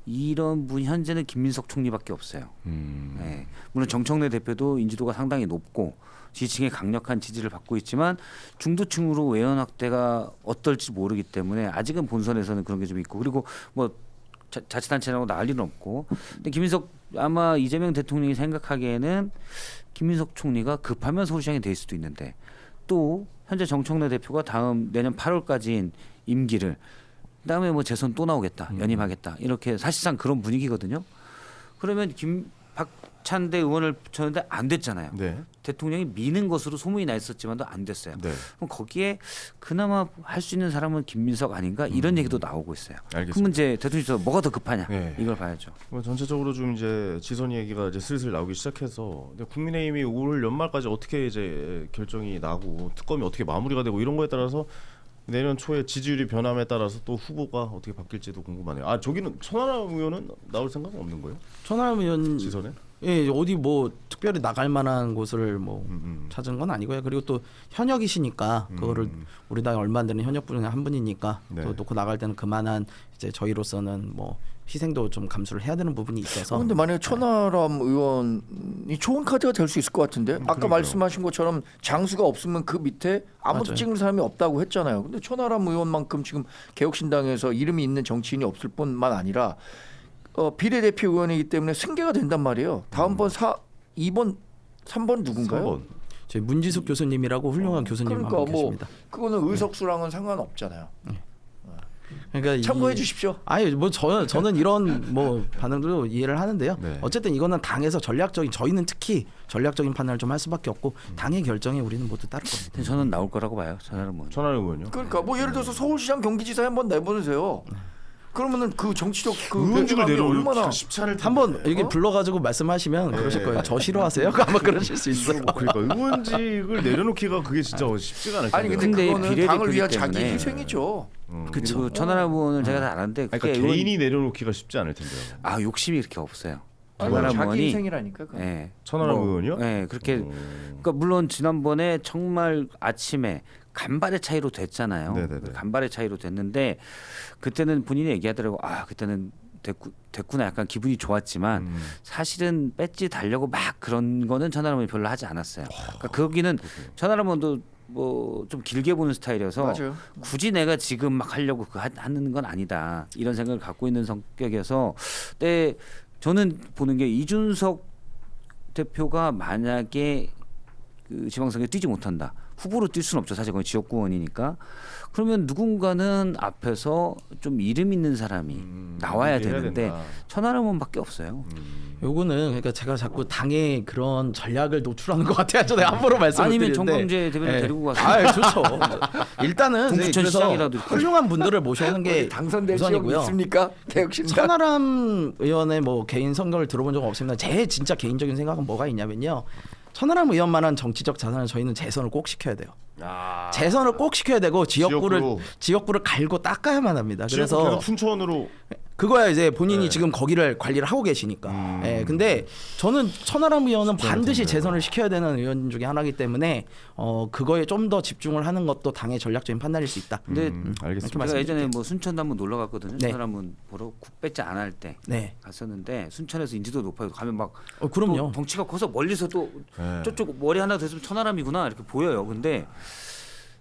[SPEAKER 4] 이런 분 현재는 김민석 총리밖에 없어요. 네. 물론 정청래 대표도 인지도가 상당히 높고 지지층의 강력한 지지를 받고 있지만 중도층으로 외연 확대가 어떨지 모르기 때문에 아직은 본선에서는 그런 게 좀 있고 그리고 뭐 자치단체라고 난리는 없고 근데 김민석 아마 이재명 대통령이 생각하기에는 김민석 총리가 급하면 서울시장이 될 수도 있는데 또 현재 정청래 대표가 다음 내년 8월까지인 임기를 그다음에 뭐 재선 또 나오겠다 연임하겠다 이렇게 사실상 그런 분위기거든요. 그러면 박찬대 의원을 붙였는데 안 됐잖아요.
[SPEAKER 1] 네.
[SPEAKER 4] 대통령이 미는 것으로 소문이 나 있었지만도 안 됐어요.
[SPEAKER 1] 네.
[SPEAKER 4] 그럼 거기에 그나마 할 수 있는 사람은 김민석 아닌가 이런 얘기도 나오고 있어요.
[SPEAKER 1] 알겠습니다.
[SPEAKER 4] 그러면 이제 대통령께서 뭐가 더 급하냐
[SPEAKER 1] 네.
[SPEAKER 4] 이걸 봐야죠.
[SPEAKER 1] 뭐 전체적으로 좀 이제 지선 얘기가 이제 슬슬 나오기 시작해서 근데 국민의힘이 올 연말까지 어떻게 이제 결정이 나고 특검이 어떻게 마무리가 되고 이런 거에 따라서 내년 초에 지지율이 변함에 따라서 또 후보가 어떻게 바뀔지도 궁금하네요. 아 저기는 천하람 의원은 나올 생각은 없는 거예요?
[SPEAKER 3] 천하람 의원
[SPEAKER 1] 지선에?
[SPEAKER 3] 예, 어디 뭐 특별히 나갈 만한 곳을 뭐 찾은 건 아니고요. 그리고 또 현역이시니까 그거를 우리 당에 얼마 안 되는 현역 분이 한 분이니까
[SPEAKER 1] 네.
[SPEAKER 3] 또 놓고 나갈 때는 그만한 이제 저희로서는 뭐 희생도 좀 감수를 해야 되는 부분이 있어서.
[SPEAKER 2] 근데 만약에 천하람 의원이 좋은 카드가 될 수 있을 것 같은데 아까
[SPEAKER 1] 그러니까요.
[SPEAKER 2] 말씀하신 것처럼 장수가 없으면 그 밑에 아무도
[SPEAKER 3] 맞아요.
[SPEAKER 2] 찍는 사람이 없다고 했잖아요. 근데 천하람 의원만큼 지금 개혁신당에서 이름이 있는 정치인이 없을 뿐만 아니라 비례대표 의원이기 때문에 승계가 된단 말이에요. 다음번 2번 3번 누군가요?
[SPEAKER 1] 3번.
[SPEAKER 3] 저희 문지숙 교수님이라고 훌륭한 교수님
[SPEAKER 2] 그러니까
[SPEAKER 3] 한 분
[SPEAKER 2] 뭐
[SPEAKER 3] 계십니다.
[SPEAKER 2] 그거는 의석수랑은 상관없잖아요.
[SPEAKER 3] 그러니까
[SPEAKER 2] 참고해 주십시오.
[SPEAKER 3] 아니 뭐 저는 이런 뭐 반응도 이해를 하는데요.
[SPEAKER 1] 네.
[SPEAKER 3] 어쨌든 이거는 당에서 전략적인 저희는 특히 전략적인 판단을 좀 할 수밖에 없고 당의 결정에 우리는 모두 따를 겁니다.
[SPEAKER 4] 근데 저는 나올 거라고 봐요. 천하람 의원.
[SPEAKER 1] 천하람 의원요?
[SPEAKER 2] 그러니까 뭐 예를 들어서 서울시장 경기지사에 한번 내보내세요. 그러면은 그 정치적 그
[SPEAKER 1] 의원직을
[SPEAKER 2] 배경이
[SPEAKER 1] 내려올
[SPEAKER 2] 얼마나
[SPEAKER 1] 쉽지 않을 텐데.
[SPEAKER 3] 한번 여기 불러가지고 말씀하시면 그러실 거예요. 저 싫어하세요? 아마 그러실 수 있어요.
[SPEAKER 1] 그러니까 의원직을 내려놓기가 그게 진짜 쉽지가 않을 텐데.
[SPEAKER 2] 아니 근데
[SPEAKER 4] 근데
[SPEAKER 2] 그거는
[SPEAKER 4] 비례대표이기
[SPEAKER 2] 당을 위한 자기
[SPEAKER 4] 때문에.
[SPEAKER 2] 희생이죠.
[SPEAKER 4] 그리고 천하람 의원을 제가 잘 아는데 그게
[SPEAKER 1] 그러니까 개인이 내려놓기가 쉽지 않을 텐데요.
[SPEAKER 4] 아 욕심이 그렇게 없어요.
[SPEAKER 2] 아니,
[SPEAKER 4] 천하람
[SPEAKER 2] 자기
[SPEAKER 4] 의원이
[SPEAKER 2] 희생이라니까. 그건.
[SPEAKER 4] 예.
[SPEAKER 1] 천하람 의원이요?
[SPEAKER 4] 네, 그렇게. 그러니까 물론 지난번에 정말 아침에 간발의 차이로 됐잖아요.
[SPEAKER 1] 네네네.
[SPEAKER 4] 간발의 차이로 됐는데 그때는 본인이 얘기하더라고. 아 그때는 됐구나 약간 기분이 좋았지만 사실은 배지 달려고 막 그런 거는 천하람 의원이 별로 하지 않았어요. 그러니까 거기는 천하람 의원도 뭐 좀 길게 보는 스타일이어서
[SPEAKER 2] 맞아요.
[SPEAKER 4] 굳이 내가 지금 막 하려고 하는 건 아니다 이런 생각을 갖고 있는 성격이어서 근데 저는 보는 게 이준석 대표가 만약에 그 지방선거에 뛰지 못한다 후보로 뛸 수는 없죠. 사실 그건 지역구원이니까 그러면 누군가는 앞에서 좀 이름 있는 사람이 나와야
[SPEAKER 1] 얘기해야
[SPEAKER 4] 되는데
[SPEAKER 1] 된다.
[SPEAKER 4] 천하람 의원밖에 없어요.
[SPEAKER 3] 요거는 그러니까 제가 자꾸 당의 그런 전략을 노출하는 것 같아요. 저는 함부로 말씀을
[SPEAKER 4] 아니면
[SPEAKER 3] 드리는데.
[SPEAKER 4] 정광재 대변인 데리고 가서
[SPEAKER 3] 아, 좋죠. 일단은 네,
[SPEAKER 4] 동부천
[SPEAKER 3] 그래서
[SPEAKER 4] 시장이라도
[SPEAKER 3] 훌륭한 분들을 모셔오는 게
[SPEAKER 2] 당선될 지역
[SPEAKER 3] 우선이고요.
[SPEAKER 2] 있습니까? 개혁신당.
[SPEAKER 3] 천하람 의원의 뭐 개인 성격을 들어본 적은 없습니다. 제 진짜 개인적인 생각은 뭐가 있냐면요. 천하람 의원만한 정치적 자산을 저희는 재선을 꼭 시켜야 돼요. 재선을 꼭 시켜야 되고 지역구를 갈고 닦아야만 합니다.
[SPEAKER 1] 지역구
[SPEAKER 3] 그래서
[SPEAKER 1] 계속 순천으로
[SPEAKER 3] 그거야 이제 본인이 지금 거기를 관리를 하고 계시니까. 예, 근데 저는 천하람 의원은 반드시 재선을 시켜야 되는 의원 중에 하나이기 때문에 그거에 좀 더 집중을 하는 것도 당의 전략적인 판단일 수 있다.
[SPEAKER 4] 근데
[SPEAKER 1] 알겠습니다.
[SPEAKER 4] 제가 예전에 뭐 순천도 한번 놀러 갔거든요.
[SPEAKER 3] 네.
[SPEAKER 4] 천하람은 보러 국배째 안 할 때
[SPEAKER 3] 네.
[SPEAKER 4] 갔었는데 순천에서 인지도 높아요. 가면 막
[SPEAKER 3] 그럼요.
[SPEAKER 4] 또 덩치가 커서 멀리서 또
[SPEAKER 1] 네.
[SPEAKER 4] 저쪽 머리 하나 더 있으면 천하람이구나 이렇게 보여요. 근데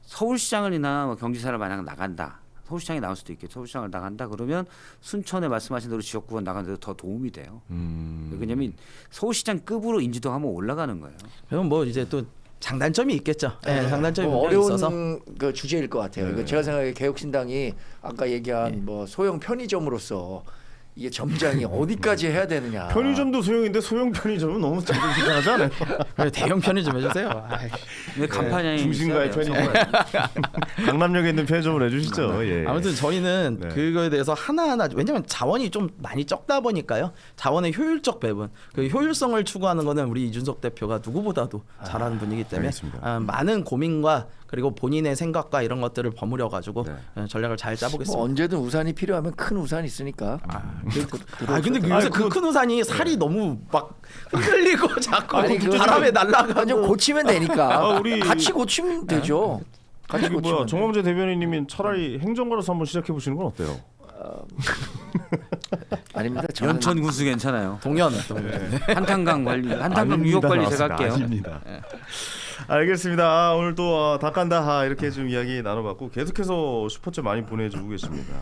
[SPEAKER 4] 서울시장을이나 뭐 경기사를 만약 나간다. 서울시장이 나올 수도 있겠죠. 서울시장을 나간다 그러면 순천에 말씀하신 대로 지역구가 나가는 데도 더 도움이 돼요. 왜냐면 서울시장급으로 인지도가 한번 올라가는 거예요.
[SPEAKER 3] 그럼 뭐 이제 또 장단점이 있겠죠. 예, 장단점이 분명히
[SPEAKER 2] 어려운
[SPEAKER 3] 있어서.
[SPEAKER 2] 그 주제일 것 같아요. 이거 제가 생각에 개혁신당이 아까 얘기한 뭐 소형 편의점으로서 이게 점장이 어디까지 해야 되느냐.
[SPEAKER 1] 편의점도 소형인데 소형 편의점은 너무 이상하지 않아요?
[SPEAKER 3] 대형 편의점 해주세요. 아이.
[SPEAKER 4] 근데 간판이
[SPEAKER 1] 중심가의 편의점. 강남역에 있는 편의점을 해주시죠. 예.
[SPEAKER 3] 아무튼 저희는
[SPEAKER 1] 네.
[SPEAKER 3] 그거에 대해서 하나하나 왜냐면 자원이 좀 많이 적다 보니까요. 자원의 효율적 배분, 그 효율성을 추구하는 거는 우리 이준석 대표가 누구보다도 잘하는 분이기 때문에
[SPEAKER 1] 알겠습니다.
[SPEAKER 3] 많은 고민과 그리고 본인의 생각과 이런 것들을 버무려 가지고
[SPEAKER 1] 네.
[SPEAKER 3] 전략을 잘 짜보겠습니다.
[SPEAKER 2] 뭐 언제든 우산이 필요하면 큰 우산이 있으니까.
[SPEAKER 3] 근데 그 요새 그 큰 우산이 살이 너무 막 흔들리고 자꾸
[SPEAKER 2] 아니, 그거
[SPEAKER 3] 바람에
[SPEAKER 2] 좀
[SPEAKER 3] 날아가고
[SPEAKER 2] 고치면 되니까.
[SPEAKER 1] 아, 우리-
[SPEAKER 2] 같이 고치면 되죠. 같이
[SPEAKER 1] 이게 뭐야
[SPEAKER 2] 고치면.
[SPEAKER 1] 정범재 대변인님이 차라리 행정가로서 한번 시작해 보시는 건 어때요?
[SPEAKER 2] 아닙니다. 저는
[SPEAKER 4] 연천 군수 괜찮아요.
[SPEAKER 3] 동현.
[SPEAKER 4] 한탄강 관리, 한탄강 유역 관리 제가 할게요.
[SPEAKER 1] 아닙니다. 알겠습니다. 아, 오늘 또 닭간다 이렇게 좀 이야기 나눠봤고 계속해서 슈퍼챗 많이 보내주고 계십니다.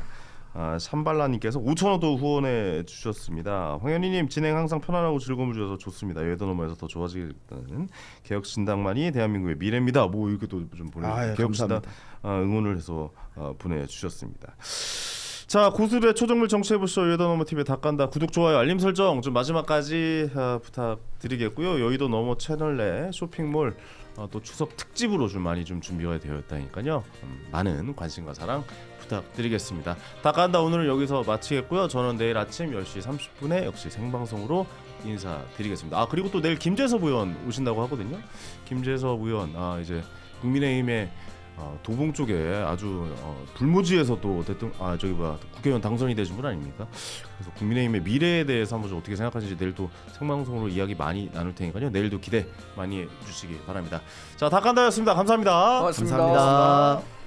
[SPEAKER 1] 샴발라님께서 5,000원 더 후원해 주셨습니다. 황현희님 진행 항상 편안하고 즐거움을 주셔서 좋습니다. 여의도 너머에서 더 좋아지겠다는 개혁신당만이 대한민국의 미래입니다. 뭐 이렇게 또 좀 보내 개혁신당 응원을 해서 보내주셨습니다. 자, 고수들의 초정밀 정치해보시죠. 여의도 너머 TV의 닭간다 구독 좋아요 알림 설정 좀 마지막까지 부탁드리겠고요. 여의도 너머 채널 내 쇼핑몰 또 추석 특집으로 좀 많이 좀 준비가 되어 있다니까요. 많은 관심과 사랑 부탁드리겠습니다. 닭간다 오늘은 여기서 마치겠고요. 저는 내일 아침 10시 30분에 역시 생방송으로 인사드리겠습니다. 그리고 또 내일 김재섭 의원 오신다고 하거든요. 김재섭 의원 이제 국민의힘의 도봉 쪽에 아주 불모지에서 또 국회의원 당선이 되신 분 아닙니까? 그래서 국민의힘의 미래에 대해서 한번 좀 어떻게 생각하시는지 내일 또 생방송으로 이야기 많이 나눌 테니까요. 내일도 기대 많이 해주시기 바랍니다. 자, 닭간다였습니다. 감사합니다.
[SPEAKER 2] 고맙습니다.
[SPEAKER 3] 감사합니다.